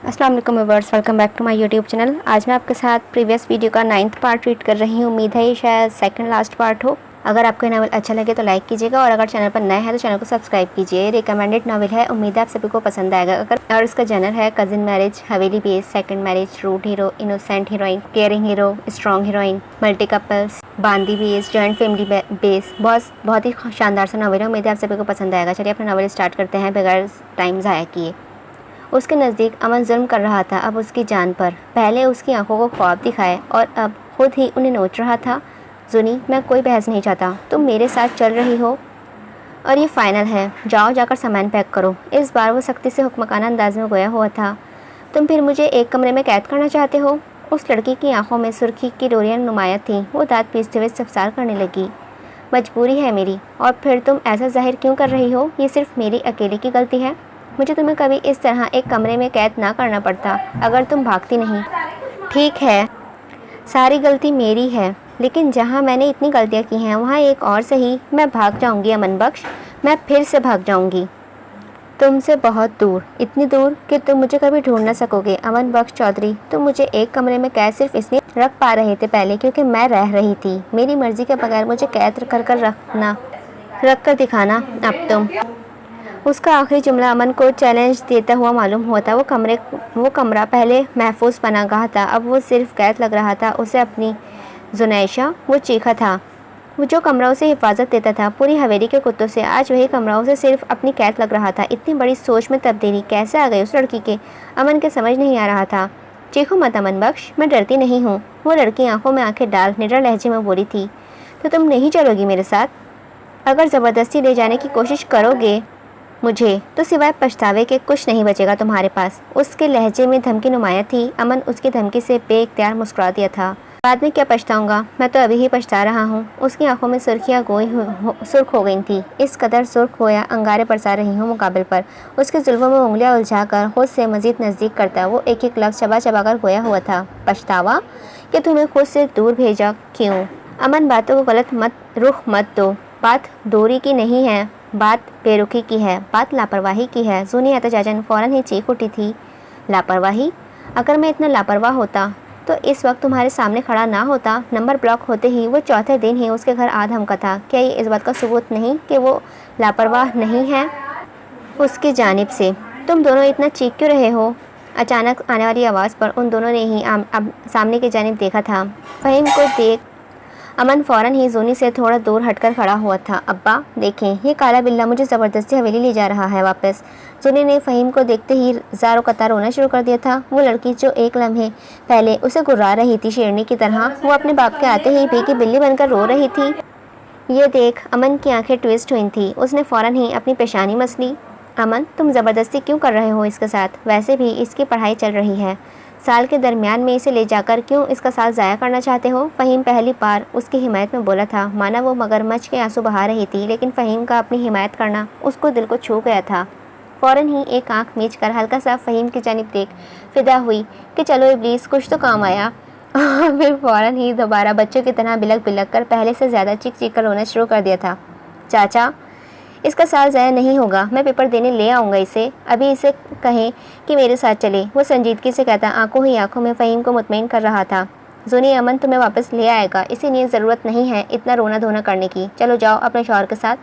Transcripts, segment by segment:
अस्सलाम वालेकुम viewers, welcome back to my YouTube channel. आज मैं आपके साथ प्रीवियस वीडियो का 9th पार्ट रीड कर रही हूँ। उम्मीद है ये शायद सेकंड लास्ट पार्ट हो। अगर आपको नावल अच्छा लगे तो लाइक कीजिएगा और अगर चैनल पर नए हैं तो चैनल को सब्सक्राइब कीजिए। रिकमेंडेड नावल है, उम्मीद है आप सभी को पसंद आएगा। और इसका जनर है कजिन मैरिज, हवेली base, second marriage, rude hero, innocent heroine, caring hero, strong heroine, multi couples, बांदी बेस, जॉइंट फैमिली बेस। बहुत ही शानदार सा नावल है, उम्मीद है आप सभी को पसंद आएगा। चलिए अपना नावल स्टार्ट करते हैं बगैर टाइम ज़ाया किए। उसके नज़दीक अमन जुल्म कर रहा था अब उसकी जान पर। पहले उसकी आंखों को ख्वाब दिखाए और अब खुद ही उन्हें नोच रहा था। जुनी, मैं कोई बहस नहीं चाहता, तुम मेरे साथ चल रही हो और ये फाइनल है। जाओ जाकर सामान पैक करो। इस बार वो सख्ती से हुक्मकाना अंदाज में गोया हुआ था। तुम फिर मुझे एक कमरे में कैद करना चाहते हो? उस लड़की की आंखों में सुर्खी की डोरियां नुमाया थीं। वो दांत पीसते हुए इस्तफसार करने लगी। मजबूरी है मेरी। और फिर तुम ऐसा जाहिर क्यों कर रही हो? ये सिर्फ मेरी अकेले की गलती है। मुझे तुम्हें कभी इस तरह एक कमरे में कैद ना करना पड़ता अगर तुम भागती नहीं। ठीक है, सारी गलती मेरी है, लेकिन जहाँ मैंने इतनी गलतियाँ की हैं वहाँ एक और सही। मैं भाग जाऊँगी अमन बख्श, मैं फिर से भाग जाऊँगी तुमसे बहुत दूर, इतनी दूर कि तुम मुझे कभी ढूंढ ना सकोगे। अमन बख्श चौधरी, तुम मुझे एक कमरे में कैद सिर्फ इसलिए रख पा रहे थे पहले क्योंकि मैं रह रही थी। मेरी मर्जी के बगैर मुझे कैद रख कर दिखाना। अब तुम। उसका आखिरी जुमला अमन को चैलेंज देता हुआ मालूम हुआ था। वो कमरा पहले महफूज पनागाह था, अब वो सिर्फ कैद लग रहा था उसे अपनी जुनैशा। वो चीखा था। वो जो कमरा उसे हिफाजत देता था पूरी हवेली के कुत्तों से, आज वही कमरा उसे सिर्फ अपनी कैद लग रहा था। इतनी बड़ी सोच में तब्दीली कैसे आ गई उस लड़की के? अमन के समझ नहीं आ रहा था। चीखो मत अमन बख्श, मैं डरती नहीं हूँ। वो लड़की आंखों में आंखें डाल निडर लहजे में बोली थी। तो तुम नहीं चलोगी मेरे साथ? अगर ज़बरदस्ती ले जाने की कोशिश करोगे मुझे तो सिवाय पछतावे के कुछ नहीं बचेगा तुम्हारे पास। उसके लहजे में धमकी नुमाया थी। अमन उसकी धमकी से बेइख्तियार मुस्कुरा दिया था। बाद में क्या पछताऊंगा, मैं तो अभी ही पछता रहा हूँ। उसकी आंखों में सुर्खियाँ सुर्ख हो गई थी। इस कदर सुर्ख होया अंगारे बरसा रही हूँ मुकाबिल पर। उसके जुल्फों में उंगलियाँ उलझाकर खुद से मजीद नज़दीक करता वो एक एक लफ्ज़ चबा चबा कर गोया हुआ था। पछतावा कि तुम्हें खुद से दूर भेजा क्यों? अमन, बातों को गलत रुख मत दो। बात दूरी की नहीं है, बात बेरुखी की है, बात लापरवाही की है। जूनी एहतजाजन फ़ौरन ही चीख उठी थी। लापरवाही? अगर मैं इतना लापरवाह होता तो इस वक्त तुम्हारे सामने खड़ा ना होता। नंबर ब्लॉक होते ही वो चौथे दिन ही उसके घर आ धमका था। क्या ये इस बात का सबूत नहीं कि वो लापरवाह नहीं है उसकी जानिब से? तुम दोनों इतना चीख क्यों रहे हो? अचानक आने वाली आवाज़ पर उन दोनों ने ही अब सामने की जानिब देखा था। फ़हीम को देख अमन फ़ौरन ही जूनी से थोड़ा दूर हटकर खड़ा हुआ था। अब्बा देखें, ये काला बिल्ला मुझे ज़बरदस्ती हवेली ले जा रहा है वापस। जूनी ने फ़हीम को देखते ही ज़ारो कतार रोना शुरू कर दिया था। वो लड़की जो एक लम्हे पहले उसे गुर्रा रही थी शेरनी की तरह, वो अपने बाप के आते ही भीगी बिल्ली बनकर रो रही थी। ये देख, अमन की आंखें ट्विस्ट हुई थी। उसने फ़ौरन ही अपनी पेशानी मस ली। अमन, तुम ज़बरदस्ती क्यों कर रहे हो इसके साथ? वैसे भी इसकी पढ़ाई चल रही है। साल के दरमियान में इसे ले जाकर क्यों इसका साल ज़ाया करना चाहते हो? फ़हीम पहली बार उसकी हिमायत में बोला था। माना वो मगरमच्छ के आंसू बहा रही थी, लेकिन फ़हीम का अपनी हिमायत करना उसको दिल को छू गया था। फ़ौरन ही एक आंख मीच कर हल्का सा फ़हीम की जानिब देख फिदा हुई कि चलो इब्लीस, कुछ तो काम आया। और फिर फ़ौरन ही दोबारा बच्चों की तरह बिलक बिलक कर पहले से ज़्यादा चीख चीख कर रोना शुरू कर दिया था। चाचा, इसका साल ज़ाया नहीं होगा, मैं पेपर देने ले आऊँगा इसे। अभी इसे कहें कि मेरे साथ चले। वो संजीदगी से कहता आंखों ही आंखों में फ़हीम को मुतमईन कर रहा था। जूनी, अमन तुम्हें वापस ले आएगा, इसीलिए ज़रूरत नहीं है इतना रोना धोना करने की। चलो जाओ अपने शौहर के साथ।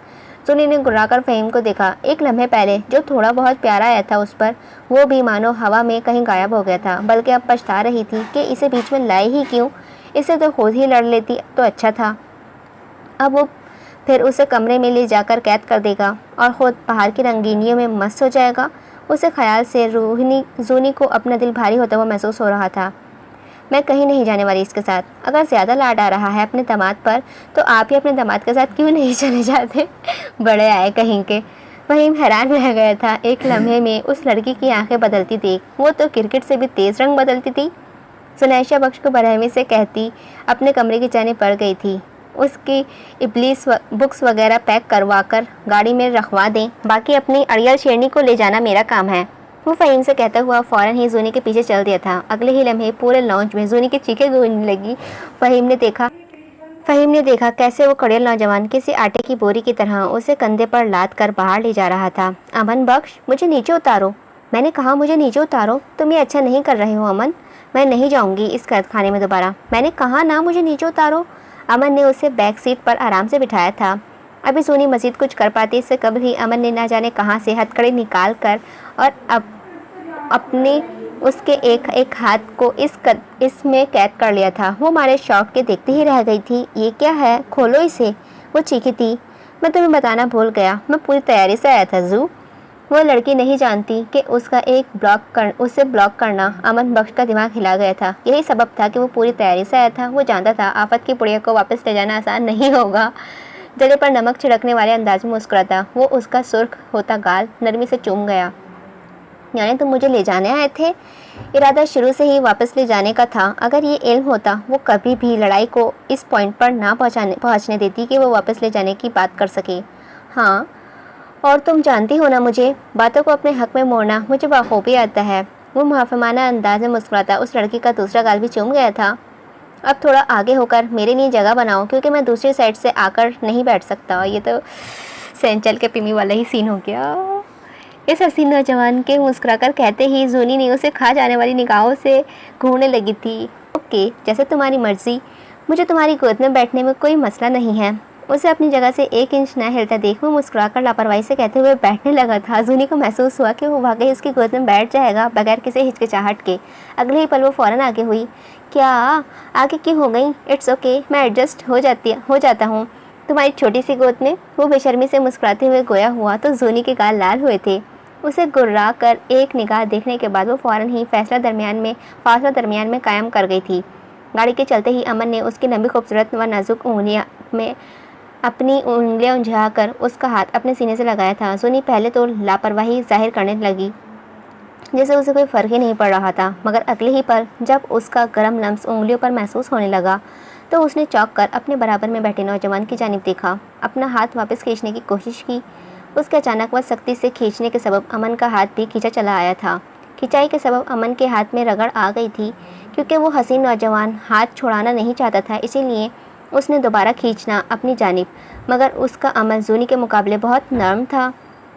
जूनी ने गुर्राकर फ़हीम को देखा। एक लम्हे पहले जो थोड़ा बहुत प्यारा आया था उस पर, वो भी मानो हवा में कहीं गायब हो गया था। बल्कि अब पछता रही थी कि इसे बीच में लाई ही क्यों। इसे तो खुद ही लड़ लेती तो अच्छा था। अब वो फिर उसे कमरे में ले जाकर कैद कर देगा और ख़ुद बाहर की रंगीनियों में मस्त हो जाएगा। उसे ख्याल से जूनी को अपना दिल भारी होता हुआ महसूस हो रहा था। मैं कहीं नहीं जाने वाली इसके साथ। अगर ज़्यादा लाड आ रहा है अपने दामाद पर तो आप ही अपने दामाद के साथ क्यों नहीं चले जाते? बड़े आए कहीं के। फ़हीम हैरान रह गया था एक लम्हे में उस लड़की की आंखें बदलती देख। वो तो क्रिकेट से भी तेज़ रंग बदलती थी। जुनैशा बख्श को बरहमी से कहती अपने कमरे की जानिब बढ़ गई थी। उसकी इब्लीस बुक्स वगैरह पैक करवा कर गाड़ी में रखवा दें, बाकी अपनी अड़ियल शेरनी को ले जाना मेरा काम है। वो फ़हीम से कहता हुआ फ़ौरन ही जूनी के पीछे चल दिया था। अगले ही लम्हे पूरे लॉन्च में जूनी की चीखें गूंजने लगी। फ़हीम ने देखा कैसे वो कड़ियल नौजवान किसी आटे की बोरी की तरह उसे कंधे पर लाद कर बाहर ले जा रहा था। अमन बख्श, मुझे नीचे उतारो। मैंने कहा मुझे नीचे उतारो। तुम ये अच्छा नहीं कर रहे हो अमन, मैं नहीं जाऊंगी इस कैद खाने में दोबारा। मैंने कहा ना मुझे नीचे उतारो। अमन ने उसे बैक सीट पर आराम से बिठाया था। अभी सोनी मजीद कुछ कर पाती, इससे कबल ही अमन ने ना जाने कहाँ से हथकड़ी निकाल कर और अपने उसके एक हाथ को इसमें कैद कर लिया था। वो मारे शौक के देखते ही रह गई थी। ये क्या है, खोलो इसे, वो चीखी थी। मैं तुम्हें बताना भूल गया, मैं पूरी तैयारी से आया था जू। वो लड़की नहीं जानती कि उसे ब्लॉक करना अमन बख्श का दिमाग हिला गया था। यही सबब था कि वो पूरी तैयारी से आया था। वो जानता था आफत की पुड़िया को वापस ले जाना आसान नहीं होगा। जले पर नमक छिड़कने वाले अंदाज में मुस्कुराता वो उसका सुर्ख होता गाल नरमी से चूम गया। यानी तुम मुझे ले जाने आए थे? इरादा शुरू से ही वापस ले जाने का था। अगर ये इल्म होता वो कभी भी लड़ाई को इस पॉइंट पर ना पहुंचने देती कि वो वापस ले जाने की बात कर सके। हाँ, और तुम जानती हो ना, मुझे बातों को अपने हक में मोड़ना मुझे बखूबी आता है। वो मुआफ़माना अंदाज में मुस्कुराता उस लड़की का दूसरा गाल भी चूम गया था। अब थोड़ा आगे होकर मेरे लिए जगह बनाओ, क्योंकि मैं दूसरी साइड से आकर नहीं बैठ सकता। ये तो सेंचल के पिमी वाला ही सीन हो गया। इस हसीन नौजवान के मुस्कुराकर कहते ही जूनी ने उसे खा जाने वाली निगाहों से घूरने लगी थी। ओके, जैसे तुम्हारी मर्जी, मुझे तुम्हारी गोद में बैठने में कोई मसला नहीं है। उसे अपनी जगह से 1 इंच न हिलता देख वो मुस्कुराकर लापरवाही से कहते हुए बैठने लगा था। जूनी को महसूस हुआ कि वो वाकई उसकी गोद में बैठ जाएगा बगैर किसी हिचकिचाहट के। अगले ही पल वो फ़ौरन आगे हुई। क्या आगे क्यों हो गई? इट्स ओके, मैं एडजस्ट हो जाता हूँ तुम्हारी छोटी सी गोद में। वो बेशर्मी से मुस्कुराते हुए गोया हुआ तो जूनी के गाल लाल हुए थे। उसे गुर्रा कर एक निगाह देखने के बाद वो फ़ौरन ही फासला दरमियान में कायम कर गई थी। गाड़ी के चलते ही अमन ने उसकी लंबी खूबसूरत व नाजुक उंगलियां में अपनी उंगलियां उलझाकर उसका हाथ अपने सीने से लगाया था। सुनी पहले तो लापरवाही जाहिर करने लगी, जैसे उसे कोई फ़र्क ही नहीं पड़ रहा था, मगर अगले ही पल जब उसका गर्म लम्स उंगलियों पर महसूस होने लगा तो उसने चौंक कर अपने बराबर में बैठे नौजवान की जानिब देखा। अपना हाथ वापस खींचने की कोशिश की। उसके अचानक व सख्ती से खींचने के सबब अमन का हाथ भी खींचा चला आया था। खिंचाई के सबब अमन के हाथ में रगड़ आ गई थी, क्योंकि वो हसीन नौजवान हाथ छुड़ाना नहीं चाहता था, इसीलिए उसने दोबारा खींचना अपनी जानिब, मगर उसका अमल जूनी के मुकाबले बहुत नरम था।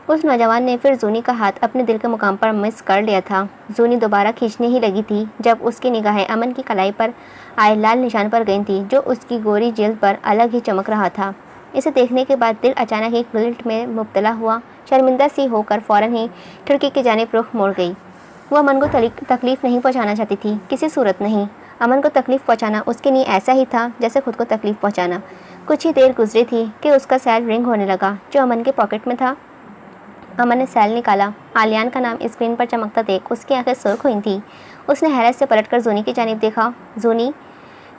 उस नौजवान ने फिर जूनी का हाथ अपने दिल के मुकाम पर मिस कर लिया था। जूनी दोबारा खींचने ही लगी थी जब उसकी निगाहें अमन की कलाई पर आए लाल निशान पर गई थी, जो उसकी गोरी जिल्द पर अलग ही चमक रहा था। इसे देखने के बाद दिल अचानक एक गिल्ट में मुब्तला हुआ। शर्मिंदा सी होकर फ़ौरन ही खिड़की की जानिब रुख मोड़ गई। वह अमन को तकलीफ़ नहीं पहुंचाना चाहती थी, किसी सूरत नहीं। अमन को तकलीफ़ पहुंचाना उसके लिए ऐसा ही था जैसे खुद को तकलीफ़ पहुंचाना। कुछ ही देर गुजरी थी कि उसका सेल रिंग होने लगा, जो अमन के पॉकेट में था। अमन ने सेल निकाला। आलियान का नाम स्क्रीन पर चमकता देख उसकी आंखें सुर्ख हुई थीं। उसने हैरत से पलटकर जूनी की जानिब देखा। जूनी,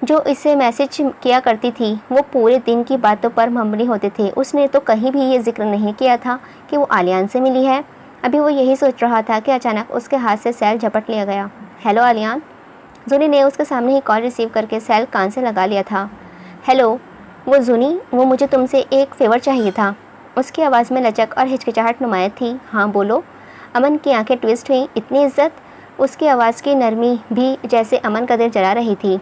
जो इसे मैसेज किया करती थी, वो पूरे दिन की बातों पर मबनी होते थे। उसने तो कहीं भी ये जिक्र नहीं किया था कि वो आलियान से मिली है। अभी वो यही सोच रहा था कि अचानक उसके हाथ से सेल झपट लिया गया। हेलो आलियान। जूनी ने उसके सामने ही कॉल रिसीव करके सेल कान से लगा लिया था। हेलो। वो जूनी, वो मुझे तुमसे एक फ़ेवर चाहिए था। उसकी आवाज़ में लचक और हिचकिचाहट नुमाया थी। हाँ बोलो। अमन की आंखें ट्विस्ट हुई। इतनी इज्जत। उसकी आवाज़ की नरमी भी जैसे अमन का दिल जला रही थी।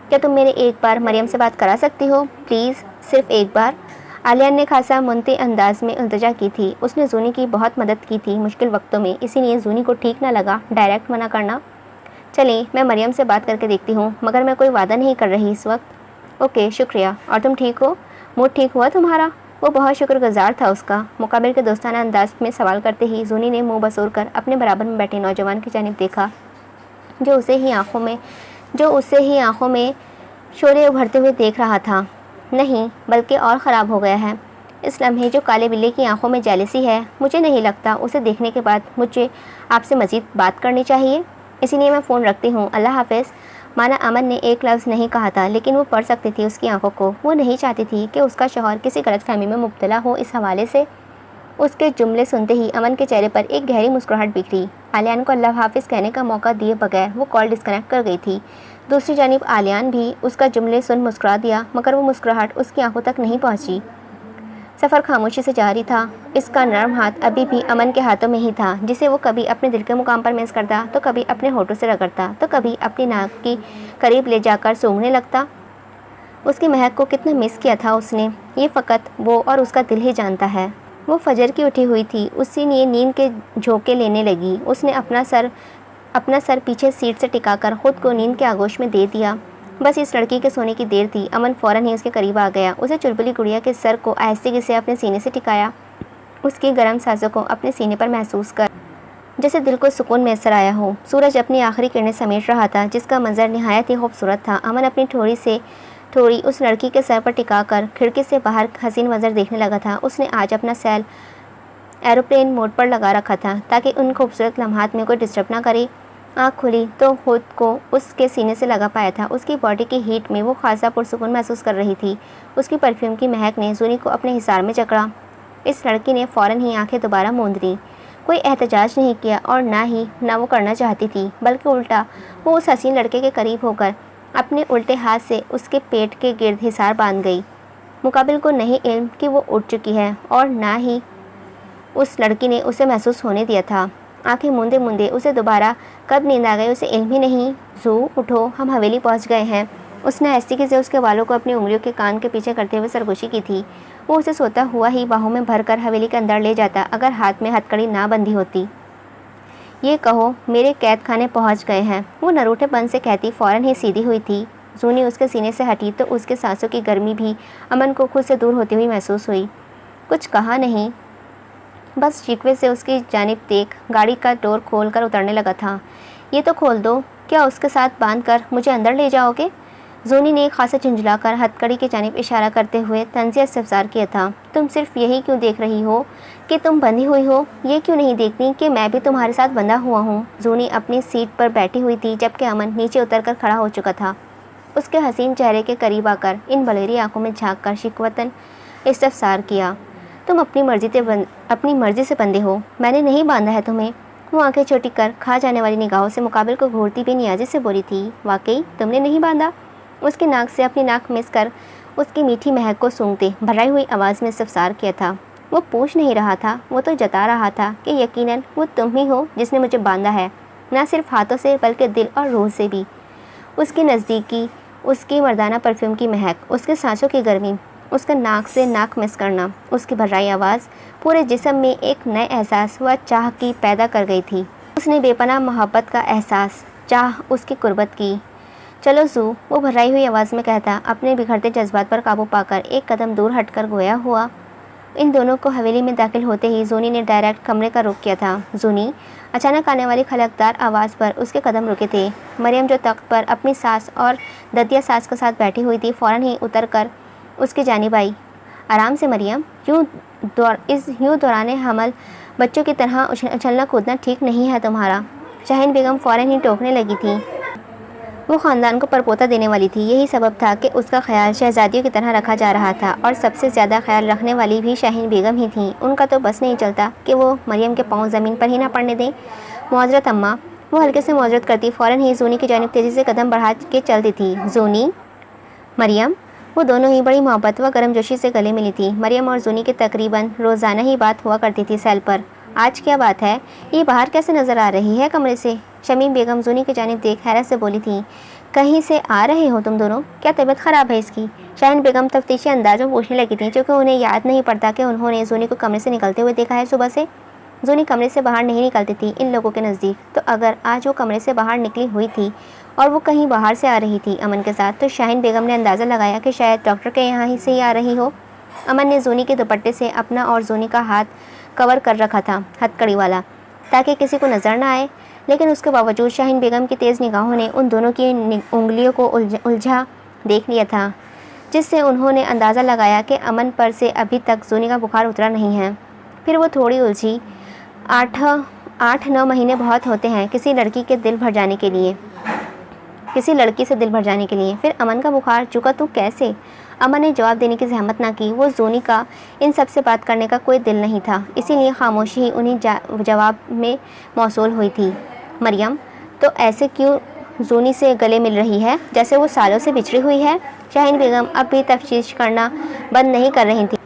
क्या तुम मेरे एक बार मरियम से बात करा सकती हो प्लीज़, सिर्फ एक बार? आलियान ने खासा मुनती अंदाज में इल्तिजा की थी। उसने जूनी की बहुत मदद की थी मुश्किल वक्तों में, इसीलिए जूनी को ठीक ना लगा डायरेक्ट मना करना। चलिए, मैं मरियम से बात करके देखती हूँ, मगर मैं कोई वादा नहीं कर रही इस वक्त। ओके, शुक्रिया। और तुम ठीक हो? मूड ठीक हुआ तुम्हारा? वो बहुत शुक्रगुजार था उसका। मुकाबिल के दोस्ताना अंदाज में सवाल करते ही जूनी ने मुँह बसोर कर अपने बराबर में बैठे नौजवान की जानिब देखा, जो उसे ही आंखों में शोले उभरते हुए देख रहा था। नहीं, बल्कि और ख़राब हो गया है। इस लम्हे जो काले बिल्ले की आंखों में जेलसी है, मुझे नहीं लगता उसे देखने के बाद मुझे आपसे मज़ीद बात करनी चाहिए, इसीलिए मैं फ़ोन रखती हूँ। अल्लाह हाफ़िज़। माना अमन ने एक लफ्ज़ नहीं कहा था, लेकिन वो पढ़ सकती थी उसकी आंखों को। वो नहीं चाहती थी कि उसका शौहर किसी गलतफहमी में मुब्तला हो। इस हवाले से उसके जुमले सुनते ही अमन के चेहरे पर एक गहरी मुस्कुराहट बिखरी। आलियान को अल्लाह हाफ़िज़ कहने का मौका दिए बगैर वो कॉल डिस्कनेक्ट कर गई थी। दूसरी जानिब आलियान भी उसका जुमले सुन मुस्कुरा दिया, मगर वो मुस्कुराहट उसकी आंखों तक नहीं पहुंची। सफ़र खामोशी से जारी था। इसका नरम हाथ अभी भी अमन के हाथों में ही था, जिसे वो कभी अपने दिल के मुकाम पर मिस करता, तो कभी अपने होठों से रगड़ता, तो कभी अपनी नाक की करीब ले जाकर सूंघने लगता। उसकी महक को कितना मिस किया था उसने, ये फ़कत वो और उसका दिल ही जानता है। वो फजर की उठी हुई थी। उसी ने नींद के झोंके लेने लगी। उसने अपना सर पीछे सीट से टिकाकर खुद को नींद के आगोश में दे दिया। बस इस लड़की के सोने की देर थी। अमन फ़ौरन ही उसके करीब आ गया। उसे चुलबुली गुड़िया के सर को आहिस्ते से अपने सीने से टिकाया। उसकी गर्म सांसों को अपने सीने पर महसूस कर जैसे दिल को सुकून मैसर आया हो। सूरज अपनी आखिरी किरणें समेट रहा था, जिसका मंजर निहायत ही खूबसूरत था। अमन अपनी थोड़ी उस लड़की के सर पर टिकाकर खिड़की से बाहर हसीन मंजर देखने लगा था। उसने आज अपना सेल एरोप्लेन मोड पर लगा रखा था ताकि उन खूबसूरत लम्हात में कोई डिस्टर्ब ना करे। आँख खुली तो खुद को उसके सीने से लगा पाया था। उसकी बॉडी की हीट में वो खासा पुरसुकून महसूस कर रही थी। उसकी परफ्यूम की महक ने जूनी को अपने हिसार में जकड़ा। इस लड़की ने फ़ौरन ही आंखें दोबारा मूंद लीं। कोई एहतजाज नहीं किया और ना वो करना चाहती थी, बल्कि उल्टा वो उस हसीन लड़के के करीब होकर अपने उल्टे हाथ से उसके पेट के गिर्द हिसार बांध गई। मुकाबिल को नहीं इल्म कि वो उठ चुकी है और ना ही उस लड़की ने उसे महसूस होने दिया था। आंखें मूंदे मूंदे उसे दोबारा कब नींद आ गई उसे इल्म ही नहीं। जू उठो, हम हवेली पहुंच गए हैं। उसने आहिस्ते से उसके बालों को अपनी उंगलियों के कान के पीछे करते हुए सरगोशी की थी। वो उसे सोता हुआ ही बाहों में भरकर हवेली के अंदर ले जाता अगर हाथ में हथकड़ी ना बंधी होती। ये कहो मेरे कैद खाने पहुँच गए हैं, वो नरूठेपन से कहती फ़ौरन ही सीधी हुई थी। जूनी उसके सीने से हटी तो उसके सांसों की गर्मी भी अमन को खुद से दूर होती हुई महसूस हुई। कुछ कहा नहीं, बस शिकवे से उसकी जानिब देख गाड़ी का डोर खोलकर उतरने लगा था। ये तो खोल दो, क्या उसके साथ बांधकर मुझे अंदर ले जाओगे? जूनी ने खासा झुंझलाकर हथकड़ी की जानिब इशारा करते हुए तंज़िया इस्तफ़सार किया था। तुम सिर्फ यही क्यों देख रही हो कि तुम बंधी हुई हो? ये क्यों नहीं देखती कि मैं भी तुम्हारे साथ बंधा हुआ हूँ? जूनी अपनी सीट पर बैठी हुई थी, जबकि अमन नीचे उतरकर खड़ा हो चुका था। उसके हसीन चेहरे के करीब आकर इन बलेरी आंखों में झाँक कर शिकवतन इस्तफ़सार किया। तुम अपनी मर्ज़ी से बंधे हो, मैंने नहीं बांधा है तुम्हें। वो आंखें छोटी कर खा जाने वाली निगाहों से मुकाबिल को घूरती भी नियाज़ी से बोली थी, वाकई तुमने नहीं बांधा? उसकी नाक से अपनी नाक मिस कर उसकी मीठी महक को सूंघते भराई हुई आवाज़ में इस्तफ़सार किया था। वो पूछ नहीं रहा था, वो तो जता रहा था कि यकीनन वो तुम ही हो जिसने मुझे बांधा है, ना सिर्फ हाथों से बल्कि दिल और रूह से भी। उसकी नज़दीकी, उसकी मर्दाना परफ्यूम की महक, उसके सांसों की गर्मी, उसका नाक से नाक मिस करना, उसकी भर्राई आवाज़ पूरे जिस्म में एक नए एहसास व चाह की पैदा कर गई थी। उसने बेपनाह मोहब्बत का एहसास, चाह उसकी कुर्बत की। चलो जू, वो भर्राई हुई आवाज़ में कहता, अपने बिखरते जज्बात पर काबू पाकर एक कदम दूर हटकर गोया हुआ। इन दोनों को हवेली में दाखिल होते ही जूनी ने डायरेक्ट कमरे का रुख किया था। जूनी, अचानक आने वाली खलकदार आवाज़ पर उसके कदम रुके थे। मरियम जो तख्त पर अपनी सास और ददिया सास के साथ बैठी हुई थी, फ़ौरन ही उतर कर उसकी जानिब आई। आराम से मरियम, यूँ दौराने हमल बच्चों की तरह उछलना कूदना ठीक नहीं है तुम्हारा। शाहीन बेगम फ़ौरन ही टोकने लगी थी। वो ख़ानदान को परपोता देने वाली थी। यही सबब था कि उसका ख्याल शहज़ादियों की तरह रखा जा रहा था और सबसे ज़्यादा ख्याल रखने वाली भी शाहीन बेगम ही थी। उनका तो बस नहीं चलता कि वो मरियम के पाँव ज़मीन पर ही ना पड़ने दें। मुआज़रत अम्मा, वो हल्के से मुआज़रत करती फ़ौरन ही जूनी की जानिब तेज़ी से कदम बढ़ा के चलती थी। जूनी, मरियम, वो दोनों ही बड़ी मोहब्बत व गर्मजोशी से गले मिली थी। मरियम और जूनी की तकरीबन रोज़ाना ही बात हुआ करती थी सेल पर। आज क्या बात है, ये बाहर कैसे नज़र आ रही है कमरे से? शमीम बेगम जूनी की जानिब देख हैरत से बोली थी, कहीं से आ रहे हो तुम दोनों? क्या तबीयत ख़राब है इसकी? शाहीन बेगम तफ्तीशी अंदाज में पूछने लगी थी, क्योंकि उन्हें याद नहीं पड़ता कि उन्होंने जूनी को कमरे से निकलते हुए देखा है सुबह से। जूनी कमरे से बाहर नहीं निकलती थी इन लोगों के नज़दीक, तो अगर आज वो कमरे से बाहर निकली हुई थी और वो कहीं बाहर से आ रही थी अमन के साथ, तो शाहीन बेगम ने अंदाज़ा लगाया कि शायद डॉक्टर के यहाँ ही से ही आ रही हो। अमन ने जूनी के दुपट्टे से अपना और जूनी का हाथ कवर कर रखा था, हथकड़ी वाला, ताकि किसी को नज़र ना आए, लेकिन उसके बावजूद शाहीन बेगम की तेज़ निगाहों ने उन दोनों की उंगलियों को उलझा देख लिया था, जिससे उन्होंने अंदाज़ा लगाया कि अमन पर से अभी तक जूनी का बुखार उतरा नहीं है। फिर वो थोड़ी उलझी। 8-9 महीने बहुत होते हैं किसी लड़की से दिल भर जाने के लिए। फिर अमन का बुखार चुका तो कैसे? अमन ने जवाब देने की जहमत ना की। वो जूनी का इन सब से बात करने का कोई दिल नहीं था, इसीलिए खामोशी ही उन्हीं जवाब में मौसूल हुई थी। मरियम, तो ऐसे क्यों जूनी से गले मिल रही है जैसे वो सालों से बिछड़ी हुई है? शाहीन बेगम अब भी तफ्तीश करना बंद नहीं कर रही थी।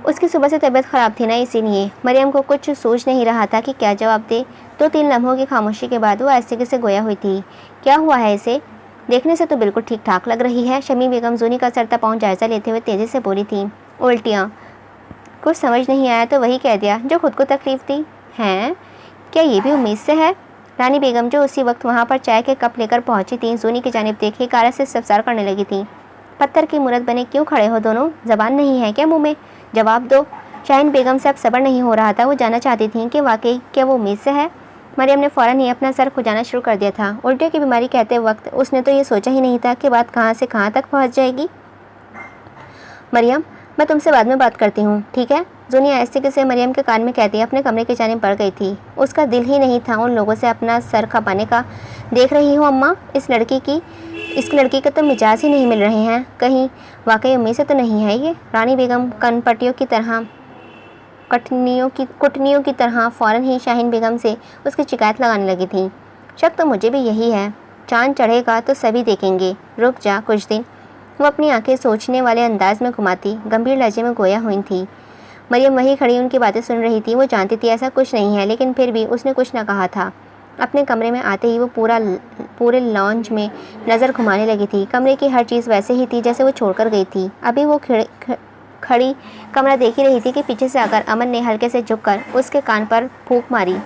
उसकी सुबह से तबीयत ख़राब थी ना, इसीलिए। मरियम को कुछ सोच नहीं रहा था कि क्या जवाब दे। 2-3 लम्हों की खामोशी के बाद वो ऐसे से गोया हुई थी। क्या हुआ है इसे? देखने से तो बिल्कुल ठीक ठाक लग रही है। शमी बेगम जूनी का सरता पाँव जायज़ा लेते हुए तेज़ी से बोली थी, उल्टियाँ। कुछ समझ नहीं आया तो वही कह दिया जो खुद को तकलीफ़ दी। हैं, क्या ये भी उम्मीद से है? रानी बेगम जो उसी वक्त वहाँ पर चाय के कप लेकर पहुँची थी, जूनी की जानिब देखी, कारा से इस्तफसार करने लगी थी। पत्थर की मूरत बने क्यों खड़े हो दोनों? ज़बान नहीं है क्या मुँह में? जवाब दो। शाहीन बेगम से अब सब्र नहीं हो रहा था। वो जानना चाहती थी कि वाकई क्या वो उम्मीद से है। मरियम ने फ़ौरन ही अपना सर खुजाना शुरू कर दिया था। उल्टियों की बीमारी कहते वक्त उसने तो ये सोचा ही नहीं था कि बात कहाँ से कहाँ तक पहुँच जाएगी। मरियम, मैं तुमसे बाद में बात करती हूँ, ठीक है? जूनी आहिस्ते से मरियम के कान में कहती अपने कमरे की जानिब बढ़ गई थी। उसका दिल ही नहीं था उन लोगों से अपना सर खपाने का। देख रही हो अम्मा, इस लड़की के तो मिजाज ही नहीं मिल रहे हैं। कहीं वाकई उम्मीद से तो नहीं है ये? रानी बेगम कनपटियों की तरह कुटनियों की तरह फ़ौरन ही शाहीन बेगम से उसकी शिकायत लगाने लगी थी। शक तो मुझे भी यही है। चांद चढ़ेगा तो सभी देखेंगे। रुक जा कुछ दिन। वो अपनी आंखें सोचने वाले अंदाज में घुमाती गंभीर लहजे में गोया हुई थी। मरियम वहीं खड़ी उनकी बातें सुन रही थी। वो जानती थी ऐसा कुछ नहीं है, लेकिन फिर भी उसने कुछ न कहा था। अपने कमरे में आते ही वो पूरे लॉन्ज में नज़र घुमाने लगी थी। कमरे की हर चीज़ वैसे ही थी जैसे वो छोड़कर गई थी। अभी वो खड़ी कमरा देख ही रही थी कि पीछे से आकर अमन ने हल्के से झुककर उसके कान पर फूंक मारी।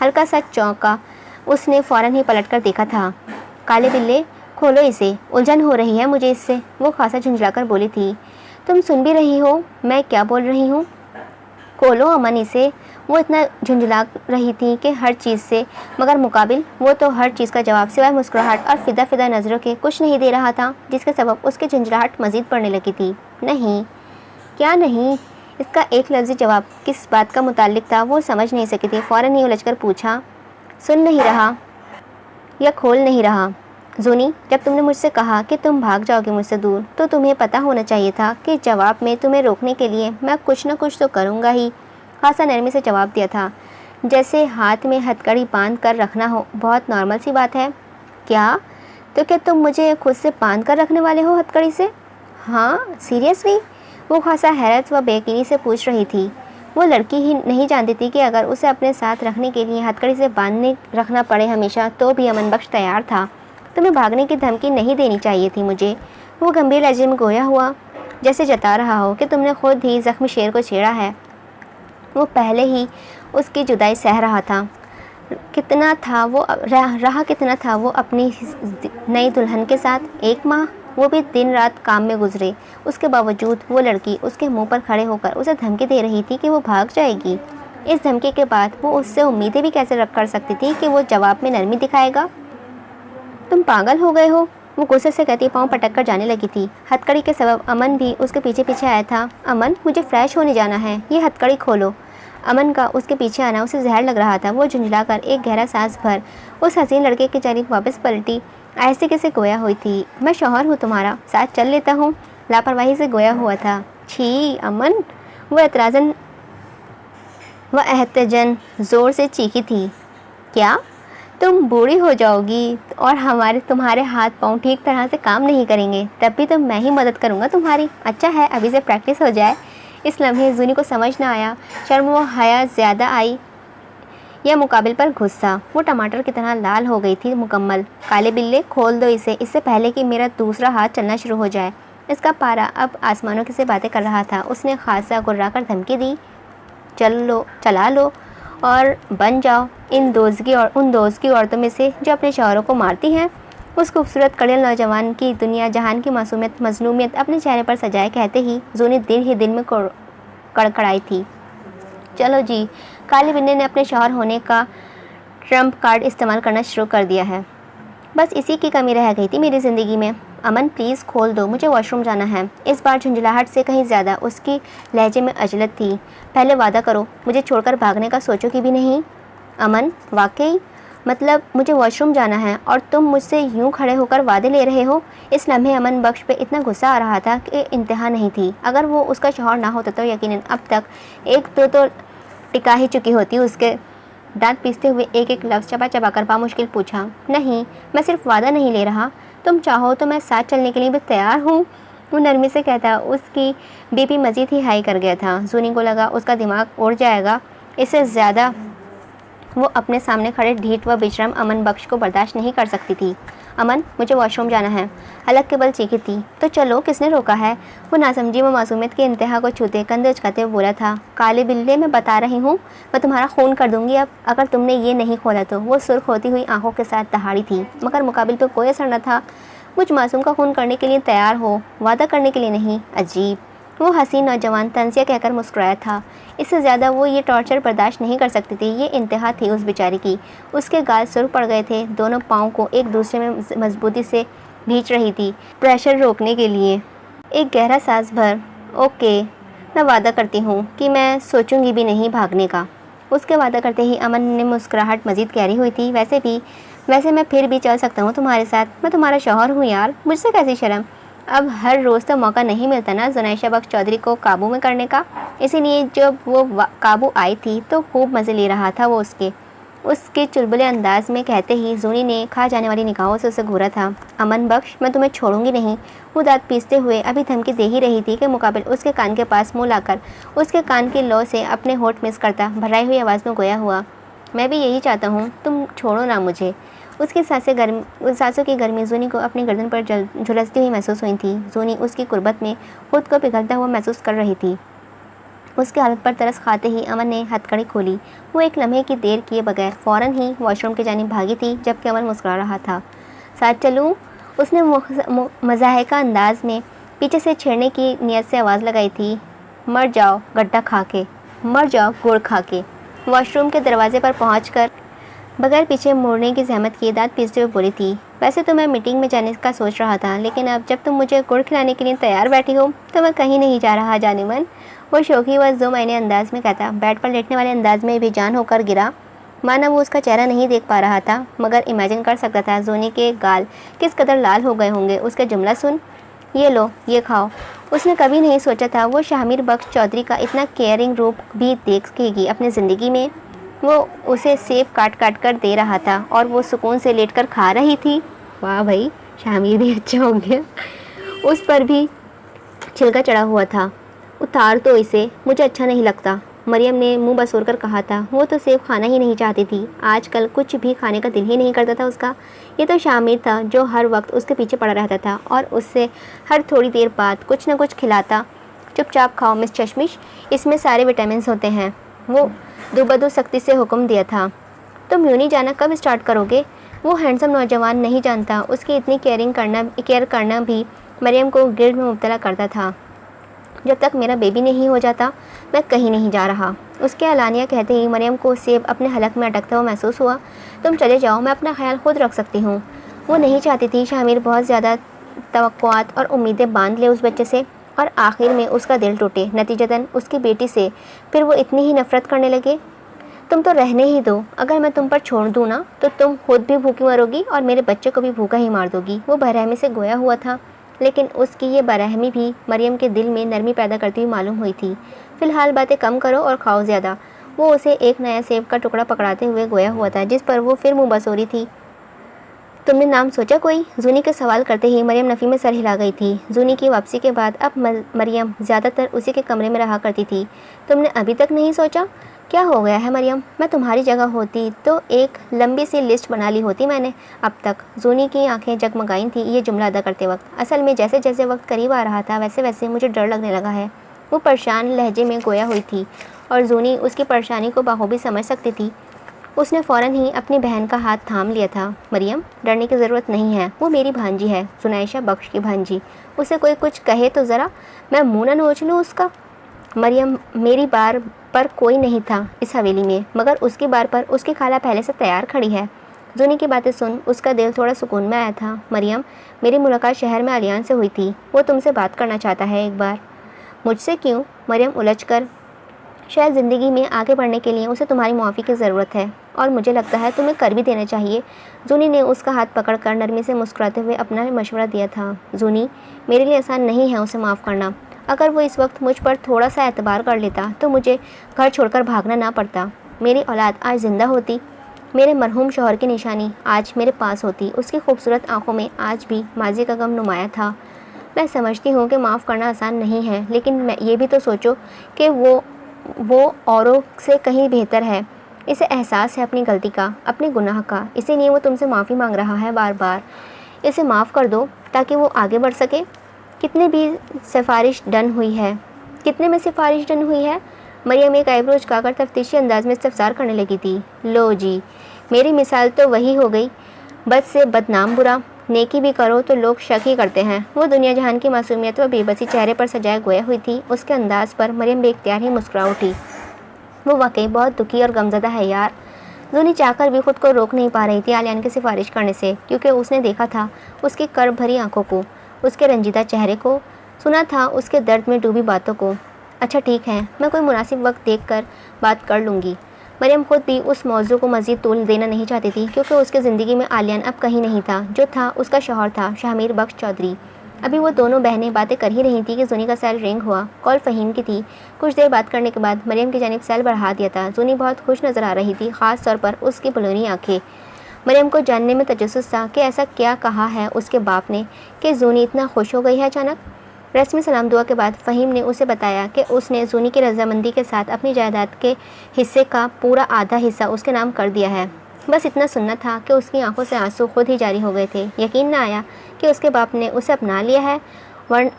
हल्का सा चौंका। उसने फ़ौरन ही पलटकर देखा था। काले बिल्ले, खोलो इसे, उलझन हो रही है मुझे इससे, वो खासा झुंझलाकर बोली थी। तुम सुन भी रही हो मैं क्या बोल रही हूँ? खोलो अमन इसे। वो इतना झुंझला रही थी कि हर चीज़ से, मगर मुकाबिल वो तो हर चीज़ का जवाब सिवाय मुस्कुराहट और फिदा नज़रों के कुछ नहीं दे रहा था, जिसके सबब उसकी झुंझलाहट मज़ीद बढ़ने लगी थी। नहीं, क्या नहीं? इसका एक लफ्ज़ी जवाब किस बात का मुताल्लिक था वो समझ नहीं सकी थी। फ़ौरन ही उलझकर पूछा, सुन नहीं रहा या खोल नहीं रहा? जूनी, जब तुमने मुझसे कहा कि तुम भाग जाओगे मुझसे दूर, तो तुम्हें पता होना चाहिए था कि जवाब में तुम्हें रोकने के लिए मैं कुछ न कुछ तो करूँगा ही। खासा नरमी से जवाब दिया था, जैसे हाथ में हथकड़ी बांध कर रखना हो। बहुत नॉर्मल सी बात है। क्या? तो क्या तुम मुझे खुद से बांध कर रखने वाले हो हथकड़ी से? हाँ, सीरियसली? वो खासा हैरत व बेयकीनी से पूछ रही थी। वो लड़की ही नहीं जानती थी कि अगर उसे अपने साथ रखने के लिए हथकड़ी से बांधने रखना पड़े हमेशा, तो भी अमन बख्श तैयार था। तुम्हें भागने की धमकी नहीं देनी चाहिए थी मुझे। वो गंभीर लहजे में गोया हुआ, जैसे जता रहा हो कि तुमने खुद ही ज़ख्मी शेर को छेड़ा है। वो पहले ही उसकी जुदाई सह रहा था। कितना था वो रहा कितना था वो अपनी नई दुल्हन के साथ? 1 माह, वो भी दिन रात काम में गुजरे। उसके बावजूद वो लड़की उसके मुंह पर खड़े होकर उसे धमकी दे रही थी कि वो भाग जाएगी। इस धमकी के बाद वो उससे उम्मीदें भी कैसे रख कर सकती थी कि वो जवाब में नरमी दिखाएगा? तुम पागल हो गए हो, वो गुस्से से कहती पाँव पटक कर जाने लगी थी। हथकड़ी के सबब अमन भी उसके पीछे पीछे आया था। अमन, मुझे फ्रेश होने जाना है, ये हथकड़ी खोलो। अमन का उसके पीछे आना उसे जहर लग रहा था। वो झुंझलाकर एक गहरा सांस भर उस हसीन लड़के की जानिब वापस पलटी। आहिस्ते से गोया हुई थी। मैं शौहर हूँ तुम्हारा, साथ चल लेता हूँ। लापरवाही से गोया हुआ था। छी अमन, वो एहतजन ज़ोर से चीखी थी। क्या? तुम बूढ़ी हो जाओगी और तुम्हारे हाथ पाँव ठीक तरह से काम नहीं करेंगे, तब भी तो मैं ही मदद करूँगा तुम्हारी। अच्छा है अभी से प्रैक्टिस हो जाए। इस लम्हे जूनी को समझ ना आया, शर्म व हया ज़्यादा आई या मुकाबिल पर गुस्सा। वो टमाटर की तरह लाल हो गई थी मुकम्मल। काले बिल्ले, खोल दो इसे, इससे पहले कि मेरा दूसरा हाथ चलना शुरू हो जाए। इसका पारा अब आसमानों की से बातें कर रहा था। उसने खासा गुर्रा कर धमकी दी, चला लो और बन जाओ उन दोज़ की औरतों में से जो अपने शौहरों को मारती हैं। उस खूबसूरत कड़ियल नौजवान की दुनिया जहान की मासूमियत मजलूमियत अपने चेहरे पर सजाए कहते ही जूनी दिल में कड़कड़ाई थी। चलो जी, काले बिन्ने ने अपने शौहर होने का ट्रम्प कार्ड इस्तेमाल करना शुरू कर दिया है। बस इसी की कमी रह गई थी मेरी ज़िंदगी में। अमन प्लीज़ खोल दो, मुझे वॉशरूम जाना है। इस बार झुंझलाहट से कहीं ज़्यादा उसकी लहजे में अजलत थी। पहले वादा करो, मुझे छोड़कर भागने का सोचोगी भी नहीं। अमन, वाकई? मतलब मुझे वॉशरूम जाना है और तुम मुझसे यूं खड़े होकर वादे ले रहे हो? इस लम्हे अमन बख्श पे इतना गुस्सा आ रहा था कि इंतहा नहीं थी। अगर वो उसका शौहर ना होता तो यकीनन अब तक एक दो तो टिका ही चुकी होती। उसके दांत पीसते हुए एक एक लफ्ज़ चबा चबा कर बामुश्किल पूछा, नहीं, मैं सिर्फ वादा नहीं ले रहा, तुम चाहो तो मैं साथ चलने के लिए भी तैयार हूँ। वो नरमी से कहता उसकी बीपी मज़ीद ही हाई कर गया था। जूनी को लगा उसका दिमाग उड़ जाएगा। इससे ज़्यादा वो अपने सामने खड़े ढीठ व बेशरम अमन बख्श को बर्दाश्त नहीं कर सकती थी। अमन, मुझे वॉशरूम जाना है, हलक के बल चीखी थी। तो चलो, किसने रोका है? वो नासमझी व मासूमियत के इंतहा को छूते कंधे उचकाते हुए बोला था। काले बिल्ले, मैं बता रही हूँ, मैं तुम्हारा खून कर दूंगी अब, अगर तुमने ये नहीं खोला तो। वो सुर्ख होती हुई आंखों के साथ दहाड़ी थी, मगर मुकाबिल पर कोई असर न था। मुझ मासूम का खून करने के लिए तैयार हो, वादा करने के लिए नहीं। अजीब। वो हसीन नौजवान तंजिया कहकर मुस्कुराया था। इससे ज़्यादा वो ये टॉर्चर बर्दाश्त नहीं कर सकती थी। ये इंतहा थी उस बेचारी की। उसके गाल सुर्ख पड़ गए थे, दोनों पाँव को एक दूसरे में मजबूती से भींच रही थी प्रेशर रोकने के लिए। एक गहरा सांस भर, ओके, मैं वादा करती हूँ कि मैं सोचूंगी भी नहीं भागने का। उसके वादा करते ही अमन ने मुस्कुराहट मज़ीद गहरी हुई थी। वैसे मैं फिर भी चल सकता हूँ तुम्हारे साथ, मैं तुम्हारा शौहर हूँ यार, मुझसे कैसी शर्म। अब हर रोज़ तो मौका नहीं मिलता ना जुनैशा बख्श चौधरी को काबू में करने का, इसीलिए जब वो काबू आई थी तो खूब मज़े ले रहा था वो उसके चुलबुले अंदाज में कहते ही जूनी ने खा जाने वाली निगाहों से उसे घूरा था। अमन बख्श, मैं तुम्हें छोड़ूंगी नहीं। वो दांत पीसते हुए अभी धमकी दे ही रही थी कि मुकाबिल उसके कान के पास मुँह लाकर उसके कान की लौ से अपने होठ मिस करता भराई हुई आवाज़ में गोया हुआ, मैं भी यही चाहता हूँ, तुम छोड़ो ना मुझे। उसकी सांसों की गर्मी जूनी को अपनी गर्दन पर झुलसती हुई महसूस हुई थी। जूनी उसकी कुर्बत में खुद को पिघलता हुआ महसूस कर रही थी। उसकी हालत पर तरस खाते ही अमन ने हथकड़ी खोली। वो एक लम्हे की देर किए बगैर फ़ौरन ही वॉशरूम की जानिब भागी थी, जबकि अमन मुस्कुरा रहा था। साथ चलूँ? उसने मज़ाहिका अंदाज में पीछे से छेड़ने की नीयत से आवाज़ लगाई थी। मर जाओ गड्ढा खा के, मर जाओ गुड़ खा के। वॉशरूम के दरवाजे पर पहुँचकर बगैर पीछे मुड़ने की जहमत किए दांत पीसते हुए बोली थी, वैसे तो मैं मीटिंग में जाने का सोच रहा था, लेकिन अब जब तुम मुझे गुड़ खिलाने के लिए तैयार बैठी हो तो मैं कहीं नहीं जा रहा जाने मन। वो शौकी व दो महीने अंदाज में कहता बेड पर लेटने वाले अंदाज में भी जान होकर गिरा। माना वो उसका चेहरा नहीं देख पा रहा था, मगर इमेजिन कर सकता था जूनी के गाल किस कदर लाल हो गए होंगे। उसका जुमला सुन, ये लो, ये खाओ। उसने कभी नहीं सोचा था वो शामिर बख्श चौधरी का इतना केयरिंग रूप भी देखेगी अपनी ज़िंदगी में। वो उसे सेब काट काट कर दे रहा था और वो सुकून से लेटकर खा रही थी। वाह भाई, शामिर भी अच्छा हो गया। उस पर भी छिलका चढ़ा हुआ था। उतार तो इसे, मुझे अच्छा नहीं लगता, मरियम ने मुंह बसोर कर कहा था। वो तो सेब खाना ही नहीं चाहती थी, आजकल कुछ भी खाने का दिल ही नहीं करता था उसका। ये तो शामिर था जो हर वक्त उसके पीछे पड़ा रहता था और उससे हर थोड़ी देर बाद कुछ न कुछ खिलाता। चुपचाप खाओ मिस चश्मिश, इसमें सारे विटामिन होते हैं। वो दुबदू सख्ती से हुक्म दिया था। तुम यूं नहीं जाना कब स्टार्ट करोगे? वो हैंडसम नौजवान नहीं जानता उसकी इतनी केयर करना भी मरियम को गिल्ड में मुब्तला करता था। जब तक मेरा बेबी नहीं हो जाता मैं कहीं नहीं जा रहा। उसके अलानिया कहते ही मरियम को सेब अपने हलक में अटकता हुआ महसूस हुआ। तुम चले जाओ, मैं अपना ख्याल खुद रख सकती हूँ। वो नहीं चाहती थी शामिर बहुत ज़्यादा तवक्कुआत और उम्मीदें बांध ले उस बच्चे से और आखिर में उसका दिल टूटे, नतीजतन उसकी बेटी से फिर वो इतनी ही नफ़रत करने लगे। तुम तो रहने ही दो, अगर मैं तुम पर छोड़ दूँ ना तो तुम खुद भी भूखी मरोगी और मेरे बच्चे को भी भूखा ही मार दोगी। वो बेरहमी से गोया हुआ था, लेकिन उसकी ये बेरहमी भी मरियम के दिल में नरमी पैदा करती हुई मालूम हुई थी। फ़िलहाल बातें कम करो और खाओ ज़्यादा। वो उसे एक नया सेब का टुकड़ा पकड़ाते हुए गोया हुआ था, जिस पर वो फिर मुँह बसोरी थी। तुमने नाम सोचा कोई? जूनी के सवाल करते ही मरियम नफ़ी में सर हिला गई थी। जूनी की वापसी के बाद अब मरियम ज़्यादातर उसी के कमरे में रहा करती थी। तुमने अभी तक नहीं सोचा? क्या हो गया है मरियम? मैं तुम्हारी जगह होती तो एक लंबी सी लिस्ट बना ली होती मैंने अब तक। जूनी की आंखें जगमगाई थी ये जुमला अदा करते वक्त। असल में जैसे जैसे वक्त करीब आ रहा था वैसे वैसे मुझे डर लगने लगा है। वो परेशान लहजे में गोया हुई थी और जूनी उसकी परेशानी को बाखूबी समझ सकती थी। उसने फ़ौरन ही अपनी बहन का हाथ थाम लिया था। मरियम, डरने की ज़रूरत नहीं है, वो मेरी भांजी है, जुनैशा बख्श की भांजी। उसे कोई कुछ कहे तो ज़रा मैं मुँह न नोच लूँ उसका। मरियम, मेरी बार पर कोई नहीं था इस हवेली में, मगर उसकी बार पर उसकी खाला पहले से तैयार खड़ी है। जूनी की बातें सुन उसका दिल थोड़ा सुकून में आया था। मरियम, मेरी मुलाकात शहर में आलियान से हुई थी, वो तुमसे बात करना चाहता है एक बार। मुझसे क्यों? मरियम उलझ कर, शायद ज़िंदगी में आगे बढ़ने के लिए उसे तुम्हारी मुआफ़ी की ज़रूरत है और मुझे लगता है तुम्हें कर भी देना चाहिए। जूनी ने उसका हाथ पकड़कर नरमी से मुस्कुराते हुए अपना मशवरा दिया था। जूनी, मेरे लिए आसान नहीं है उसे माफ़ करना। अगर वो इस वक्त मुझ पर थोड़ा सा एतबार कर लेता तो मुझे घर छोड़कर भागना ना पड़ता। मेरी औलाद आज ज़िंदा होती, मेरे मरहूम शौहर की निशानी आज मेरे पास होती। उसकी खूबसूरत आंखों में आज भी माजी का गम नुमाया था। मैं समझती हूँ कि माफ़ करना आसान नहीं है, लेकिन मैं ये भी तो सोचो कि वो औरों से कहीं बेहतर है। इसे एहसास है अपनी गलती का, अपने गुनाह का, इसीलिए वो तुमसे माफ़ी मांग रहा है बार बार। इसे माफ़ कर दो ताकि वो आगे बढ़ सके। कितने में सिफारिश डन हुई है? मरियम एक आईब्रो झुकाकर तफ्तीशी अंदाज में इस्तफसार करने लगी थी। लो जी, मेरी मिसाल तो वही हो गई। बद से बदनाम बुरा, नेकी भी करो तो लोग शक ही करते हैं। वो दुनिया जहान की मासूमियत व बेबसी चेहरे पर सजाए गोया हुई थी। उसके अंदाज पर मरियम बेख्तियार ही मुस्कुरा उठी। वो वाकई बहुत दुखी और गमज़दा है यार। जूनी चाहकर भी खुद को रोक नहीं पा रही थी आलियान की सिफारिश करने से, क्योंकि उसने देखा था उसकी कर्ब भरी आंखों को, उसके रंजीदा चेहरे को, सुना था उसके दर्द में डूबी बातों को। अच्छा ठीक है, मैं कोई मुनासिब वक्त देखकर बात कर लूँगी। मरियम खुद भी उस मौजू को मज़ीद तूल देना नहीं चाहती थी, क्योंकि उसकी ज़िंदगी में आलियान अब कहीं नहीं था। जो था उसका शौहर था, शाहमीर बख्श चौधरी। अभी वो दोनों बहनें बातें कर ही रही थी कि जूनी का सेल रिंग हुआ। कॉल फ़हीम की थी। कुछ देर बात करने के बाद मरियम की जानिब सेल बढ़ा दिया था। जूनी बहुत खुश नज़र आ रही थी, ख़ास तौर पर उसकी बलूनी आँखें। मरियम को जानने में तजस्सुस था कि ऐसा क्या कहा है उसके बाप ने कि जूनी इतना खुश हो गई है अचानक। रस्मी सलाम दुआ के बाद फ़हीम ने उसे बताया कि उसने जूनी की रजामंदी के साथ अपनी जायदाद के हिस्से का पूरा आधा हिस्सा उसके नाम कर दिया है। बस इतना सुनना था कि उसकी आंखों से आंसू खुद ही जारी हो गए थे। यकीन न आया कि उसके बाप ने उसे अपना लिया है,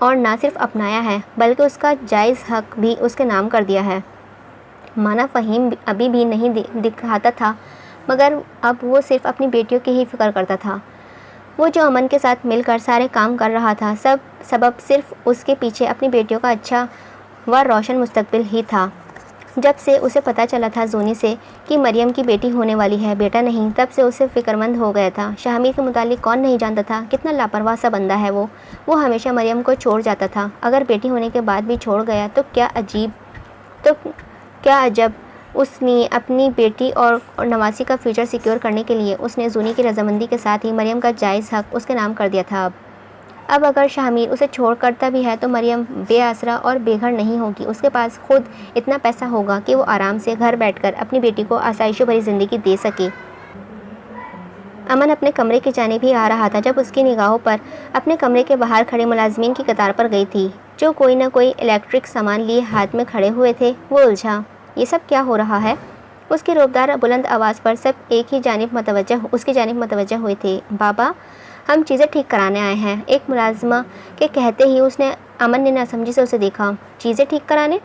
और ना सिर्फ अपनाया है बल्कि उसका जायज़ हक भी उसके नाम कर दिया है। माना फ़हीम अभी भी नहीं दिखाता था, मगर अब वो सिर्फ अपनी बेटियों की ही फ़िक्र करता था। वो जो अमन के साथ मिलकर सारे काम कर रहा था, सब सबब सिर्फ उसके पीछे अपनी बेटियों का अच्छा व रोशन मुस्तकबिल ही था। जब से उसे पता चला था जूनी से कि मरियम की बेटी होने वाली है, बेटा नहीं, तब से उसे फ़िक्रमंद हो गया था। शाहमीर के मुतालिक कौन नहीं जानता था कितना लापरवाह सा बंदा है वो हमेशा मरियम को छोड़ जाता था। अगर बेटी होने के बाद भी छोड़ गया तो क्या अजब। उसने अपनी बेटी और नवासी का फ्यूचर सिक्योर करने के लिए उसने जूनी की रजामंदी के साथ ही मरियम का जायज़ हक उसके नाम कर दिया था। अब अगर शाहमीर उसे छोड़ करता भी है तो मरियम बेआसरा और बेघर नहीं होगी। उसके पास खुद इतना पैसा होगा कि वो आराम से घर बैठकर अपनी बेटी को आसाइशों भरी ज़िंदगी दे सके। अमन अपने कमरे की जानिब ही आ रहा था जब उसकी निगाहों पर अपने कमरे के बाहर खड़े मुलाजमीन की कतार पर गई थी, जो कोई न कोई इलेक्ट्रिक सामान लिए हाथ में खड़े हुए थे। वो उलझा, ये सब क्या हो रहा है? उसकी रोबदार बुलंद आवाज़ पर सब उसकी जानिब मतवज्जह हुए थे। बाबा, हम चीज़ें ठीक कराने आए हैं, एक मुलाजमा के कहते ही अमन ने नासमझी से उसे देखा। चीज़ें ठीक कराने?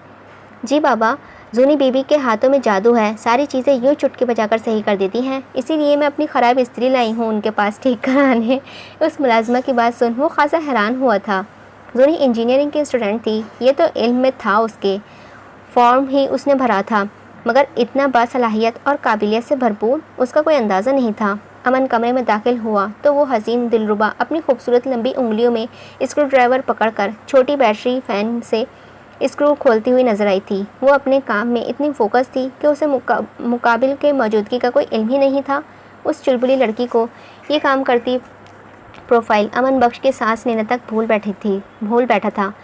जी बाबा, जूनी बीबी के हाथों में जादू है, सारी चीज़ें यूँ चुटकी बजाकर सही कर देती हैं, इसीलिए मैं अपनी ख़राब इस्त्री लाई हूँ उनके पास ठीक कराने। उस मुलाजमा की बात सुन वो खासा हैरान हुआ था। जूनी इंजीनियरिंग की स्टूडेंट थी, ये तो इल्म में था, उसके फॉर्म ही उसने भरा था, मगर इतना बासलाहियत और काबिलियत से भरपूर उसका कोई अंदाज़ा नहीं था। अमन कमरे में दाखिल हुआ तो वो हसीन दिलरुबा अपनी खूबसूरत लंबी उंगलियों में स्क्रू ड्राइवर पकड़कर छोटी बैटरी फ़ैन से स्क्रू खोलती हुई नजर आई थी। वो अपने काम में इतनी फोकस थी कि उसे मुकाबिल के मौजूदगी का कोई इल्म ही नहीं था। उस चुलबुली लड़की को ये काम करती प्रोफाइल अमन बख्श के सांस लेने तक भूल बैठा था।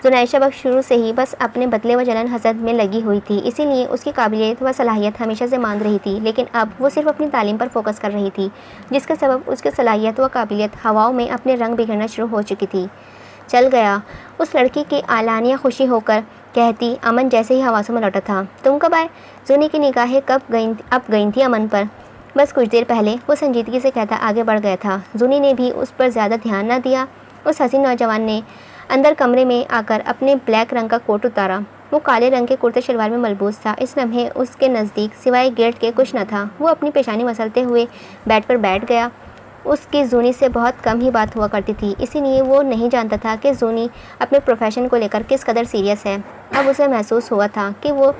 जुनैशा बख्श शुरू से ही बस अपने बदले व जलन हसद में लगी हुई थी, इसीलिए उसकी काबिलियत व सलाहियत हमेशा से मांद रही थी, लेकिन अब वो सिर्फ अपनी तालीम पर फोकस कर रही थी, जिसके सबब उसकी सलाहियत व काबिलियत हवाओं में अपने रंग बिखरना शुरू हो चुकी थी। चल गया, उस लड़की की आलानिया खुशी होकर कहती अमन जैसे ही हवासों में लौटा था। तुम कब आए? जूनी की निगाहें अब गई थी अमन पर। बस कुछ देर पहले, वो संजीदगी से कहता आगे बढ़ गया था। जूनी ने भी उस पर ज़्यादा ध्यान न दिया। उस हसीन नौजवान ने अंदर कमरे में आकर अपने ब्लैक रंग का कोट उतारा। वो काले रंग के कुर्ते शलवार में मलबूस था। इस लम्हे उसके नज़दीक सिवाय गेट के कुछ न था। वो अपनी पेशानी मसलते हुए बेड पर बैठ गया। उसकी जूनी से बहुत कम ही बात हुआ करती थी, इसीलिए वो नहीं जानता था कि जूनी अपने प्रोफेशन को लेकर किस कदर सीरियस है। अब उसे महसूस हुआ था कि वो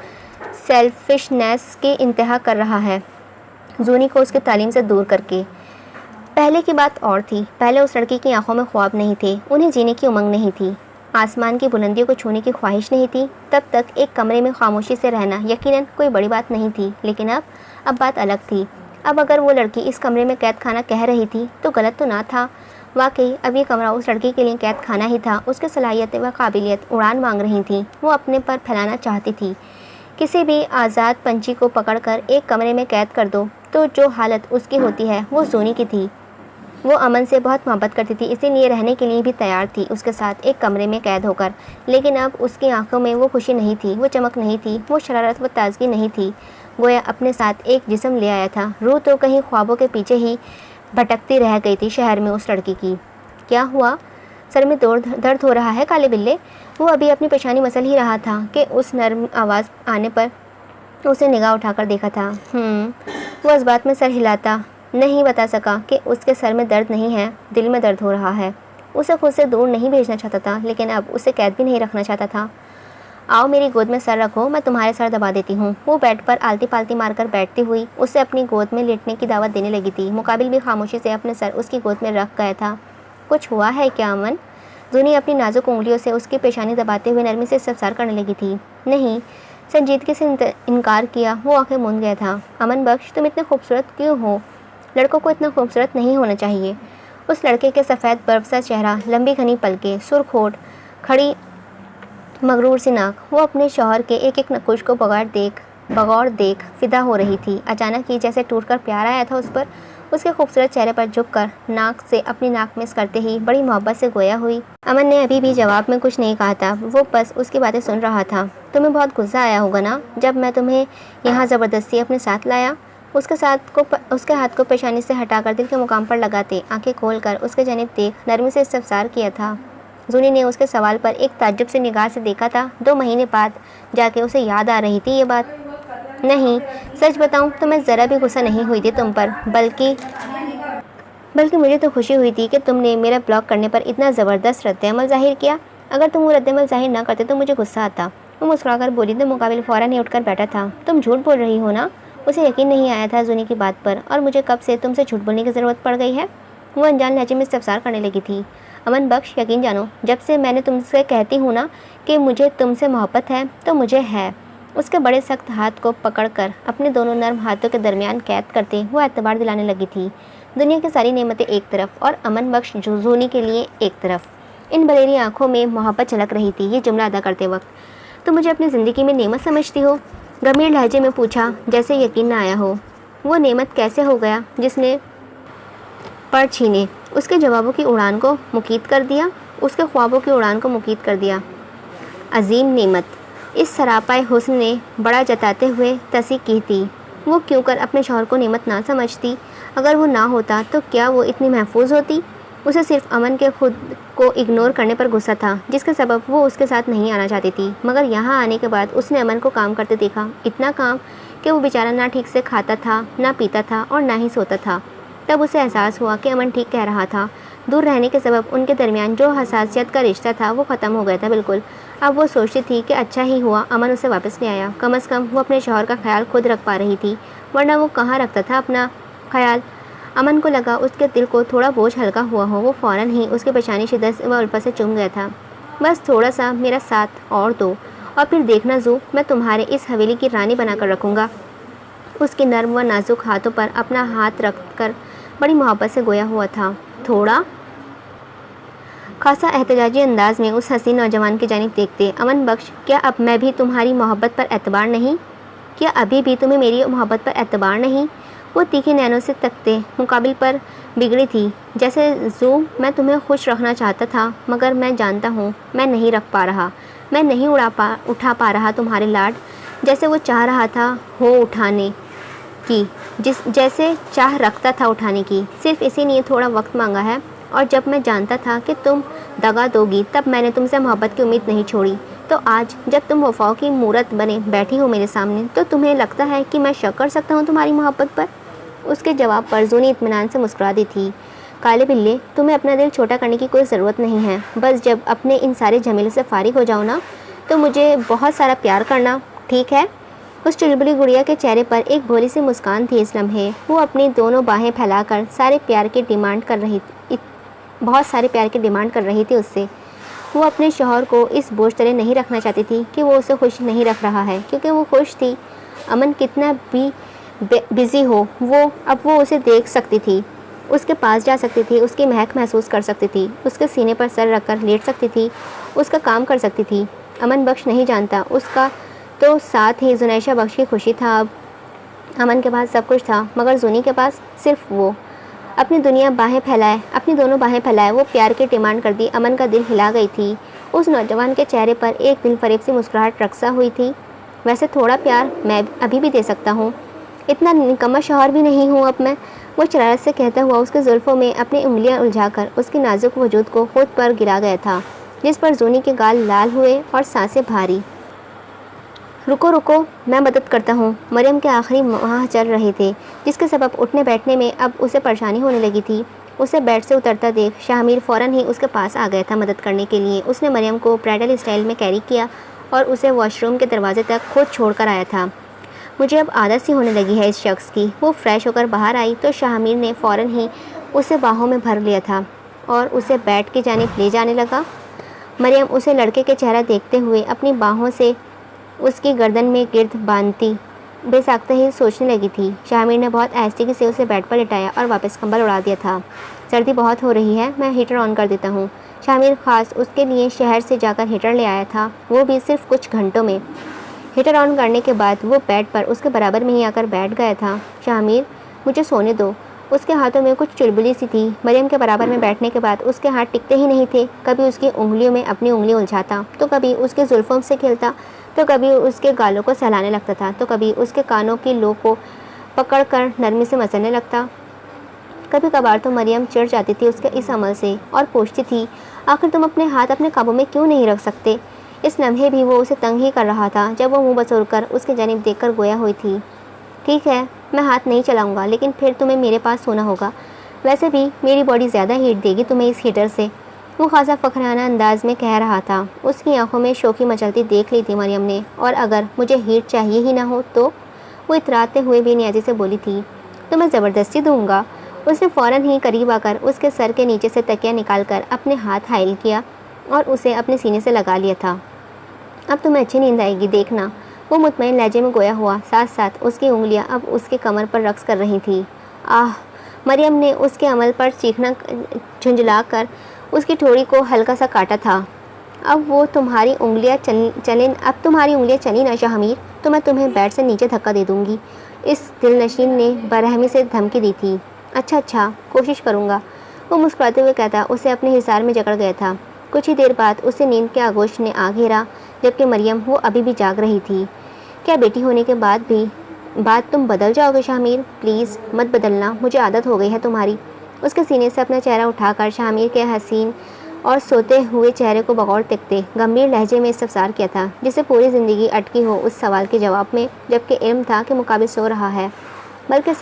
सेल्फिशनेस की इंतहा कर रहा है, जूनी को उसकी तालीम से दूर करके। पहले की बात और थी। पहले उस लड़की की आंखों में ख्वाब नहीं थे, उन्हें जीने की उमंग नहीं थी, आसमान की बुलंदियों को छूने की ख्वाहिश नहीं थी। तब तक एक कमरे में खामोशी से रहना यकीनन कोई बड़ी बात नहीं थी, लेकिन अब बात अलग थी। अब अगर वो लड़की इस कमरे में कैद खाना कह रही थी तो गलत तो ना था। वाकई अब ये कमरा उस लड़की के लिए कैद खाना ही था। उसकी सलाहियतें व काबिलियत उड़ान मांग रही थी, वो अपने पर फैलाना चाहती थी। किसी भी आज़ाद पंछी को पकड़कर एक कमरे में कैद कर दो तो जो हालत उसकी होती है वो जूनी की थी। वो अमन से बहुत मोहब्बत करती थी, इसीलिए रहने के लिए भी तैयार थी उसके साथ एक कमरे में कैद होकर। लेकिन अब उसकी आंखों में वो खुशी नहीं थी, वो चमक नहीं थी, वो शरारत व ताजगी नहीं थी। गोया अपने साथ एक जिस्म ले आया था। रूह तो कहीं ख्वाबों के पीछे ही भटकती रह गई थी शहर में उस लड़की की। क्या हुआ? सर में दर्द हो रहा है काले बिल्ले? वो अभी अपनी पेशानी मसल ही रहा था कि उस नर्म आवाज़ आने पर उसे निगाह उठाकर देखा था। वो इस बात में सर हिलाता नहीं बता सका कि उसके सर में दर्द नहीं है, दिल में दर्द हो रहा है। उसे खुद से दूर नहीं भेजना चाहता था, लेकिन अब उसे कैद भी नहीं रखना चाहता था। आओ मेरी गोद में सर रखो, मैं तुम्हारे सर दबा देती हूँ। वो बेड पर आलती पालती मारकर बैठती हुई उसे अपनी गोद में लेटने की दावत देने लगी थी। मुकाबिल भी खामोशी से अपने सर उसकी गोद में रख गया था। कुछ हुआ है क्या अमन? जूनी अपनी नाजुक उंगलियों से उसकी पेशानी दबाते हुए नरमी से इस्तफसार करने लगी थी। नहीं, संजीदगी से इनकार किया। वो आंखें मूंद गया था। अमन बख्श, तुम इतने खूबसूरत क्यों हो? लड़कों को इतना खूबसूरत नहीं होना चाहिए। उस लड़के के सफ़ेद बर्फ सा चेहरा, लंबी घनी पलकें, सुर्ख होठ, खड़ी मगरूर सी नाक। वो अपने शौहर के एक एक नकुश को बगौर देख फिदा हो रही थी। अचानक ही जैसे टूटकर प्यार आया था उस पर। उसके खूबसूरत चेहरे पर झुककर नाक से अपनी नाक मिस करते ही बड़ी मोहब्बत से गोया हुई। अमन ने अभी भी जवाब में कुछ नहीं कहा था। वो बस उसकी बातें सुन रहा था। तुम्हें बहुत गुस्सा आया होगा ना जब मैं तुम्हें यहाँ ज़बरदस्ती अपने साथ लाया? उसके हाथ को पेशानी से हटाकर दिल के मुकाम पर लगाते आंखें खोलकर उसके जानिब देख नरमी से इस्तफसार किया था। जूनी ने उसके सवाल पर एक ताज्जुब से निगाह से देखा था। 2 महीने बाद जाके उसे याद आ रही थी ये बात। नहीं, सच बताऊं तो मैं ज़रा भी गुस्सा नहीं हुई थी तुम पर, बल्कि मुझे तो खुशी हुई थी कि तुमने मेरा ब्लॉक करने पर इतना ज़बरदस्त रद्द-ए-अमल ज़ाहिर किया। अगर तुम वो रद्द-ए-अमल ज़ाहिर ना करते तो मुझे गुस्सा आता। वो मुस्कुराकर बोली तो मुकाबिल फ़ौरन ही उठकर बैठा था। तुम झूठ बोल रही हो ना? उसे यकीन नहीं आया था जूनी की बात पर। और मुझे कब से तुमसे झूठ बोलने की ज़रूरत पड़ गई है? वो अनजान लहजे में इस्तफसार करने लगी थी। अमन बख्श, यकीन जानो, जब से मैंने तुमसे कहती हूँ ना कि मुझे तुमसे मोहब्बत है तो मुझे है। उसके बड़े सख्त हाथ को पकड़कर अपने दोनों नर्म हाथों के दरमियान कैद करते वो एतबार दिलाने लगी थी। दुनिया की सारी नेमतें एक तरफ और अमन बख्श जूनी के लिए एक तरफ। इन बलेरी आंखों में मोहब्बत झलक रही थी। ये जुमला अदा करते वक्त तो मुझे अपनी ज़िंदगी में नेमत समझती हो? गंभीर लहजे में पूछा, जैसे यकीन ना आया हो। वो नेमत कैसे हो गया जिसने पर छीने उसके जवाबों की उड़ान को मुकीद कर दिया, उसके ख्वाबों की उड़ान को मुकीद कर दिया। अजीम नेमत, इस सरापाए हुस्न ने बड़ा जताते हुए तस्दीक की थी। वो क्यों कर अपने शौहर को नेमत ना समझती? अगर वो ना होता तो क्या वो इतनी महफूज होती? उसे सिर्फ अमन के खुद को इग्नोर करने पर गुस्सा था, जिसके सबब वो उसके साथ नहीं आना चाहती थी। मगर यहाँ आने के बाद उसने अमन को काम करते देखा, इतना काम कि वो बेचारा ना ठीक से खाता था, ना पीता था और ना ही सोता था। तब उसे एहसास हुआ कि अमन ठीक कह रहा था। दूर रहने के सबब उनके दरमियान जो हसासियत का रिश्ता था वो ख़त्म हो गया था बिल्कुल। अब वो सोचती थी कि अच्छा ही हुआ अमन उसे वापस ले आया। कम अज़ कम वो अपने शौहर का ख्याल खुद रख पा रही थी, वरना वो कहाँ रखता था अपना ख्याल। अमन को लगा उसके दिल को थोड़ा बोझ हल्का हुआ हो। वो फ़ौरन ही उसके पेशानी शिद्दत व उल्फत से चूम गया था। बस थोड़ा सा मेरा साथ और दो, और फिर देखना जू, मैं तुम्हारे इस हवेली की रानी बनाकर रखूँगा। उसके नर्म व नाजुक हाथों पर अपना हाथ रखकर बड़ी मोहब्बत से गोया हुआ था। थोड़ा खासा एहतजाजी अंदाज में उस हसीन नौजवान की जानिब देखते, अमन बख्श, क्या अब मैं भी तुम्हारी मोहब्बत पर एतबार नहीं? क्या अभी भी तुम्हें मेरी मोहब्बत पर एतबार नहीं? वो तीखे नैनों से तकते मुकाबिल पर बिगड़ी थी। जैसे जू, मैं तुम्हें खुश रखना चाहता था, मगर मैं जानता हूँ मैं नहीं रख पा रहा। मैं नहीं उठा पा रहा तुम्हारे लाड, जैसे वो चाह रहा था हो उठाने की, जैसे चाह रखता था उठाने की। सिर्फ इसी लिए थोड़ा वक्त मांगा है, और जब मैं जानता था कि तुम दगा दोगी तब मैंने तुमसे मोहब्बत की उम्मीद नहीं छोड़ी। तो आज जब तुम वफाओं की मूरत बने बैठी हो मेरे सामने, तो तुम्हें लगता है कि मैं शक कर सकता हूँ तुम्हारी मोहब्बत पर? उसके जवाब पर जूनी इत्मीनान से मुस्कुरा दी थी। काले बिल्ले, तुम्हें अपना दिल छोटा करने की कोई ज़रूरत नहीं है। बस जब अपने इन सारे झमेले से फारिग हो जाओ ना, तो मुझे बहुत सारा प्यार करना, ठीक है? उस चुलबुली गुड़िया के चेहरे पर एक भोली सी मुस्कान थी इस लम्हे। वो अपनी दोनों बाहें फैलाकर बहुत सारे प्यार की डिमांड कर रही थी उससे। वो अपने शौहर को इस बोझ तले नहीं रखना चाहती थी कि वो उसे खुश नहीं रख रहा है, क्योंकि वो खुश थी। अमन कितना भी बिज़ी हो, अब वो उसे देख सकती थी, उसके पास जा सकती थी, उसकी महक महसूस कर सकती थी, उसके सीने पर सर रखकर लेट सकती थी, उसका काम कर सकती थी। अमन बख्श नहीं जानता, उसका तो साथ ही जुनैशा बख्श की खुशी था। अब अमन के पास सब कुछ था, मगर जूनी के पास सिर्फ वो। अपनी दोनों बाहें फैलाए वो प्यार की डिमांड कर दी। अमन का दिल हिला गई थी। उस नौजवान के चेहरे पर एक दिल फरेब सी मुस्कुराहट रक्सा हुई थी। वैसे थोड़ा प्यार मैं अभी भी दे सकता हूँ, इतना निकम्मा शौहर भी नहीं हूँ अब मैं। वो शरारत से कहता हुआ उसके जुल्फ़ों में अपनी उंगलियां उलझाकर उसके नाजुक वजूद को खुद पर गिरा गया था, जिस पर जूनी के गाल लाल हुए और सांसें भारी। रुको रुको, मैं मदद करता हूँ। मरियम के आखिरी माह चल रहे थे, जिसके सबब उठने बैठने में अब उसे परेशानी होने लगी थी। उसे बेड से उतरता देख शाहमीर फ़ौरन ही उसके पास आ गया था मदद करने के लिए। उसने मरियम को ब्राइडल स्टाइल में कैरी किया और उसे वॉशरूम के दरवाजे तक खुद छोड़ कर आया था। मुझे अब आदत सी होने लगी है इस शख्स की। वो फ्रेश होकर बाहर आई तो शाहमीर ने फ़ौरन ही उसे बाहों में भर लिया था और उसे बेड की जानिब ले जाने लगा। मरियम उसे लड़के के चेहरा देखते हुए अपनी बाहों से उसकी गर्दन में गिर्द बांधती बेसाख्ता ही सोचने लगी थी। शाहमीर ने बहुत आहिस्तेगी से उसे बेड पर लिटाया और वापस कंबल उड़ा दिया था। सर्दी बहुत हो रही है, मैं हीटर ऑन कर देता हूँ। शाहमीर ख़ास उसके लिए शहर से जाकर हीटर ले आया था, वो भी सिर्फ कुछ घंटों में। हीटर ऑन करने के बाद वो बेड पर उसके बराबर में ही आकर बैठ गया था। शाहमीर, मुझे सोने दो। उसके हाथों में कुछ चुलबुली सी थी। मरियम के बराबर में बैठने के बाद उसके हाथ टिकते ही नहीं थे। कभी उसकी उंगलियों में अपनी उंगली उलझाता, तो कभी उसके जुल्फ़ों से खेलता, तो कभी उसके गालों को सहलाने लगता था, तो कभी उसके कानों की लो को पकड़कर नरमी से मसलने लगता। कभी कभार तो मरियम चिढ़ जाती थी उसके इस अमल से और पूछती थी, आखिर तुम अपने हाथ अपने काबू में क्यों नहीं रख सकते। इस लम्हे भी वो उसे तंग ही कर रहा था जब वो मुंह बसोर कर उसकी जानिब देखकर गोया हुई थी। ठीक है, मैं हाथ नहीं चलाऊंगा, लेकिन फिर तुम्हें मेरे पास सोना होगा। वैसे भी मेरी बॉडी ज़्यादा हीट देगी तुम्हें इस हीटर से। वो खासा फ़खराना अंदाज में कह रहा था। उसकी आंखों में शोखी मचलती देख ली थी मरियम ने। और अगर मुझे हीट चाहिए ही ना हो तो, वो इतराते हुए बेनियाजी से बोली थी, तो मैं ज़बरदस्ती दूंगा। उसने फ़ौरन ही करीब आकर उसके सर के नीचे से तकिया निकालकर अपने हाथ हाइल किया और उसे अपने सीने से लगा लिया था। अब तुम्हें अच्छी नींद आएगी, देखना। वो मुतमईन लहजे में गोया हुआ, साथ साथ उसकी उंगलियां अब उसके कमर पर रक्स कर रही थी। आह! मरियम ने उसके अमल पर चीखना झुंझला कर उसकी ठोड़ी को हल्का सा काटा था। अब तुम्हारी उंगलियां चली ना शाहमीर, तो मैं तुम्हें बेड से नीचे धक्का दे दूंगी। इस दिलनशीन ने बरहमी से धमकी दी थी। अच्छा, कोशिश करूँगा, वो मुस्कुराते हुए कहता उसे अपने हिसार में जकड़ गया था। कुछ ही देर बाद उसे नींद के आगोश ने आ घेरा, जबकि मरियम वो अभी भी जाग रही थी। क्या बेटी होने के बाद भी बात तुम बदल जाओगे शाहमीर? प्लीज़ मत बदलना, मुझे आदत हो गई है तुम्हारी। उसके सीने से अपना चेहरा उठाकर शाहमीर के हसीन और सोते हुए चेहरे को बगौर तकते गंभीर लहजे में इस्तफसार किया था, जिसे पूरी ज़िंदगी अटकी हो उस सवाल के जवाब में, जबकि इल्म था कि मुकाबिल सो रहा है। बल्कि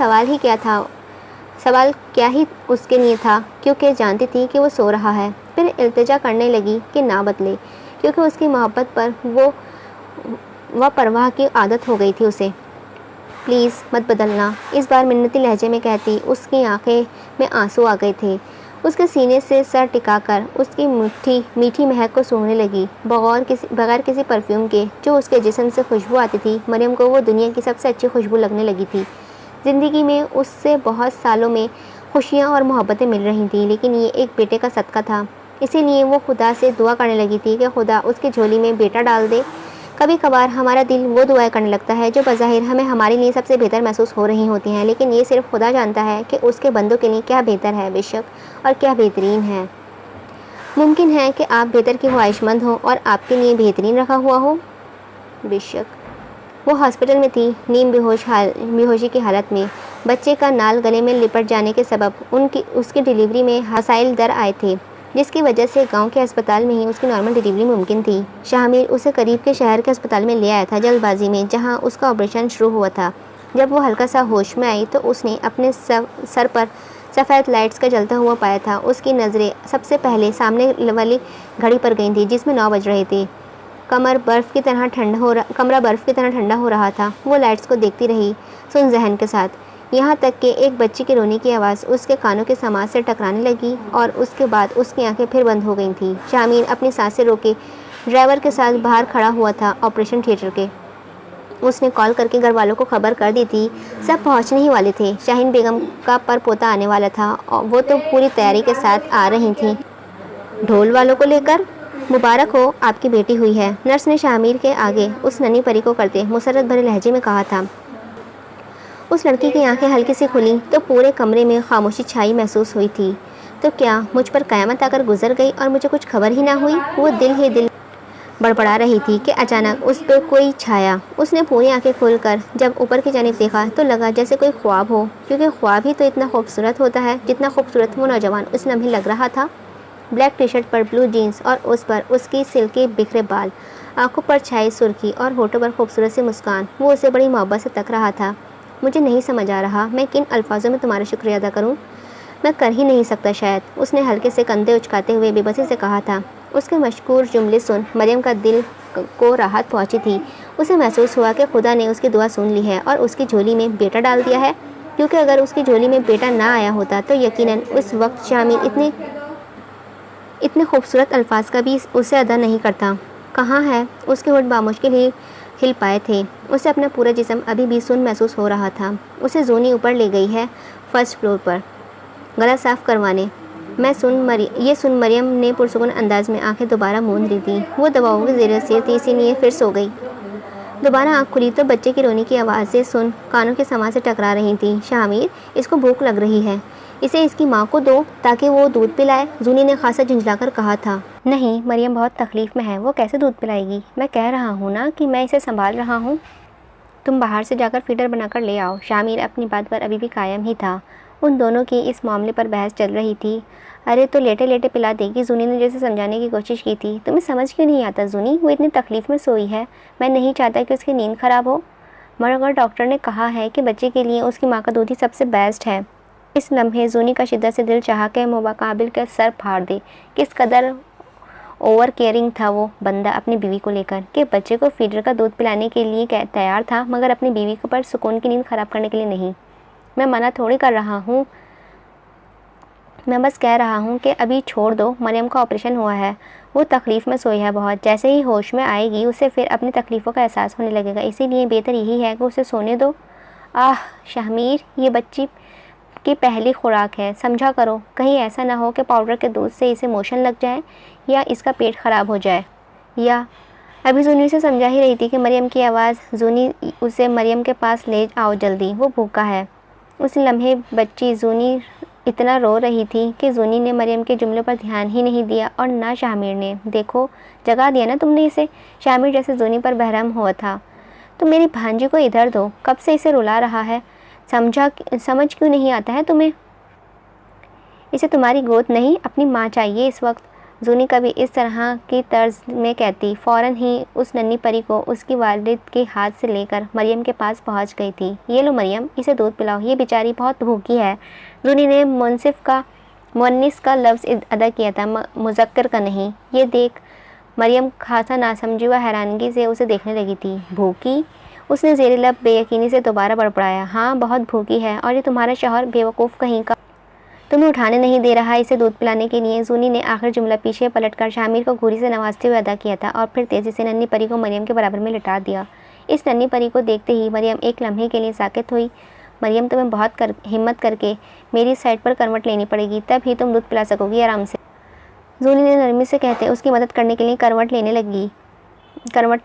सवाल क्या ही उसके लिए था, क्योंकि जानती थी कि वो सो रहा है। फिर इल्तिजा करने लगी कि ना बदले, क्योंकि उसकी मोहब्बत पर वह परवाह की आदत हो गई थी उसे। प्लीज़ मत बदलना, इस बार मिन्नती लहजे में कहती उसकी आंखें में आंसू आ गए थे। उसके सीने से सर टिकाकर उसकी मीठी महक को सूंघने लगी, बगैर किसी परफ्यूम के जो उसके जिस्म से खुशबू आती थी। मरियम को वो दुनिया की सबसे अच्छी खुशबू लगने लगी थी। ज़िंदगी में उससे बहुत सालों में खुशियाँ और मोहब्बतें मिल रही थीं, लेकिन ये एक बेटे का सदका था। इसीलिए वो खुदा से दुआ करने लगी थी कि खुदा उसकी झोली में बेटा डाल दे। कभी कभार हमारा दिल वो दुआएं करने लगता है जो बज़ाहिर हमें हमारे लिए सबसे बेहतर महसूस हो रही होती हैं, लेकिन ये सिर्फ खुदा जानता है कि उसके बंदों के लिए क्या बेहतर है बेशक, और क्या बेहतरीन है। मुमकिन है कि आप बेहतर की ख्वाहिशमंद हों और आपके लिए बेहतरीन रखा हुआ हो, बेशक। वो हॉस्पिटल में थी, नीम बेहोशी की हालत में। बच्चे का नाल गले में लिपट जाने के सबब उसकी डिलीवरी में हसाइल दर आए थे, जिसकी वजह से गांव के अस्पताल में ही उसकी नॉर्मल डिलीवरी मुमकिन थी। शाहमीर उसे करीब के शहर के अस्पताल में ले आया था जल्दबाजी में, जहां उसका ऑपरेशन शुरू हुआ था। जब वो हल्का सा होश में आई तो उसने अपने सर पर सफ़ेद लाइट्स का जलता हुआ पाया था। उसकी नज़रें सबसे पहले सामने वाली घड़ी पर गई थी, जिसमें 9 बज रहे थे। कमरा बर्फ़ की तरह ठंडा हो रहा था। वो लाइट्स को देखती रही सुन जहन के साथ, यहाँ तक कि एक बच्ची के रोने की आवाज़ उसके कानों के समाज से टकराने लगी और उसके बाद उसकी आंखें फिर बंद हो गई थीं। शामीर अपनी सांसें रोके ड्राइवर के साथ बाहर खड़ा हुआ था ऑपरेशन थिएटर के। उसने कॉल करके घर वालों को खबर कर दी थी। सब पहुँचने ही वाले थे। शाहीन बेगम का परपोता आने वाला था और वो तो पूरी तैयारी के साथ आ रही थी ढोल वालों को लेकर। मुबारक हो, आपकी बेटी हुई है, नर्स ने शामीर के आगे उस नन्ही परी को करते मुसरत भरे लहजे में कहा था। उस लड़की की आंखें हल्की सी खुली तो पूरे कमरे में खामोशी छाई महसूस हुई थी। तो क्या मुझ पर क़यामत आकर गुजर गई और मुझे कुछ खबर ही ना हुई? वो दिल ही दिल बड़बड़ा रही थी कि अचानक उस पर कोई छाया। उसने पूरी आंखें खोलकर जब ऊपर की जानिब देखा तो लगा जैसे कोई ख्वाब हो, क्योंकि ख्वाब ही तो इतना खूबसूरत होता है जितना खूबसूरत वो नौजवान उस लम्हे लग रहा था। ब्लैक टी शर्ट पर ब्लू जीन्स और उस पर उसकी सिल्की बिखरे बाल, आंखों पर छाई सुर्खी और होठों पर खूबसूरत सी मुस्कान। वो उसे बड़ी मोहब्बत से तक रहा था। मुझे नहीं समझ आ रहा मैं किन अल्फाजों में तुम्हारा शुक्रिया अदा करूं। मैं कर ही नहीं सकता शायद, उसने हल्के से कंधे उचकाते हुए बेबसी से कहा था। उसके मशकूर जुमले सुन मरियम का दिल को राहत पहुंची थी। उसे महसूस हुआ कि खुदा ने उसकी दुआ सुन ली है और उसकी झोली में बेटा डाल दिया है, क्योंकि अगर उसकी झोली में बेटा ना आया होता तो यकीनन उस वक्त शामिर इतने खूबसूरत अल्फाज का भी उसे अदा नहीं करता। कहाँ है? उसके होठ बामुश्किल ही हिल पाए थे। उसे अपना पूरा जिस्म अभी भी सुन्न महसूस हो रहा था। उसे जूनी ऊपर ले गई है फर्स्ट फ्लोर पर गला साफ करवाने। ये सुन मरियम ने पुरसुकून अंदाज में आंखें दोबारा मूंद ली थी। वो दवाओं के ज़ेर असर थी, इसीलिए फिर सो गई। दोबारा आंख खुली तो बच्चे की रोने की आवाज़ें सुन कानों के सामान से टकरा रही थी। शामिर, इसको भूख लग रही है, इसे इसकी माँ को दो ताकि वो दूध पिलाए, जूनी ने खासा झुंझलाकर कहा था। नहीं, मरियम बहुत तकलीफ़ में है, वो कैसे दूध पिलाएगी? मैं कह रहा हूँ ना कि मैं इसे संभाल रहा हूँ, तुम बाहर से जाकर फीडर बनाकर ले आओ। शामिर अपनी बात पर अभी भी कायम ही था। उन दोनों की इस मामले पर बहस चल रही थी। अरे तो लेटे लेटे पिला देगी, जूनी ने जैसे समझाने की कोशिश की थी। तुम्हें समझ क्यों नहीं आता जूनी, वो इतनी तकलीफ़ में सोई है, मैं नहीं चाहता कि उसकी नींद ख़राब हो। मगर डॉक्टर ने कहा है कि बच्चे के लिए उसकी माँ का दूध ही सबसे बेस्ट है। इस लम्हे जूनी का शिद्दत से दिल चाहा कि मुकाबिल के सर फाड़ दे। किस कदर ओवर केयरिंग था वो बंदा अपनी बीवी को लेकर, कि बच्चे को फीडर का दूध पिलाने के लिए तैयार था, मगर अपनी बीवी को पर सुकून की नींद ख़राब करने के लिए नहीं। मैं मना थोड़ी कर रहा हूँ, मैं बस कह रहा हूँ कि अभी छोड़ दो। मरियम का ऑपरेशन हुआ है, वो तकलीफ़ में सोई है बहुत। जैसे ही होश में आएगी उसे फिर अपनी तकलीफ़ों का एहसास होने लगेगा, इसीलिए बेहतर यही है कि उसे सोने दो। आह शामिर, ये बच्ची की पहली खुराक है, समझा करो। कहीं ऐसा ना हो कि पाउडर के दूध से इसे मोशन लग जाए या इसका पेट ख़राब हो जाए। या अभी जूनी से समझा ही रही थी कि मरियम की आवाज़। जूनी, उसे मरियम के पास ले आओ जल्दी, वो भूखा है। उस लम्हे बच्ची जूनी इतना रो रही थी कि जूनी ने मरियम के जुमले पर ध्यान ही नहीं दिया और ना शामिर ने। देखो, जगा दिया ना तुमने इसे। शामिर जैसे जूनी पर बहरम हुआ था। तो मेरी भांजी को इधर दो, कब से इसे रुला रहा है, समझ क्यों नहीं आता है तुम्हें? इसे तुम्हारी गोद नहीं, अपनी माँ चाहिए इस वक्त। जूनी कभी इस तरह की तर्ज में कहती, फ़ौरन ही उस नन्ही परी को उसकी वालिद के हाथ से लेकर मरियम के पास पहुंच गई थी। ये लो मरियम, इसे दूध पिलाओ, ये बेचारी बहुत भूखी है। जूनी ने मुन्निस का लफ्ज़ अदा किया था, मुज़क्कर का नहीं। ये देख मरियम खासा नासमझी व हैरानगी से उसे देखने लगी थी। भूखी? उसने ज़ेरे लब बेयकीनी से दोबारा बड़बड़ाया। हाँ, बहुत भूखी है, और ये तुम्हारा शौहर बेवकूफ़ कहीं का तुम्हें उठाने नहीं दे रहा इसे दूध पिलाने के लिए। जूनी ने आखिर जुमला पीछे पलटकर शामिर को घूरी से नवाजते हुए अदा किया था और फिर तेज़ी से नन्ही परी को मरियम के बराबर में लिटा दिया। इस नन्ही परी को देखते ही मरियम एक लम्हे के लिए साकित हुई। मरियम, तुम्हें बहुत हिम्मत करके मेरी साइड पर करवट लेनी पड़ेगी, तब ही तुम दूध पिला सकोगी आराम से। जूनी ने नरमी से कहते उसकी मदद करने के लिए करवट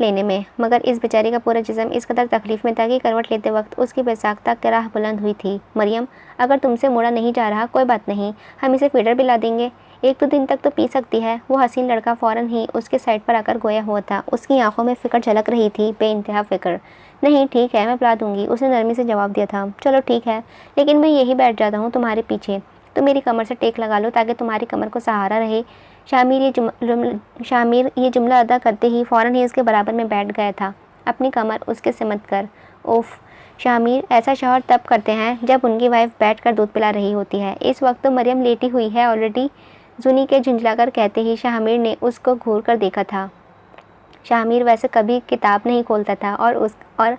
लेने में, मगर इस बेचारी का पूरा जिस्म इस कदर तकलीफ़ में था कि करवट लेते वक्त उसकी बेसाख्ता कराह बुलंद हुई थी। मरियम, अगर तुमसे मुड़ा नहीं जा रहा कोई बात नहीं, हम इसे फीडर पिला देंगे, 1-2 दिन तक तो पी सकती है। वो हसीन लड़का फ़ौरन ही उसके साइड पर आकर गोया हुआ था। उसकी आंखों में फ़िक्र झलक रही थी, बेइंतहा फ़िक्र। नहीं ठीक है, मैं पिला दूँगी, उसने नरमी से जवाब दिया था। चलो ठीक है, लेकिन मैं यही बैठ जाता हूँ तुम्हारे पीछे, तो मेरी कमर से टेक लगा लो ताकि तुम्हारी कमर को सहारा रहे। शामिर ये जुमला अदा करते ही फ़ौरन ही उसके बराबर में बैठ गया था, अपनी कमर उसके सिमट कर। उफ़ शामिर, ऐसा शौहर तब करते हैं जब उनकी वाइफ बैठकर दूध पिला रही होती है। इस वक्त तो मरियम लेटी हुई है ऑलरेडी। जूनी के झुंझलाकर कहते ही शामिर ने उसको घूर कर देखा था। शामिर वैसे कभी किताब नहीं खोलता था और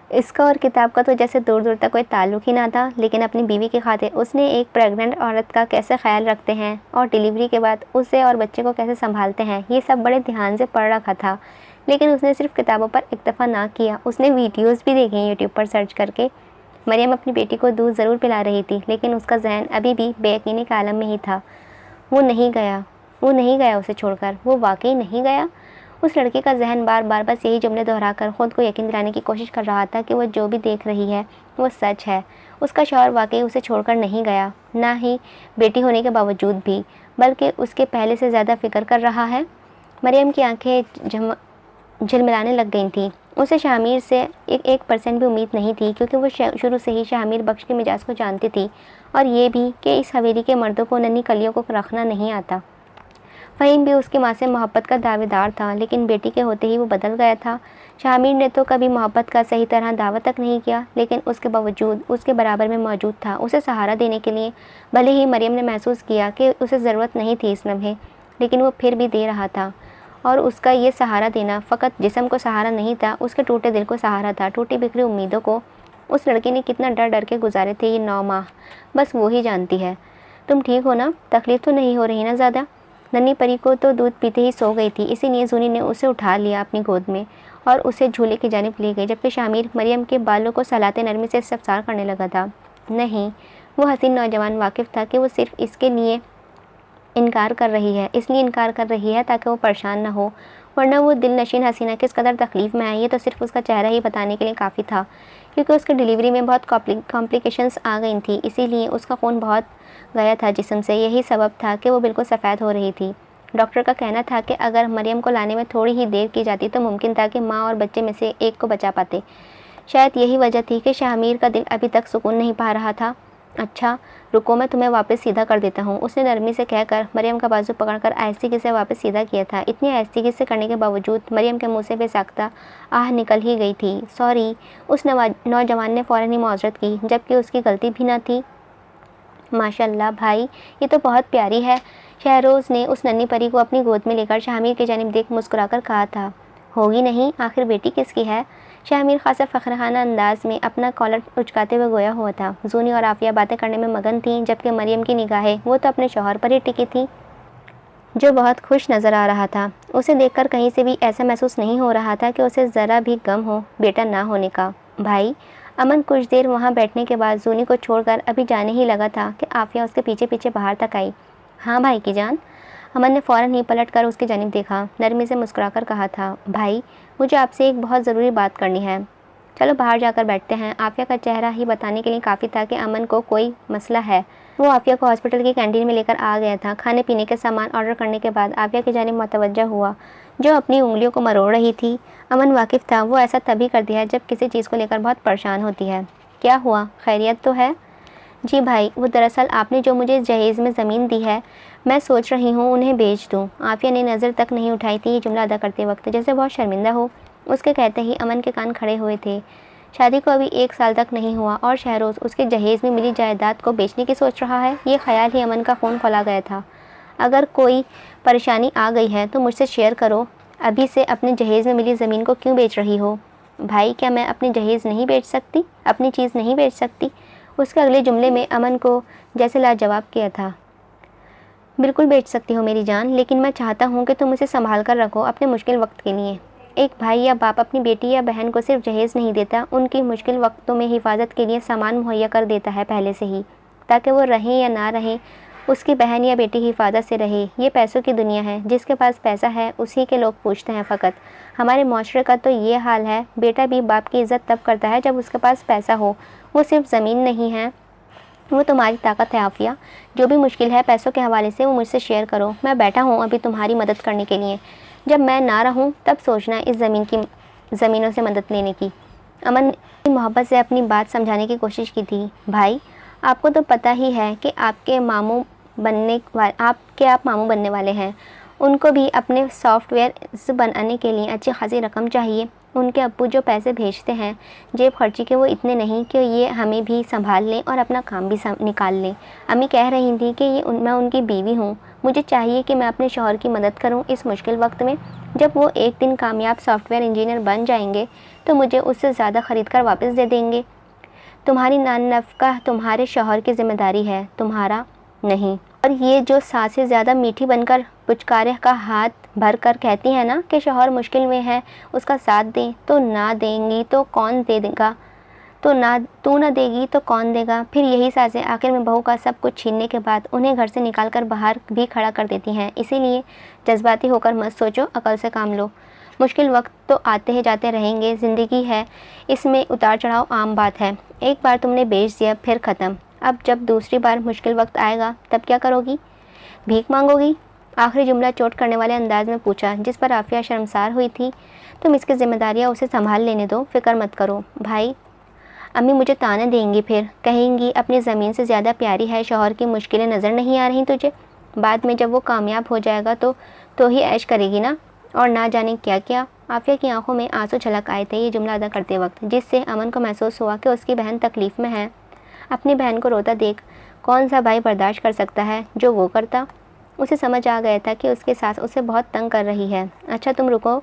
इसका और किताब का तो जैसे दूर दूर तक कोई ताल्लुक़ ही ना था, लेकिन अपनी बीवी की खातिर उसने एक प्रेग्नेंट औरत का कैसे ख्याल रखते हैं और डिलीवरी के बाद उसे और बच्चे को कैसे संभालते हैं, ये सब बड़े ध्यान से पढ़ रखा था। लेकिन उसने सिर्फ किताबों पर इक्तफ़ा ना किया, उसने वीडियोज़ भी देखे यूट्यूब पर सर्च करके। मरियम अपनी बेटी को दूध ज़रूर पिला रही थी, लेकिन उसका जहन अभी भी बेयकीनी के आलम में ही था। वो नहीं गया उसे छोड़कर, वो वाकई नहीं गया। उस लड़की का जहन बार बार बस यही जुमले दोहराकर ख़ुद को यकीन दिलाने की कोशिश कर रहा था कि वह जो भी देख रही है वो सच है। उसका शौहर वाकई उसे छोड़कर नहीं गया, ना ही बेटी होने के बावजूद भी, बल्कि उसके पहले से ज़्यादा फ़िक्र कर रहा है। मरियम की आंखें झिलमिलाने लग गई थीं। उसे शामिर से 1% भी उम्मीद नहीं थी, क्योंकि वो शुरू से ही शामिर बख्श के मिजाज को जानती थी, और ये भी कि इस हवेली के मर्दों को नन्ही कलियों को रखना नहीं आता। फ़हीम भी उसकी माँ से मोहब्बत का दावेदार था, लेकिन बेटी के होते ही वो बदल गया था। शामिर ने तो कभी मोहब्बत का सही तरह दावा तक नहीं किया, लेकिन उसके बावजूद उसके बराबर में मौजूद था, उसे सहारा देने के लिए। भले ही मरियम ने महसूस किया कि उसे ज़रूरत नहीं थी इस लम्हे, लेकिन वो फिर भी दे रहा था। और उसका ये सहारा देना फ़कत जिस्म को सहारा नहीं था, उसके टूटे दिल को सहारा था, टूटी बिखरी उम्मीदों को। उस लड़की ने कितना डर डर के गुजारे थे ये 9 माह, बस वो ही जानती है। तुम ठीक हो ना? तकलीफ़ तो नहीं हो रही ना ज़्यादा? नन्ही परी को तो दूध पीते ही सो गई थी, इसीलिए जूनी ने उसे उठा लिया अपनी गोद में और उसे झूले की जानिब ले गई, जबकि शामिर मरियम के बालों को सहलाते नरमी से इस्तफसार करने लगा था। नहीं, वो हसीन नौजवान वाकिफ़ था कि वो सिर्फ इसके लिए इनकार कर रही है, इसलिए इनकार कर रही है ताकि वो परेशान ना हो, वरना वो दिल नशीन हसीना किस कदर तकलीफ़ में आई है तो सिर्फ उसका चेहरा ही बताने के लिए काफ़ी था, क्योंकि उसकी डिलीवरी में बहुत कॉम्प्लिकेशंस आ गई थी, इसीलिए उसका खून बहुत गया था जिस्म से। यही सबब था कि वो बिल्कुल सफ़ेद हो रही थी। डॉक्टर का कहना था कि अगर मरियम को लाने में थोड़ी ही देर की जाती तो मुमकिन था कि माँ और बच्चे में से एक को बचा पाते। शायद यही वजह थी कि शामिर का दिल अभी तक सुकून नहीं पा रहा था। अच्छा रुको, मैं तुम्हें वापस सीधा कर देता हूँ, उसने नरमी से कहकर मरियम का बाजू पकड़कर आहिस्तेगी से वापस सीधा किया था। इतनी आहिस्तेगी से करने के बावजूद मरियम के मुंह से बेसाख्ता आह निकल ही गई थी। सॉरी, उस नौजवान ने फ़ौरन ही मुआवज़त की, जबकि उसकी गलती भी न थी। माशाल्लाह भाई, ये तो बहुत प्यारी है, शहरोज़ ने उस नन्ही परी को अपनी गोद में लेकर शामिर की जानिब देख मुस्कुराकर कहा था। होगी नहीं, आखिर बेटी किसकी है? शामिर खासा फ़ख्रखाना अंदाज में अपना कॉलर उचकाते हुए गोया हुआ था। जूनी और आफिया बातें करने में मगन थीं, जबकि मरियम की निगाहें वो तो अपने शौहर पर ही टिकी थी, जो बहुत खुश नज़र आ रहा था। उसे देखकर कहीं से भी ऐसा महसूस नहीं हो रहा था कि उसे ज़रा भी गम हो बेटा ना होने का। भाई, अमन कुछ देर वहाँ बैठने के बाद जूनी को छोड़कर अभी जाने ही लगा था कि आफिया उसके पीछे पीछे बाहर तक आई। हाँ भाई की जान। अमन ने फ़ौरन ही पलट कर उसकी जानिब देखा, नरमी से मुस्कुराकर कहा था, भाई मुझे आपसे एक बहुत ज़रूरी बात करनी है। चलो बाहर जाकर बैठते हैं। आफिया का चेहरा ही बताने के लिए काफ़ी था कि अमन को कोई मसला है। वो आफिया को हॉस्पिटल की कैंटीन में लेकर आ गया था। खाने पीने के सामान ऑर्डर करने के बाद आफिया की जानिब मुतवज्जा हुआ, जो अपनी उंगलियों को मरोड़ रही थी। अमन वाकिफ़ था वो ऐसा तभी करती है जब किसी चीज़ को लेकर बहुत परेशान होती है। क्या हुआ, खैरियत तो है? जी भाई, वो दरअसल आपने जो मुझे जहेज़ में ज़मीन दी है, मैं सोच रही हूँ उन्हें बेच दूँ। आफिया ने नज़र तक नहीं उठाई थी ये जुमला अदा करते वक्त, जैसे बहुत शर्मिंदा हो। उसके कहते ही अमन के कान खड़े हुए थे। शादी को अभी 1 साल तक नहीं हुआ और शहरोज़ उसके जहेज़ में मिली जायदाद को बेचने की सोच रहा है। ये ख्याल ही अमन का खून खौला गया था। अगर कोई परेशानी आ गई है तो मुझसे शेयर करो, अभी से अपने जहेज़ में मिली ज़मीन को क्यों बेच रही हो? भाई, क्या मैं अपनी जहेज़ नहीं बेच सकती, अपनी चीज़ नहीं बेच सकती? उसके अगले जुमले में अमन को जैसे लाजवाब किया था। बिल्कुल बेच सकती हो मेरी जान, लेकिन मैं चाहता हूँ कि तुम उसे संभाल कर रखो अपने मुश्किल वक्त के लिए। एक भाई या बाप अपनी बेटी या बहन को सिर्फ जहेज़ नहीं देता, उनकी मुश्किल वक्तों में हिफाजत के लिए सामान मुहैया कर देता है पहले से ही, ताकि वो रहें या ना रहें, उसकी बहन या बेटी हिफाजत से रहे। ये पैसों की दुनिया है, जिसके पास पैसा है उसी के लोग पूछते हैं फ़कत। हमारे माशरे का तो ये हाल है, बेटा भी बाप की इज़्ज़त तब करता है जब उसके पास पैसा हो। वो सिर्फ ज़मीन नहीं है, वो तुम्हारी ताकत है। आफिया, जो भी मुश्किल है पैसों के हवाले से वो मुझसे शेयर करो। मैं बैठा हूँ अभी तुम्हारी मदद करने के लिए। जब मैं ना रहूँ तब सोचना इस ज़मीनों से मदद लेने की। अमन ने मोहब्बत से अपनी बात समझाने की कोशिश की थी। भाई, आपको तो पता ही है कि आप मामू बनने वाले हैं। उनको भी अपने सॉफ्टवेयर बनाने के लिए अच्छी खासी रकम चाहिए। उनके अब्बू जो पैसे भेजते हैं जेब खर्ची के, वो इतने नहीं कि ये हमें भी संभाल लें और अपना काम भी निकाल लें। अम्मी कह रही थी कि मैं उनकी बीवी हूँ, मुझे चाहिए कि मैं अपने शौहर की मदद करूँ इस मुश्किल वक्त में। जब वो एक दिन कामयाब सॉफ्टवेयर इंजीनियर बन जाएंगे तो मुझे उससे ज़्यादा ख़रीद कर वापस दे देंगे। तुम्हारी नान-नफ़्का तुम्हारे शौहर की ज़िम्मेदारी है, तुम्हारा नहीं। और ये जो सासें ज़्यादा मीठी बनकर पुचकारे का हाथ भर कर कहती हैं ना कि शौहर मुश्किल में है, उसका साथ दें, तो ना देंगी तो कौन दे देगा, तू ना देगी तो कौन देगा। फिर यही सासें आखिर में बहू का सब कुछ छीनने के बाद उन्हें घर से निकाल कर बाहर भी खड़ा कर देती हैं। इसीलिए जज्बाती होकर मत सोचो, अकल से काम लो। मुश्किल वक्त तो आते ही जाते रहेंगे, ज़िंदगी है, इसमें उतार चढ़ाव आम बात है। एक बार तुमने बेच दिया फिर ख़त्म। अब जब दूसरी बार मुश्किल वक्त आएगा तब क्या करोगी? भीख मांगोगी? आखिरी जुमला चोट करने वाले अंदाज में पूछा, जिस पर आफिया शर्मसार हुई थी। तुम इसकी जिम्मेदारियाँ उसे संभाल लेने दो, फिक्र मत करो। भाई, अम्मी मुझे ताने देंगी, फिर कहेंगी अपनी ज़मीन से ज़्यादा प्यारी है, शौहर की मुश्किलें नज़र नहीं आ रही तुझे। बाद में जब वो कामयाब हो जाएगा तो ही ऐश करेगी ना, और ना जाने क्या क्या। आफिया की आंखों में आंसू छलक आए थे ये जुमला अदा करते वक्त, जिससे अमन को महसूस हुआ कि उसकी बहन तकलीफ़ में है। अपनी बहन को रोता देख कौन सा भाई बर्दाश्त कर सकता है जो वो करता। उसे समझ आ गया था कि उसकी सास उसे बहुत तंग कर रही है। अच्छा तुम रुको,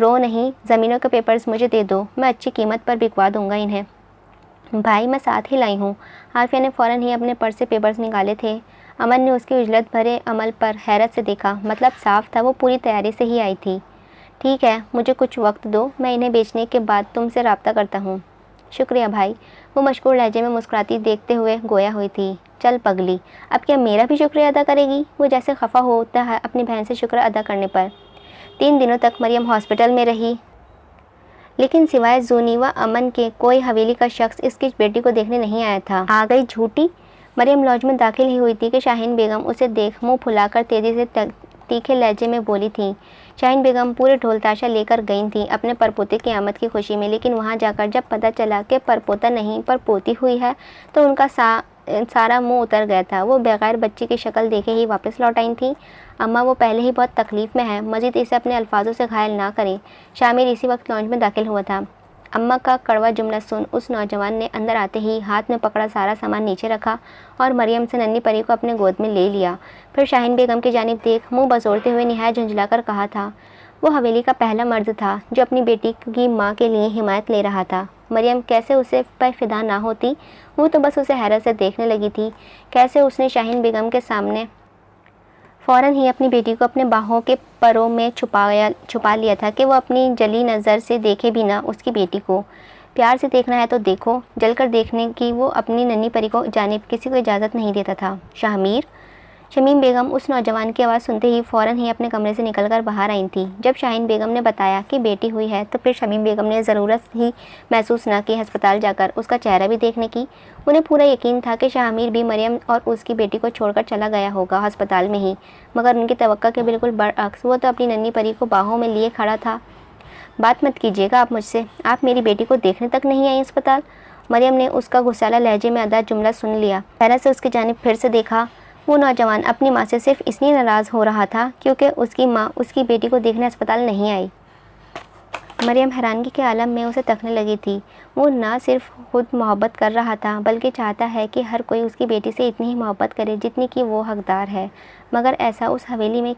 रो नहीं, ज़मीनों के पेपर्स मुझे दे दो, मैं अच्छी कीमत पर बिकवा दूंगा इन्हें। भाई मैं साथ ही लाई हूँ। आफिया ने फ़ौरन ही अपने पर्स से पेपर्स निकाले थे। अमन ने उसके उजलत भरे अमल पर हैरत से देखा, मतलब साफ था वो पूरी तैयारी से ही आई थी। ठीक है, मुझे कुछ वक्त दो, मैं इन्हें बेचने के बाद तुमसे रब्ता करता हूँ। शुक्रिया भाई, वो मशकूर लहजे में मुस्कुराती देखते हुए गोया हुई थी। चल पगली, अब क्या मेरा भी शुक्रिया अदा करेगी? वो जैसे खफा होता है अपनी बहन से शुक्र अदा करने पर। 3 दिनों तक मरियम हॉस्पिटल में रही, लेकिन सिवाय जूनी व अमन के कोई हवेली का शख्स इसकी बेटी को देखने नहीं आया था। आ गई झूठी। मरियम लॉज में दाखिल ही हुई थी कि शाहीन बेगम उसे देख मुंह फुलाकर तेजी से तीखे लहजे में बोली थी। शाहीन बेगम पूरे ढोल ताशा लेकर गई थी अपने परपोते की आमद की खुशी में, लेकिन वहां जाकर जब पता चला कि परपोता नहीं पर पोती हुई है तो उनका सारा मुंह उतर गया था। वो बगैर बच्ची की शक्ल देखे ही वापस लौट आई थी। अम्मा वो पहले ही बहुत तकलीफ़ में है, मज़ीद इसे अपने अल्फाजों से घायल ना करें। शामिर इसी वक्त लॉन्च में दाखिल हुआ था। अम्मा का कड़वा जुमला सुन उस नौजवान ने अंदर आते ही हाथ में पकड़ा सारा सामान नीचे रखा और मरियम से नन्ही परी को अपने गोद में ले लिया। फिर शाहीन बेगम की जानिब देख मुंह बसोड़ते हुए निहायत झुंझलाकर कहा था, वो हवेली का पहला मर्द था जो अपनी बेटी की माँ के लिए हिमायत ले रहा था। मरियम कैसे उसे पर फिदा ना होती, वो तो बस उसे हैरत से देखने लगी थी। कैसे उसने शाहीन बेगम के सामने फ़ौरन ही अपनी बेटी को अपने बाहों के परों में छुपा लिया था कि वो अपनी जली नज़र से देखे भी ना उसकी बेटी को। प्यार से देखना है तो देखो, जलकर देखने की वो अपनी नन्ही परी को जानिब किसी को इजाज़त नहीं देता था। शामीर। शमीम बेगम उस नौजवान की आवाज़ सुनते ही फ़ौरन ही अपने कमरे से निकलकर बाहर आई थी। जब शाहीन बेगम ने बताया कि बेटी हुई है तो फिर शमीम बेगम ने ज़रूरत ही महसूस न की अस्पताल जाकर उसका चेहरा भी देखने की। उन्हें पूरा यकीन था कि शामीर भी मरियम और उसकी बेटी को छोड़कर चला गया होगा अस्पताल में ही, मगर उनकी तवक्का के बिल्कुल बरअक्स वो तो अपनी नन्ही परी को बाहों में लिए खड़ा था। बात मत कीजिएगा आप मुझसे, आप मेरी बेटी को देखने तक नहीं आई अस्पताल। मरियम ने उसका गुस्साला लहजे में अदा जुमला सुन लिया। पहले से उसकी जानिब फिर से देखा। वो नौजवान अपनी माँ से सिर्फ इसलिए नाराज़ हो रहा था क्योंकि उसकी माँ उसकी बेटी को देखने अस्पताल नहीं आई। मरियम हैरानगी के आलम में उसे तकने लगी थी। वो ना सिर्फ खुद मोहब्बत कर रहा था बल्कि चाहता है कि हर कोई उसकी बेटी से इतनी ही मोहब्बत करे जितनी कि वो हकदार है, मगर ऐसा उस हवेली में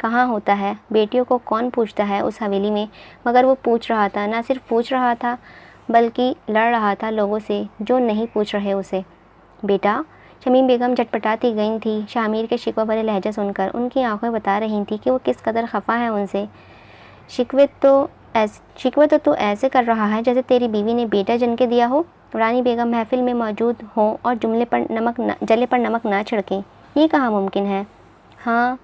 कहाँ होता है। बेटियों को कौन पूछता है उस हवेली में, मगर वो पूछ रहा था। ना सिर्फ पूछ रहा था बल्कि लड़ रहा था लोगों से जो नहीं पूछ रहे उसे। बेटा। शमीम बेगम झटपटाती गई थी शामिर के शिकवा भरे लहजा सुनकर। उनकी आंखें बता रही थी कि वो किस कदर खफा है उनसे। शिकवे तो तू ऐसे कर रहा है जैसे तेरी बीवी ने बेटा जन्म के दिया हो। रानी बेगम महफिल में मौजूद हो और जले पर नमक ना छिड़कें, ये कहाँ मुमकिन है। हाँ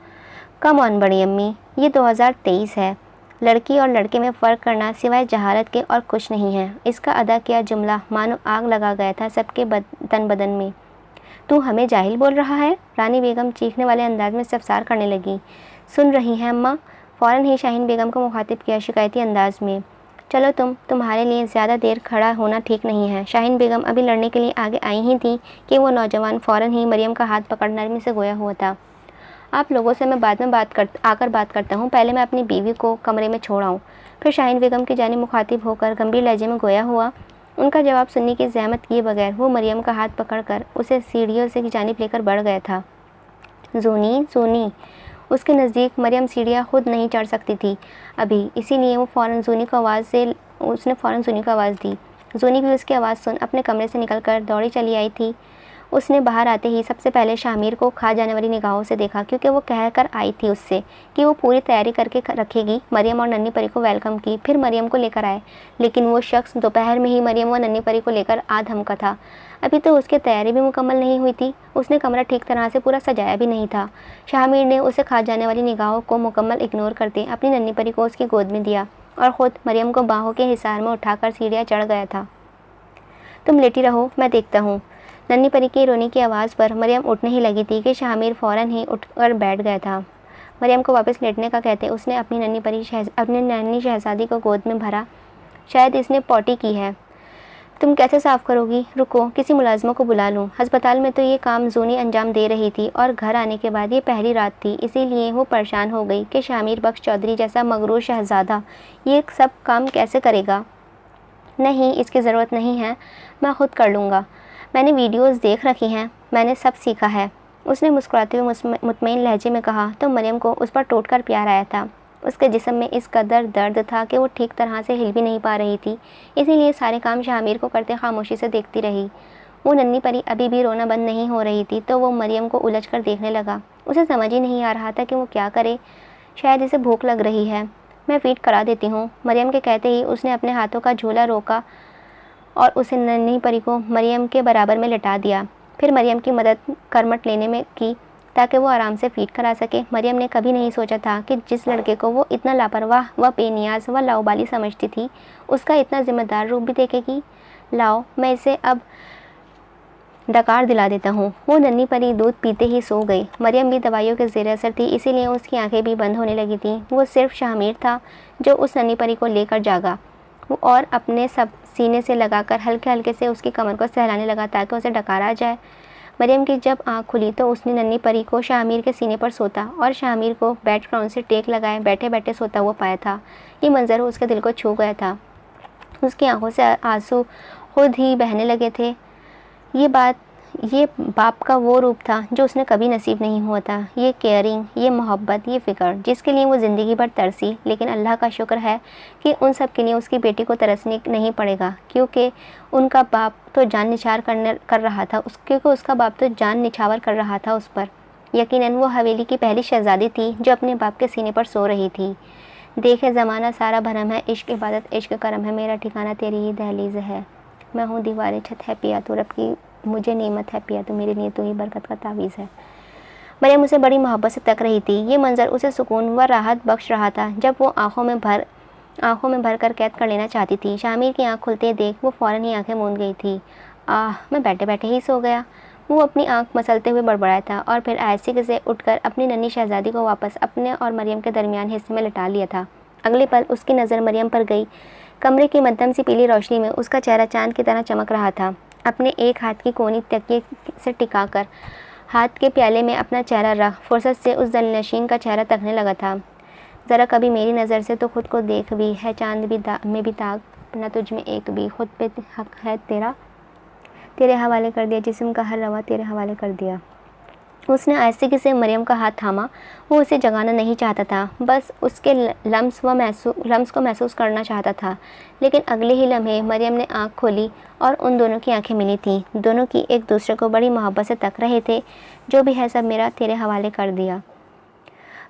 कम ऑन बड़ी अम्मी, ये 2023 है। लड़की और लड़के में फ़र्क करना सिवाय जहालत के और कुछ नहीं है। इसका अदा किया जुमला मानो आग लगा गया था सबके तन बदन में। तू हमें जाहिल बोल रहा है। रानी बेगम चीखने वाले अंदाज में इस्तफसार करने लगी। सुन रही हैं अम्मा। फ़ौरन ही शाहीन बेगम को मुखातिब किया शिकायती अंदाज में। चलो तुम्हारे लिए ज़्यादा देर खड़ा होना ठीक नहीं है। शाहीन बेगम अभी लड़ने के लिए आगे आई ही थी कि वो नौजवान फ़ौरन ही मरियम का हाथ पकड़ नरमी से गोया हुआ था। आप लोगों से मैं बाद में बात करता हूँ, पहले मैं अपनी बीवी को कमरे में छोड़ आऊँ। फिर शाहीन बेगम की जानिब मुखातिब होकर गंभीर लहजे में गोया हुआ। उनका जवाब सुनने की ज़हमत किए बगैर वो मरियम का हाथ पकड़कर उसे सीढ़ियों से जानिब लेकर बढ़ गया था। जूनी। उसके नज़दीक मरियम सीढ़ियाँ खुद नहीं चढ़ सकती थी अभी, इसीलिए उसने फ़ौरन जूनी को आवाज़ दी। जूनी भी उसकी आवाज़ सुन अपने कमरे से निकलकर दौड़ी चली आई थी। उसने बाहर आते ही सबसे पहले शामिर को खा जाने वाली निगाहों से देखा, क्योंकि वो कह कर आई थी उससे कि वो पूरी तैयारी करके रखेगी। मरियम और नन्ही परी को वेलकम की, फिर मरियम को लेकर आए, लेकिन वो शख्स दोपहर में ही मरियम और नन्ही परी को लेकर आ धमका था। अभी तो उसकी तैयारी भी मुकम्मल नहीं हुई थी, उसने कमरा ठीक तरह से पूरा सजाया भी नहीं था। शामिर ने उसे खा जाने वाली निगाहों को मुकम्मल इग्नोर करते अपनी नन्ही परी को उसकी गोद में दिया और ख़ुद मरियम को बाहों के हिसार में उठाकर सीढ़ियाँ चढ़ गया था। तुम लेटी रहो, मैं देखता हूँ। नन्ही परी की रोने की आवाज़ पर मरियम उठने ही लगी थी कि शामिर फ़ौरन ही उठकर बैठ गया था। मरियम को वापस लेटने का कहते उसने अपनी नन्ही शहजादी को गोद में भरा। शायद इसने पॉटी की है। तुम कैसे साफ़ करोगी? रुको, किसी मुलाजिमा को बुला लूँ। अस्पताल में तो ये काम जूनी अंजाम दे रही थी और घर आने के बाद ये पहली रात थी, इसीलिए वो परेशान हो गई कि शामिर बख्श चौधरी जैसा मगरूर शहज़ादा ये सब काम कैसे करेगा। नहीं, इसकी ज़रूरत नहीं है, मैं ख़ुद कर लूँगा। मैंने वीडियोज़ देख रखी हैं, मैंने सब सीखा है, उसने मुस्कुराते हुए मुतमईन लहजे में कहा। तो मरियम को उस पर टूट कर प्यार आया था। उसके जिस्म में इस कदर दर्द था कि वो ठीक तरह से हिल भी नहीं पा रही थी, इसीलिए सारे काम शामिर को करते खामोशी से देखती रही। वो नन्ही परी अभी भी रोना बंद नहीं हो रही थी, तो वो मरियम को उलझ कर देखने लगा। उसे समझ ही नहीं आ रहा था कि वो क्या करे। शायद इसे भूख लग रही है, मैं फीड करा देती हूँ। मरियम के कहते ही उसने अपने हाथों का झोला रोका और उसे नन्ही परी को मरियम के बराबर में लिटा दिया। फिर मरियम की मदद करमट लेने में की ताकि वो आराम से फीड करा सके। मरियम ने कभी नहीं सोचा था कि जिस लड़के को वो इतना लापरवाह व बेनियाज व लाउबाली समझती थी, उसका इतना जिम्मेदार रूप भी देखेगी। लाओ, मैं इसे अब डकार दिला देता हूँ। वो नन्ही परी दूध पीते ही सो गई। मरियम भी दवाइयों के ज़ेर असर थी, इसीलिए उसकी आंखें भी बंद होने लगी थीं। वो सिर्फ शामिर था जो उस नन्ही परी को लेकर जागा और अपने सब सीने से लगाकर हल्के हल्के से उसकी कमर को सहलाने लगा ताकि उसे डकारा जाए। मरियम की जब आँख खुली तो उसने नन्ही परी को शामिर के सीने पर सोता और शामिर को बेड ग्राउंड से टेक लगाए बैठे बैठे सोता हुआ पाया था। ये मंजर उसके दिल को छू गया था। उसकी आंखों से आंसू खुद ही बहने लगे थे। ये बाप का वो रूप था जो उसने कभी नसीब नहीं हुआ था। ये केयरिंग, ये मोहब्बत, ये फ़िक्र जिसके लिए वो ज़िंदगी भर तरसी। लेकिन अल्लाह का शुक्र है कि उन सब के लिए उसकी बेटी को तरसने नहीं पड़ेगा, क्योंकि उनका बाप तो जान निछावर कर रहा था उस पर। यकीनन वो हवेली की पहली शहज़ादी थी जो अपने बाप के सीने पर सो रही थी। देखे ज़माना सारा भरम है, इश्क इबादत इश्क करम है, मेरा ठिकाना तेरी ही दहलीज़ है। मैं हूँ दीवारें छत है पिया तो रब की मुझे नेमत है पिया तो मेरे लिए तो ही बरकत का तावीज़ है। मरियम उसे बड़ी मोहब्बत से तक रही थी। ये मंजर उसे सुकून व राहत बख्श रहा था। जब वो आंखों में भर कर कैद कर लेना चाहती थी, शामिर की आंख खुलते देख वो फ़ौरन ही आंखें मूंद गई थी। मैं बैठे बैठे ही सो गया, वो अपनी आंख मसलते हुए बड़बड़ाया था और फिर आहिस्ते से उठकर अपनी नन्ही शहज़ादी को वापस अपने और मरियम के दरमियान हिस्से में लिटा लिया था। अगले पल उसकी नज़र मरियम पर गई। कमरे की मध्यम सी पीली रोशनी में उसका चेहरा चांद की तरह चमक रहा था। अपने एक हाथ की कोनी तकिए से टिकाकर हाथ के प्याले में अपना चेहरा रख फुर्सत से उस दिलनशीन का चेहरा तकने लगा था। ज़रा कभी मेरी नज़र से तो खुद को देख भी, है चांद भी में भी ताक, न तुझ में एक भी, खुद पे हक है तेरा, तेरे हवाले कर दिया, जिस्म का हर रवा तेरे हवाले कर दिया। उसने आहिस्ते से मरियम का हाथ थामा। वो उसे जगाना नहीं चाहता था, बस उसके लम्स को महसूस करना चाहता था। लेकिन अगले ही लम्हे मरियम ने आंख खोली और उन दोनों की आंखें मिली थीं। दोनों की एक दूसरे को बड़ी मोहब्बत से तक रहे थे। जो भी है सब मेरा तेरे हवाले कर दिया।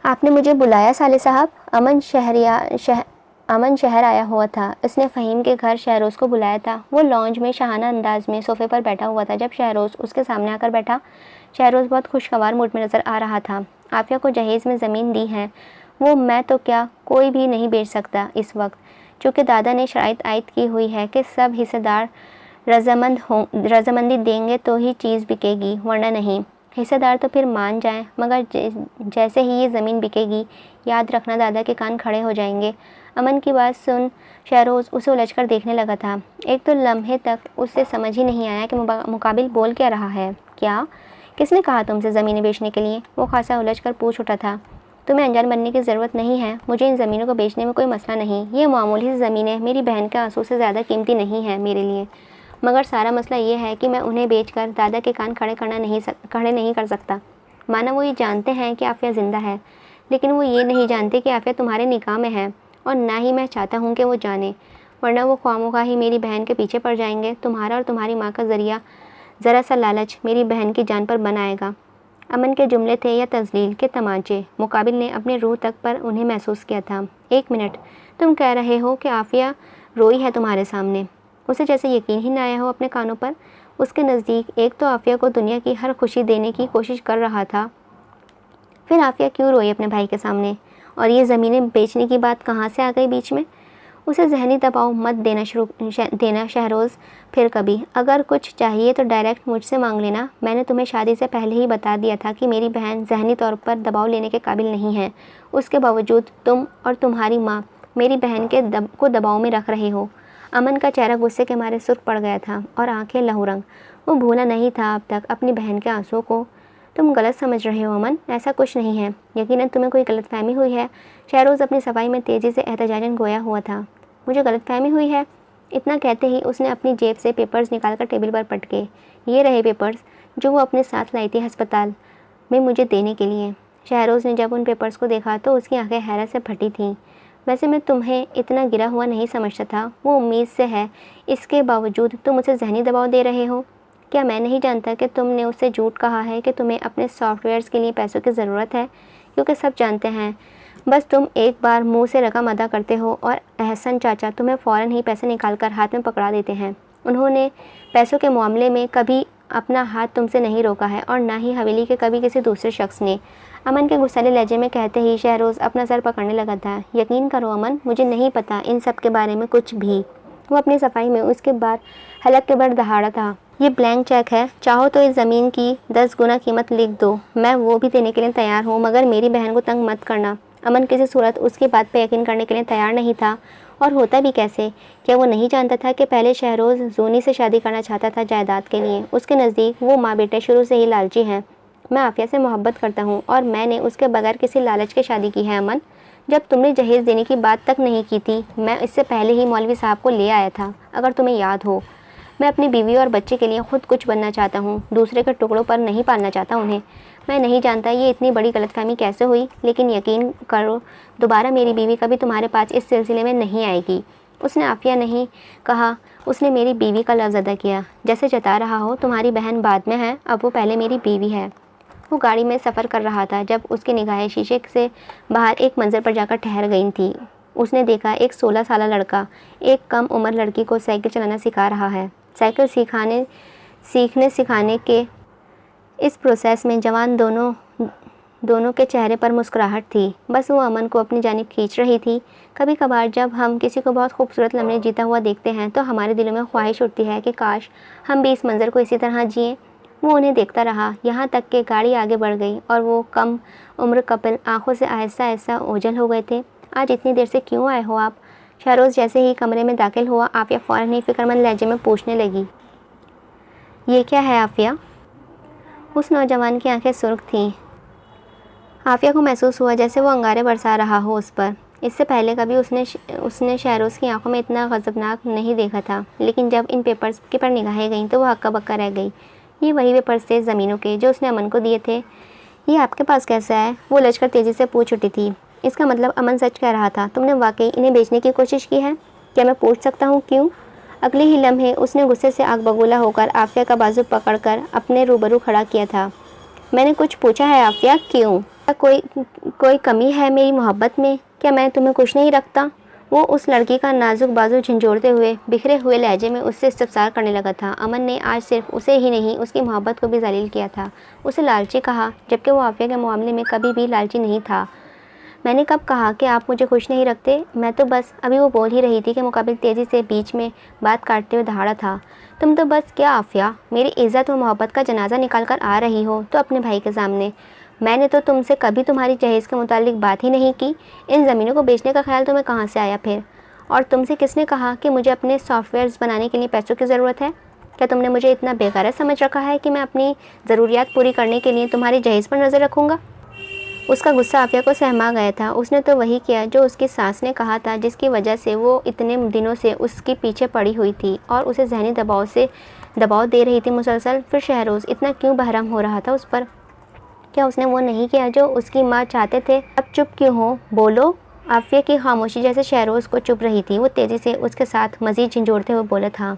आपने मुझे बुलाया साले साहब? अमन शहर आया हुआ था। उसने फ़हीम के घर शहरोज़ को बुलाया था। वो लॉन्ज में शाहाना अंदाज में सोफ़े पर बैठा हुआ था। जब शहरोज़ उसके सामने आकर बैठा, शहरोज़ बहुत खुशगवार मूड में नज़र आ रहा था। आफिया को जहेज़ में ज़मीन दी है, वो मैं तो क्या कोई भी नहीं बेच सकता इस वक्त, चूँकि दादा ने शराइत आयद की हुई है कि सब हिस्सेदार रजामंदी देंगे तो ही चीज़ बिकेगी, वरना नहीं। हिस्सेदार तो फिर मान जाएं, मगर जैसे ही ये ज़मीन बिकेगी, याद रखना दादा के कान खड़े हो जाएंगे। अमन की बात सुन शहरोज़ उसे उलझकर देखने लगा था। एक तो लम्हे तक उससे समझ ही नहीं आया कि मुकाबिल बोल क्या रहा है। क्या? किसने कहा तुमसे ज़मीनें बेचने के लिए? वो खासा उलझकर पूछ उठा था। तुम्हें अनजान बनने की ज़रूरत नहीं है, मुझे इन ज़मीनों को बेचने में कोई मसला नहीं। ये मामूली सी ज़मीनें मेरी बहन के आंसू से ज़्यादा कीमती नहीं है मेरे लिए, मगर सारा मसला ये है कि मैं उन्हें बेचकर दादा के कान खड़े नहीं कर सकता। माना वो ये जानते हैं कि आफिया ज़िंदा है, लेकिन वो ये नहीं जानते कि आफिया तुम्हारे निकाह में है, और ना ही मैं चाहता हूँ कि वो जाने, वरना वो ख्वामों ही मेरी बहन के पीछे पड़ जाएंगे। तुम्हारा और तुम्हारी माँ का ज़रा सा लालच मेरी बहन की जान पर बनाएगा। अमन के जुमले थे या तज़लील के तमाचे, मुकाबिल ने अपने रूह तक पर उन्हें महसूस किया था। एक मिनट, तुम कह रहे हो कि आफिया रोई है तुम्हारे सामने? उसे जैसे यकीन ही न आया हो अपने कानों पर। उसके नज़दीक एक तो आफिया को दुनिया की हर खुशी देने की कोशिश कर रहा था, फिर आफिया क्यों रोई अपने भाई के सामने? और ये ज़मीनें बेचने की बात कहाँ से आ गई बीच में? उसे जहनी दबाव मत देना शहरोज़, फिर कभी अगर कुछ चाहिए तो डायरेक्ट मुझसे मांग लेना। मैंने तुम्हें शादी से पहले ही बता दिया था कि मेरी बहन जहनी तौर पर दबाव लेने के काबिल नहीं है। उसके बावजूद तुम और तुम्हारी माँ मेरी बहन को दबाव में रख रहे हो। अमन का चेहरा गुस्से के मारे सुर्ख पड़ गया था और आंखें लहू-रंग। वो भूला नहीं था अब तक अपनी बहन के आंसुओं को। तुम गलत समझ रहे हो अमन, ऐसा कुछ नहीं है। यकीनन तुम्हें कोई गलतफहमी हुई है। शहरोज़ अपनी सफाई में तेज़ी से एहतजाजन गोया हुआ था। मुझे गलतफहमी हुई है। इतना कहते ही उसने अपनी जेब से पेपर्स निकालकर टेबल पर पटके। ये रहे पेपर्स जो वो अपने साथ लाई थी अस्पताल में मुझे देने के लिए। शहरोज़ ने जब उन पेपर्स को देखा तो उसकी आंखें हैरत से फटी थीं। वैसे मैं तुम्हें इतना गिरा हुआ नहीं समझता था, वो उम्मीद से है। इसके बावजूद तुम मुझे जहनी दबाव दे रहे हो। क्या मैं नहीं जानता कि तुमने उससे झूठ कहा है कि तुम्हें अपने सॉफ्टवेयर्स के लिए पैसों की ज़रूरत है? क्योंकि सब जानते हैं, बस तुम एक बार मुंह से रकम अदा करते हो और एहसन चाचा तुम्हें फ़ौरन ही पैसे निकाल कर हाथ में पकड़ा देते हैं। उन्होंने पैसों के मामले में कभी अपना हाथ तुमसे नहीं रोका है और ना ही हवेली के कभी किसी दूसरे शख्स ने। अमन के गुस्सैले लहजे में कहते ही शहरोज़ अपना सर पकड़ने लगा था। यकीन करो अमन, मुझे नहीं पता इन सब के बारे में कुछ भी। वो अपनी सफाई में उसके बाद हलक के बढ़ दहाड़ा था। ये ब्लैंक चेक है, चाहो तो इस ज़मीन की 10 गुना कीमत लिख दो, मैं वो भी देने के लिए तैयार हूँ, मगर मेरी बहन को तंग मत करना। अमन किसी सूरत उसकी बात पर यकीन करने के लिए तैयार नहीं था, और होता भी कैसे? क्या वो नहीं जानता था कि पहले शहरोज़ जोनी से शादी करना चाहता था जायदाद के लिए? उसके नज़दीक वो माँ बेटे शुरू से ही लालची हैं। मैं आफिया से मोहब्बत करता हूँ और मैंने उसके बगैर किसी लालच की शादी की है अमन। जब तुमने जहेज़ देने की बात तक नहीं की थी, मैं इससे पहले ही मौलवी साहब को ले आया था, अगर तुम्हें याद हो। मैं अपनी बीवी और बच्चे के लिए खुद कुछ बनना चाहता हूँ, दूसरे के टुकड़ों पर नहीं पालना चाहता उन्हें। मैं नहीं जानता ये इतनी बड़ी गलतफहमी कैसे हुई, लेकिन यकीन करो दोबारा मेरी बीवी कभी तुम्हारे पास इस सिलसिले में नहीं आएगी। उसने आफिया नहीं कहा, उसने मेरी बीवी का लफ्ज़ अदा किया। जैसे जता रहा हो तुम्हारी बहन बाद में है, अब वो पहले मेरी बीवी है। वो गाड़ी में सफ़र कर रहा था जब उसकी निगाहें शीशे से बाहर एक मंज़र पर जाकर ठहर गई थी। उसने देखा एक 16 साल लड़का एक कम उम्र लड़की को साइकिल चलाना सिखा रहा है। साइकिल सीखने सिखाने के इस प्रोसेस में जवान दोनों के चेहरे पर मुस्कुराहट थी। बस वो अमन को अपनी जानिब खींच रही थी। कभी कभार जब हम किसी को बहुत खूबसूरत लम्हे जीता हुआ देखते हैं तो हमारे दिलों में ख्वाहिश उठती है कि काश हम भी इस मंज़र को इसी तरह जिएं। वो उन्हें देखता रहा, यहाँ तक कि गाड़ी आगे बढ़ गई और वो कम उम्र कपल आंखों से आहिस्ता आहिस्ता ओझल हो गए थे। आज इतनी देर से क्यों आए हो आप? शहरोज़ जैसे ही कमरे में दाखिल हुआ, आफिया फ़ौरन ही फ़िक्रमंद लहजे में पूछने लगी, ये क्या है आफिया? उस नौजवान की आंखें सुर्ख थीं। आफिया को महसूस हुआ जैसे वो अंगारे बरसा रहा हो उस पर। इससे पहले कभी उसने शहरोज़ की आंखों में इतना गज़बनाक नहीं देखा था, लेकिन जब इन पेपर्स के पर निगाहें गईं तो वह हक्का बक्का रह गई। ये वही पेपर्स थे ज़मीनों के जो उसने अमन को दिए थे। ये आपके पास कैसे आए? वो लचकर तेज़ी से पूछ उठी थी। इसका मतलब अमन सच कह रहा था, तुमने वाकई इन्हें बेचने की कोशिश की है? क्या मैं पूछ सकता हूँ क्यों? अगले ही लम्हे उसने गुस्से से आग बबूला होकर आफिया का बाजू पकड़कर अपने रूबरू खड़ा किया था। मैंने कुछ पूछा है आफिया, क्यों? कोई कमी है मेरी मोहब्बत में? क्या मैं तुम्हें कुछ नहीं रखता? वो उस लड़की का नाजुक बाजू झंझोड़ते हुए बिखरे हुए लहजे में उससे इस्तफसार करने लगा था। अमन ने आज सिर्फ उसे ही नहीं उसकी मोहब्बत को भी ज़लील किया था। उसे लालची कहा, जबकि वो आफिया के मामले में कभी भी लालची नहीं था। मैंने कब कहा कि आप मुझे खुश नहीं रखते? मैं तो बस अभी वो बोल ही रही थी कि मुकाबिल तेज़ी से बीच में बात काटते हुए दहाड़ा था। तुम तो बस क्या आफिया, मेरी इज़्ज़त व मोहब्बत का जनाजा निकाल कर आ रही हो तो अपने भाई के सामने। मैंने तो तुमसे कभी तुम्हारी जहेज़ के मुतालिक बात ही नहीं की। इन ज़मीनों को बेचने का ख्याल तुम्हें कहाँ से आया फिर? और तुमसे किसने कहा कि मुझे अपने सॉफ्टवेयर्स बनाने के लिए पैसों की ज़रूरत है? क्या तुमने मुझे इतना बेगैरत समझ रखा है कि मैं अपनी ज़रूरियात पूरी करने के लिए तुम्हारी जहेज़ पर नज़र रखूँगा? उसका गुस्सा आफिया को सहमा गया था। उसने तो वही किया जो उसकी सास ने कहा था, जिसकी वजह से वो इतने दिनों से उसके पीछे पड़ी हुई थी और उसे जहनी दबाव दे रही थी मुसलसल। फिर शहरोज़ इतना क्यों बहरम हो रहा था उस पर? क्या उसने वो नहीं किया जो उसकी माँ चाहते थे? अब चुप क्यों हो, बोलो। आफिया की खामोशी जैसे शहरोज़ को चुप रही थी। वो तेज़ी से उसके साथ मज़ीद झंझोड़ते हुए बोला था,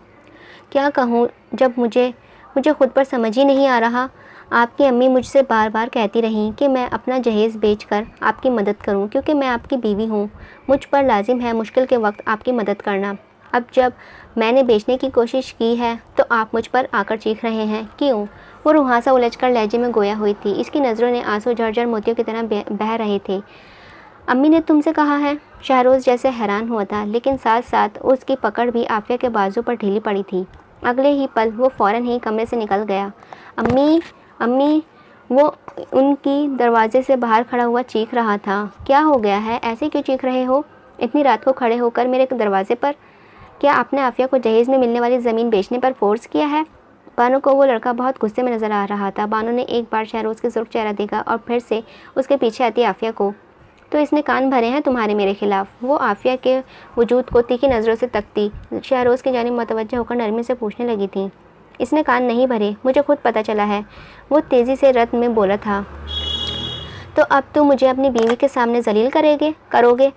क्या कहूँ जब मुझे खुद पर समझ ही नहीं आ रहा। आपकी अम्मी मुझसे बार बार कहती रहीं कि मैं अपना जहेज़ बेचकर आपकी मदद करूं, क्योंकि मैं आपकी बीवी हूं। मुझ पर लाजिम है मुश्किल के वक्त आपकी मदद करना। अब जब मैंने बेचने की कोशिश की है तो आप मुझ पर आकर चीख रहे हैं, क्यों? वो रुहासा उलझकर लहजे में गोया हुई थी। इसकी नज़रों ने आंसू झरझर मोतियों की तरह बह रहे थे। अम्मी ने तुमसे कहा है? शहरोज़ जैसे हैरान हुआ था, लेकिन साथ साथ उसकी पकड़ भी आफिया के बाजू पर ढीली पड़ी थी। अगले ही पल वो फ़ौरन ही कमरे से निकल गया। अम्मी, अम्मी, वो उनकी दरवाजे से बाहर खड़ा हुआ चीख रहा था। क्या हो गया है, ऐसे क्यों चीख रहे हो इतनी रात को खड़े होकर मेरे दरवाजे पर? क्या आपने आफिया को जहेज़ में मिलने वाली ज़मीन बेचने पर फोर्स किया है? बानो को वो लड़का बहुत गुस्से में नज़र आ रहा था। बानो ने एक बार शहरोज़ के सुर्ख चेहरा देखा और फिर से उसके पीछे आती आफिया को। तो इसने कान भरे हैं तुम्हारे मेरे खिलाफ? वो आफिया के वजूद को तीखी नज़रों से तकती शहरोज़ की जानिब मुतवज्जह होकर नरमी से पूछने लगी थी। इसने कान नहीं भरे, मुझे खुद पता चला है, वो तेज़ी से रत में बोला था। तो अब तुम मुझे अपनी बीवी के सामने जलील करोगे?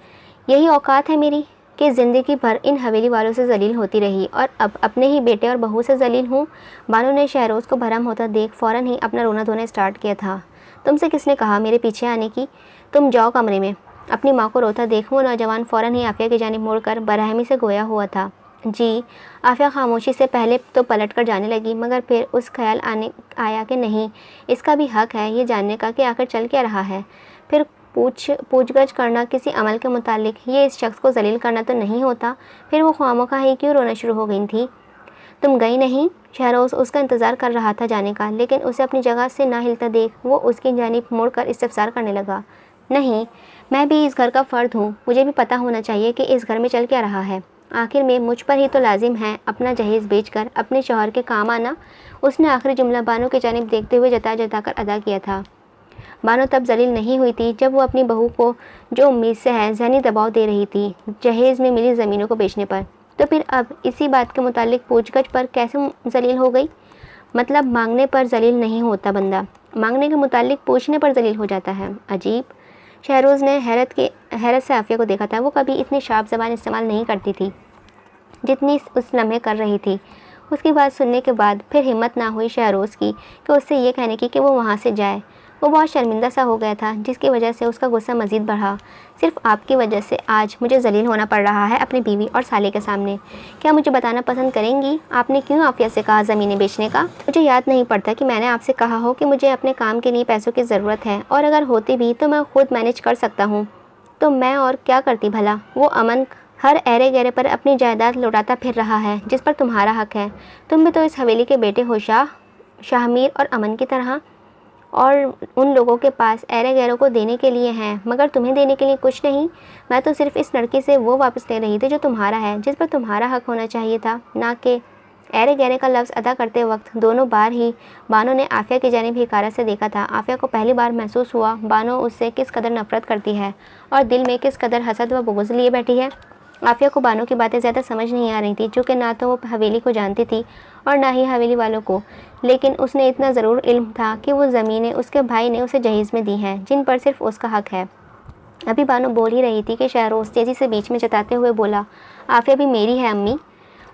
यही औकात है मेरी कि ज़िंदगी भर इन हवेली वालों से जलील होती रही और अब अपने ही बेटे और बहू से जलील हूँ। बानो ने शहरोज़ को भरम होता देख फ़ौरन ही अपना रोना धोना स्टार्ट किया था। तुमसे किसने कहा मेरे पीछे आने की? तुम जाओ कमरे में। अपनी माँ को रोता देख वो नौजवान फ़ौरन ही आफिया की जानिब मुड़कर बरहमी से गोया हुआ था। जी। आफिया खामोशी से पहले तो पलट कर जाने लगी, मगर फिर उस ख्याल आया कि नहीं, इसका भी हक़ है ये जानने का कि आखिर चल क्या रहा है। फिर पूछगछ करना किसी अमल के मुतालिक ये इस शख्स को जलील करना तो नहीं होता। फिर वो ख्वामोखा ही क्यों रोना शुरू हो गई थी? तुम गई नहीं? शहरोज़ उसका इंतज़ार कर रहा था जाने का, लेकिन उसे अपनी जगह से ना हिलता देख वो उसकी जानिब मुड़कर इस्तफसार करने लगा। नहीं, मैं भी इस घर का फ़र्द हूँ, मुझे भी पता होना चाहिए कि इस घर में चल क्या रहा है। आखिर में मुझ पर ही तो लाजिम है अपना जहेज़ बेचकर अपने शौहर के काम आना। उसने आखिरी जुमला बानो की जानिब देखते हुए जता कर अदा किया था। बानो तब जलील नहीं हुई थी जब वो अपनी बहू को जो उम्मीद से है ज़हनी दबाव दे रही थी जहेज़ में मिली ज़मीनों को बेचने पर। तो फिर अब इसी बात के मुतालिक पूछगछ पर कैसे जलील हो गई? मतलब मांगने पर जलील नहीं होता बंदा, मांगने के मुतालिक पूछने पर जलील हो जाता है। अजीब। शहरोज़ ने हैरत से आफिया को देखा था। वो कभी इतनी शार्प ज़बान इस्तेमाल नहीं करती थी जितनी उस लम्हे कर रही थी। उसकी बात सुनने के बाद फिर हिम्मत ना हुई शहरोज़ की कि उससे ये कहने की कि वो वहाँ से जाए। वो बहुत शर्मिंदा सा हो गया था, जिसकी वजह से उसका गुस्सा मज़ीद बढ़ा। सिर्फ आपकी वजह से आज मुझे जलील होना पड़ रहा है अपनी बीवी और साले के सामने। क्या मुझे बताना पसंद करेंगी आपने क्यों आफिया से कहा ज़मीनें बेचने का? मुझे याद नहीं पड़ता कि मैंने आपसे कहा हो कि मुझे अपने काम के लिए पैसों की ज़रूरत है, और अगर होती भी तो मैं खुद मैनेज कर सकता हूँ। तो मैं और क्या करती भला? वो अमन हर ऐरे गहरे पर अपनी जायदाद लौटाता फिर रहा है जिस पर तुम्हारा हक है। तुम भी तो इस हवेली के बेटे हो शाहमीर और अमन की तरह, और उन लोगों के पास ऐरे गैरों को देने के लिए हैं, मगर तुम्हें देने के लिए कुछ नहीं। मैं तो सिर्फ इस लड़की से वो वापस ले रही थी जो तुम्हारा है, जिस पर तुम्हारा हक होना चाहिए था, ना कि। ऐरे गहरे का लफ्ज़ अदा करते वक्त दोनों बार ही बानो ने आफिया की जानिब हिकारत से देखा था। आफिया को पहली बार महसूस हुआ बानो उससे किस कदर नफरत करती है और दिल में किस कदर हसद व बुग़्ज़ लिए बैठी है। आफिया को बानो की बातें ज़्यादा समझ नहीं आ रही थी, चूँकि ना तो वो हवेली को जानती थी और ना ही हवेली वालों को, लेकिन उसने इतना ज़रूर इल्म था कि वो ज़मीनें उसके भाई ने उसे जहेज़ में दी हैं, जिन पर सिर्फ उसका हक है। अभी बानो बोल ही रही थी कि शहरोज़ तेज़ी से बीच में जताते हुए बोला, आफिया भी मेरी है अम्मी।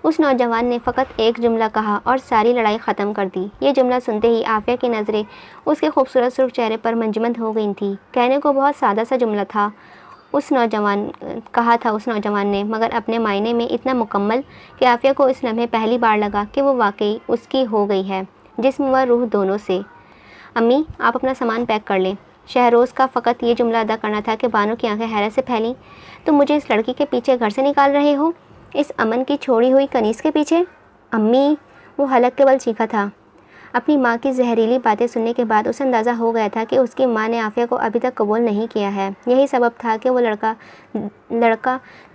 उस नौजवान ने फ़कत एक जुमला कहा और सारी लड़ाई ख़त्म कर दी। ये जुमला सुनते ही आफिया की नज़रें उसके खूबसूरत सुर्ख चेहरे पर मंजमद हो गई थी। कहने को बहुत सादा सा जुमला था उस नौजवान ने, मगर अपने मायने में इतना मुकम्मल कि आफिया को इस लम्हे पहली बार लगा कि वो वाकई उसकी हो गई है, जिस्म व रूह दोनों से। अम्मी, आप अपना सामान पैक कर लें। शहरोज़ का फ़कत ये जुमला अदा करना था कि बानो की आंखें हैरत से फैलीं। तुम मुझे इस लड़की के पीछे घर से निकाल रहे हो? इस अमन की छोड़ी हुई कनीज़ के पीछे? अम्मी, वो हलक के बल चीखा था। अपनी माँ की जहरीली बातें सुनने के बाद उसे अंदाज़ा हो गया था कि उसकी माँ ने आफिया को अभी तक कबूल नहीं किया है। यही सबब था कि वो लड़का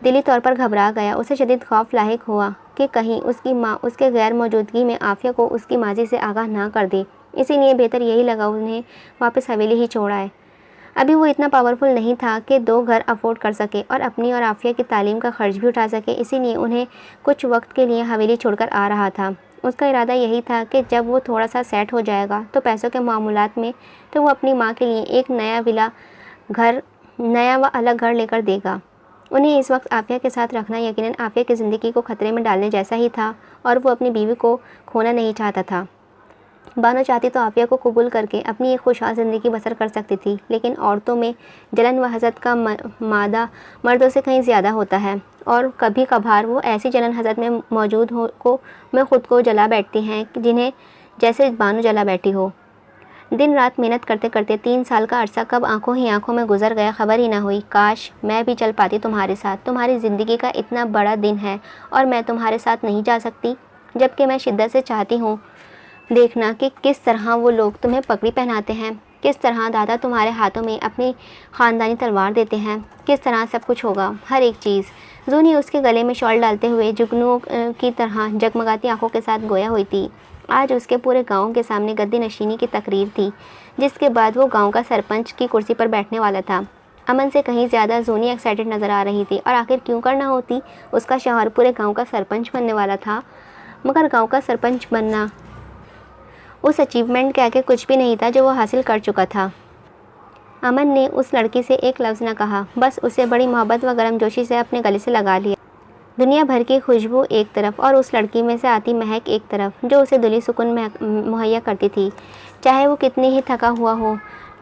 दिली तौर पर घबरा गया। उसे शदीद खौफ लाहिक हुआ कि कहीं उसकी माँ उसके गैर मौजूदगी में आफिया को उसकी माजी से आगाह ना कर दे। इसीलिए बेहतर यही लगा उन्हें वापस हवेली ही छोड़ आए। अभी वो इतना पावरफुल नहीं था कि 2 घर अफोर्ड कर सके और अपनी और आफिया की तालीम का खर्च भी उठा सके, इसीलिए उन्हें कुछ वक्त के लिए हवेली छोड़कर आ रहा था। उसका इरादा यही था कि जब वो थोड़ा सा सेट हो जाएगा तो पैसों के मामूलात में तो वो अपनी माँ के लिए एक नया व अलग घर लेकर देगा। उन्हें इस वक्त आफिया के साथ रखना यकीनन आफिया की ज़िंदगी को ख़तरे में डालने जैसा ही था, और वो अपनी बीवी को खोना नहीं चाहता था। बानो चाहती तो आफिया को कबूल करके अपनी एक खुशहाल ज़िंदगी बसर कर सकती थी, लेकिन औरतों में जलन व हसद का मादा मर्दों से कहीं ज़्यादा होता है, और कभी कभार वो ऐसी जलन हसद में में ख़ुद को जला बैठती हैं जिन्हें जैसे बानो जला बैठी हो। दिन रात मेहनत करते करते 3 साल का अरसा कब आंखों ही आंखों में गुजर गया खबर ही ना हुई। काश मैं भी चल पाती तुम्हारे साथ। तुम्हारी ज़िंदगी का इतना बड़ा दिन है और मैं तुम्हारे साथ नहीं जा सकती, जबकि मैं शिद्दत से चाहती हूँ देखना कि किस तरह वो लोग तुम्हें पगड़ी पहनाते हैं, किस तरह दादा तुम्हारे हाथों में अपनी ख़ानदानी तलवार देते हैं, किस तरह सब कुछ होगा, हर एक चीज़। जूनी उसके गले में शॉल डालते हुए जुगनू की तरह जगमगाती आंखों के साथ गोया हुई थी। आज उसके पूरे गांव के सामने गद्दी नशीनी की तकरीर थी, जिसके बाद वो गांव का सरपंच की कुर्सी पर बैठने वाला था। अमन से कहीं ज़्यादा जूनी एक्साइटेड नज़र आ रही थी, और आखिर क्यों करना होती, उसका शौहर पूरे गांव का सरपंच बनने वाला था। मगर गांव का सरपंच बनना उस अचीवमेंट के आगे कुछ भी नहीं था जो वो हासिल कर चुका था। अमन ने उस लड़की से एक लफ्ज़ न कहा, बस उसे बड़ी मोहब्बत व गर्मजोशी से अपने गले से लगा लिया। दुनिया भर की खुशबू एक तरफ और उस लड़की में से आती महक एक तरफ, जो उसे दिली सुकून मुहैया करती थी। चाहे वो कितनी ही थका हुआ हो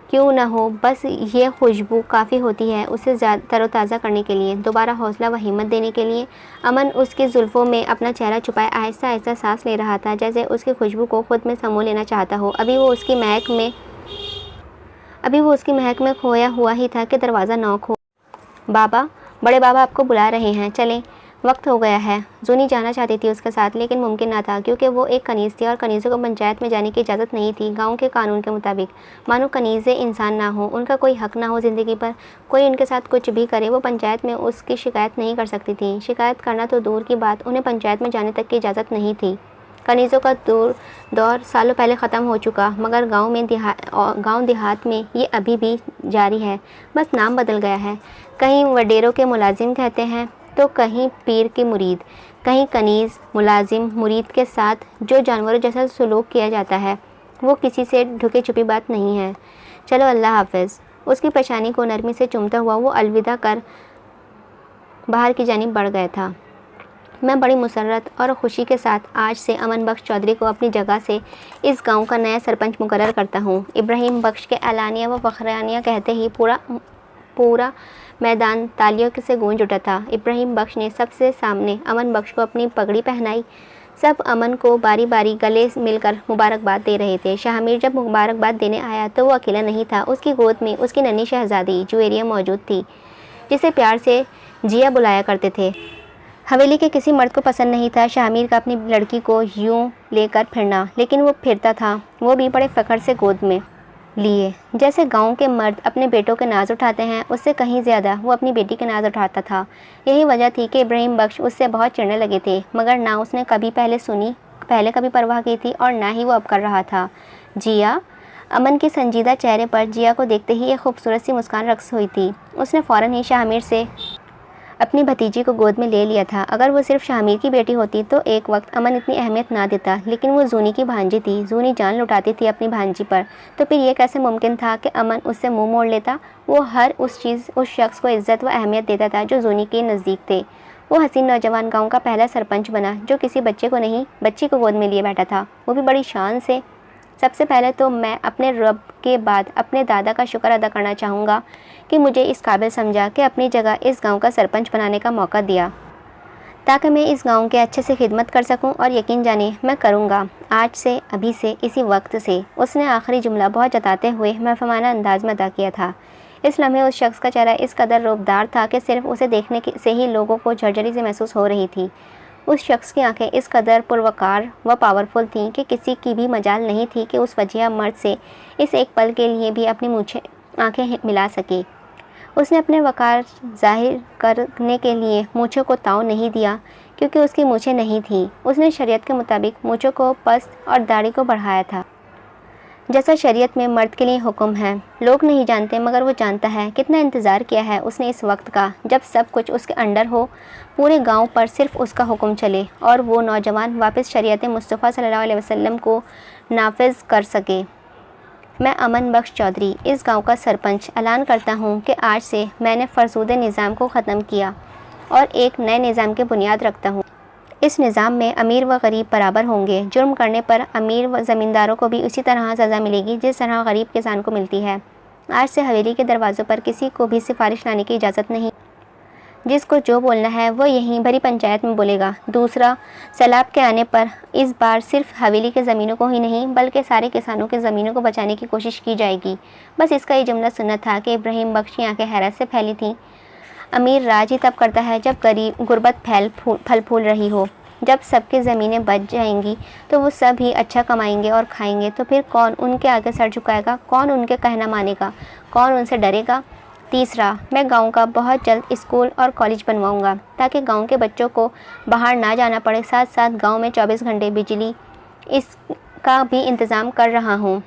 क्यों ना हो, बस ये खुशबू काफ़ी होती है उसे तरोताज़ा करने के लिए, दोबारा हौसला व हिम्मत देने के लिए। अमन उसकी जुल्फ़ों में अपना चेहरा छुपाए आहिस्ता आहिस्ता सांस ले रहा था, जैसे उसकी खुशबू को खुद में समो लेना चाहता हो। अभी वो उसकी महक में खोया हुआ ही था कि दरवाज़ा नॉक हो। बाबा, बड़े बाबा आपको बुला रहे हैं, चलें, वक्त हो गया है। जूनी जाना चाहती थी उसके साथ, लेकिन मुमकिन ना था, क्योंकि वो एक कनीज़ थी और कनीज़ों को पंचायत में जाने की इजाज़त नहीं थी गांव के कानून के मुताबिक। मानो कनीज़ें इंसान ना हो, उनका कोई हक ना हो ज़िंदगी पर। कोई उनके साथ कुछ भी करे, वो पंचायत में उसकी शिकायत नहीं कर सकती थी। शिकायत करना तो दूर की बात, उन्हें पंचायत में जाने तक की इजाज़त नहीं थी। कनीज़ों का दौर सालों पहले ख़त्म हो चुका, मगर गांव देहात में ये अभी भी जारी है, बस नाम बदल गया है। कहीं वडेरों के मुलाजिम कहते हैं तो कहीं पीर के मुरीद। कहीं कनीज़ मुलाजिम मुरीद के साथ जो जानवरों जैसा सलूक किया जाता है, वो किसी से ढुके छुपी बात नहीं है। चलो, अल्लाह हाफ़िज़। उसकी पेशानी को नरमी से चूमता हुआ वो अलविदा कर बाहर की जानिब बढ़ गया था। मैं बड़ी मुसर्रत और ख़ुशी के साथ आज से अमन बख्श चौधरी को अपनी जगह से इस गांव का नया सरपंच मुकर्रर करता हूं। इब्राहिम बख्श के एलानिया व फ़खरानिया कहते ही पूरा मैदान तालियों से गूंज उठा था। इब्राहिम बख्श ने सबसे सामने अमन बख्श को अपनी पगड़ी पहनाई। सब अमन को बारी बारी गले मिलकर मुबारकबाद दे रहे थे। शाहमीर जब मुबारकबाद देने आया तो वो अकेला नहीं था, उसकी गोद में उसकी नन्ही शहज़ादी जुवेरिया मौजूद थी, जिसे प्यार से जिया बुलाया करते थे। हवेली के किसी मर्द को पसंद नहीं था शाहमीर का अपनी लड़की को यूं लेकर फिरना, लेकिन वो फिरता था, वो भी बड़े फ़ख्र से गोद में लिए। जैसे गांव के मर्द अपने बेटों के नाज उठाते हैं, उससे कहीं ज़्यादा वो अपनी बेटी के नाज उठाता था। यही वजह थी कि इब्राहिम बख्श उससे बहुत चिढ़ने लगे थे, मगर ना उसने कभी पहले कभी परवाह की थी और ना ही वो अब कर रहा था। जिया, अमन के संजीदा चेहरे पर जिया को देखते ही एक खूबसूरत सी मुस्कान रक्स हुई थी। उसने फ़ौरन ही शाहमीर से अपनी भतीजी को गोद में ले लिया था। अगर वो सिर्फ शाहमीर की बेटी होती तो एक वक्त अमन इतनी अहमियत ना देता, लेकिन वो जूनी की भांजी थी। जूनी जान लुटाती थी अपनी भांजी पर, तो फिर ये कैसे मुमकिन था कि अमन उससे मुंह मोड़ लेता। वो हर उस शख्स को इज़्ज़त व अहमियत देता था जो जूनी के नज़दीक थे। वो हसीन नौजवान गाँव का पहला सरपंच बना जो किसी बच्चे को नहीं, बच्ची को गोद में लिए बैठा था, वो भी बड़ी शान से। सबसे पहले तो मैं अपने रब के बाद अपने दादा का शुक्र अदा करना चाहूँगा कि मुझे इस काबिल समझा कि अपनी जगह इस गांव का सरपंच बनाने का मौका दिया, ताकि मैं इस गांव के अच्छे से खिदमत कर सकूं, और यकीन जाने मैं करूँगा, आज से, अभी से, इसी वक्त से। उसने आखिरी जुमला बहुत जताते हुए महफमाना अंदाज में अदा किया था। इस लम्हे उस शख्स का चेहरा इस कदर रूपदार था कि सिर्फ उसे देखने से ही लोगों को झरझरी से महसूस हो रही थी। उस शख्स की आंखें इस कदर पुरवकार व पावरफुल थीं कि किसी की भी मजाल नहीं थी कि उस वजिया मर्द से इस एक पल के लिए भी अपनी आंखें मिला सके। उसने अपने वकार जाहिर करने के लिए मूँछों को ताव नहीं दिया, क्योंकि उसकी मूँछें नहीं थीं। उसने शरीयत के मुताबिक मूँछों को पस्त और दाढ़ी को बढ़ाया था, जैसा शरीयत में मर्द के लिए हुक्म है। लोग नहीं जानते, मगर वो जानता है। कितना इंतज़ार किया है उसने इस वक्त का, जब सब कुछ उसके अंडर हो, पूरे गांव पर सिर्फ उसका हुक्म चले और वो नौजवान वापस शरीयत मुस्तफ़ा सल्लल्लाहु अलैहि वसल्लम को नाफिज कर सके। मैं अमन बख्श चौधरी, इस गांव का सरपंच, ऐलान करता हूं कि आज से मैंने फ़रसूद निज़ाम को ख़त्म किया और एक नए निज़ाम की बुनियाद रखता हूं। इस निज़ाम में अमीर व गरीब बराबर होंगे। जुर्म करने पर अमीर व ज़मींदारों को भी उसी तरह सज़ा मिलेगी जिस तरह गरीब किसान को मिलती है। आज से हवेली के दरवाज़ों पर किसी को भी सिफारिश लाने की इजाज़त नहीं। जिसको जो बोलना है वो यहीं भरी पंचायत में बोलेगा। दूसरा, सैलाब के आने पर इस बार सिर्फ हवेली के ज़मीनों को ही नहीं बल्कि सारे किसानों की ज़मीनों को बचाने की कोशिश की जाएगी। बस इसका ये जुमला सुनना था कि इब्राहिम बख्श की आंखें हैरत से फैली थीं। अमीर राज ही तब करता है जब गरीब गुर्बत फल फूल रही हो। जब सबकी ज़मीनें बच जाएंगी तो वो सब ही अच्छा कमाएंगे और खाएंगे, तो फिर कौन उनके आगे सर झुकाएगा, कौन उनके कहना मानेगा, कौन उनसे डरेगा। तीसरा, मैं गांव का बहुत जल्द स्कूल और कॉलेज बनवाऊंगा ताकि गांव के बच्चों को बाहर ना जाना पड़े। साथ साथ गांव में 24 घंटे बिजली इसका भी इंतज़ाम कर रहा हूँ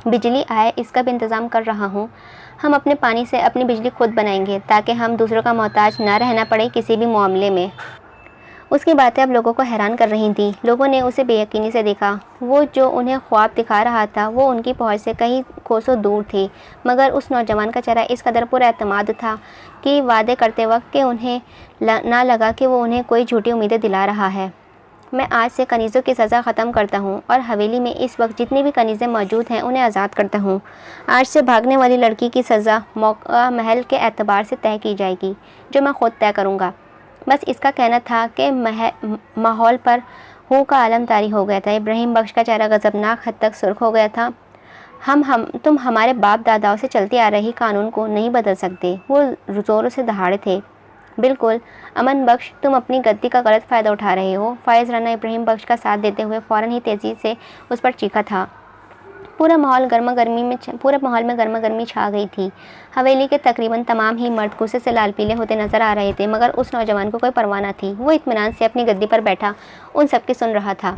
बिजली आए इसका भी इंतज़ाम कर रहा हूँ। हम अपने पानी से अपनी बिजली खुद बनाएंगे ताकि हम दूसरों का मोहताज ना रहना पड़े किसी भी मामले में। उसकी बातें अब लोगों को हैरान कर रही थीं। लोगों ने उसे बेयकीनी से देखा। वो जो उन्हें ख्वाब दिखा रहा था वो उनकी पहुंच से कई कोसों दूर थे, मगर उस नौजवान का चेहरा इस कदर पुरएतमाद था कि वादे करते वक्त कि उन्हें ना लगा कि वो उन्हें कोई झूठी उम्मीदें दिला रहा है। मैं आज से कनीज़ों की सज़ा ख़त्म करता हूँ और हवेली में इस वक्त जितनी भी कनीज़ें मौजूद हैं उन्हें आज़ाद करता हूँ। आज से भागने वाली लड़की की सज़ा मौका महल के एतबार से तय की जाएगी, जो मैं ख़ुद तय करूँगा। बस इसका कहना था कि माहौल पर हूँ का आलम तारी हो गया था। इब्राहिम बख्श का चेहरा गज़बनाक हद तक सुर्ख हो गया था। तुम हमारे बाप दादाओं से चलती आ रही कानून को नहीं बदल सकते। वो ज़ोरों से दहाड़े थे। बिल्कुल अमन बख्श, तुम अपनी गद्दी का गलत फ़ायदा उठा रहे हो। फ़ायज़ राना इब्राहिम बख्श का साथ देते हुए फ़ौरन ही तेज़ी से उस पर चीखा था। पूरे माहौल में गर्मा गर्मी छा गई थी। हवेली के तकरीबन तमाम ही मर्द गुस्से से लाल पीले होते नजर आ रहे थे, मगर उस नौजवान को कोई परवाह न थी। वो इत्मीनान से अपनी गद्दी पर बैठा उन सबकी सुन रहा था।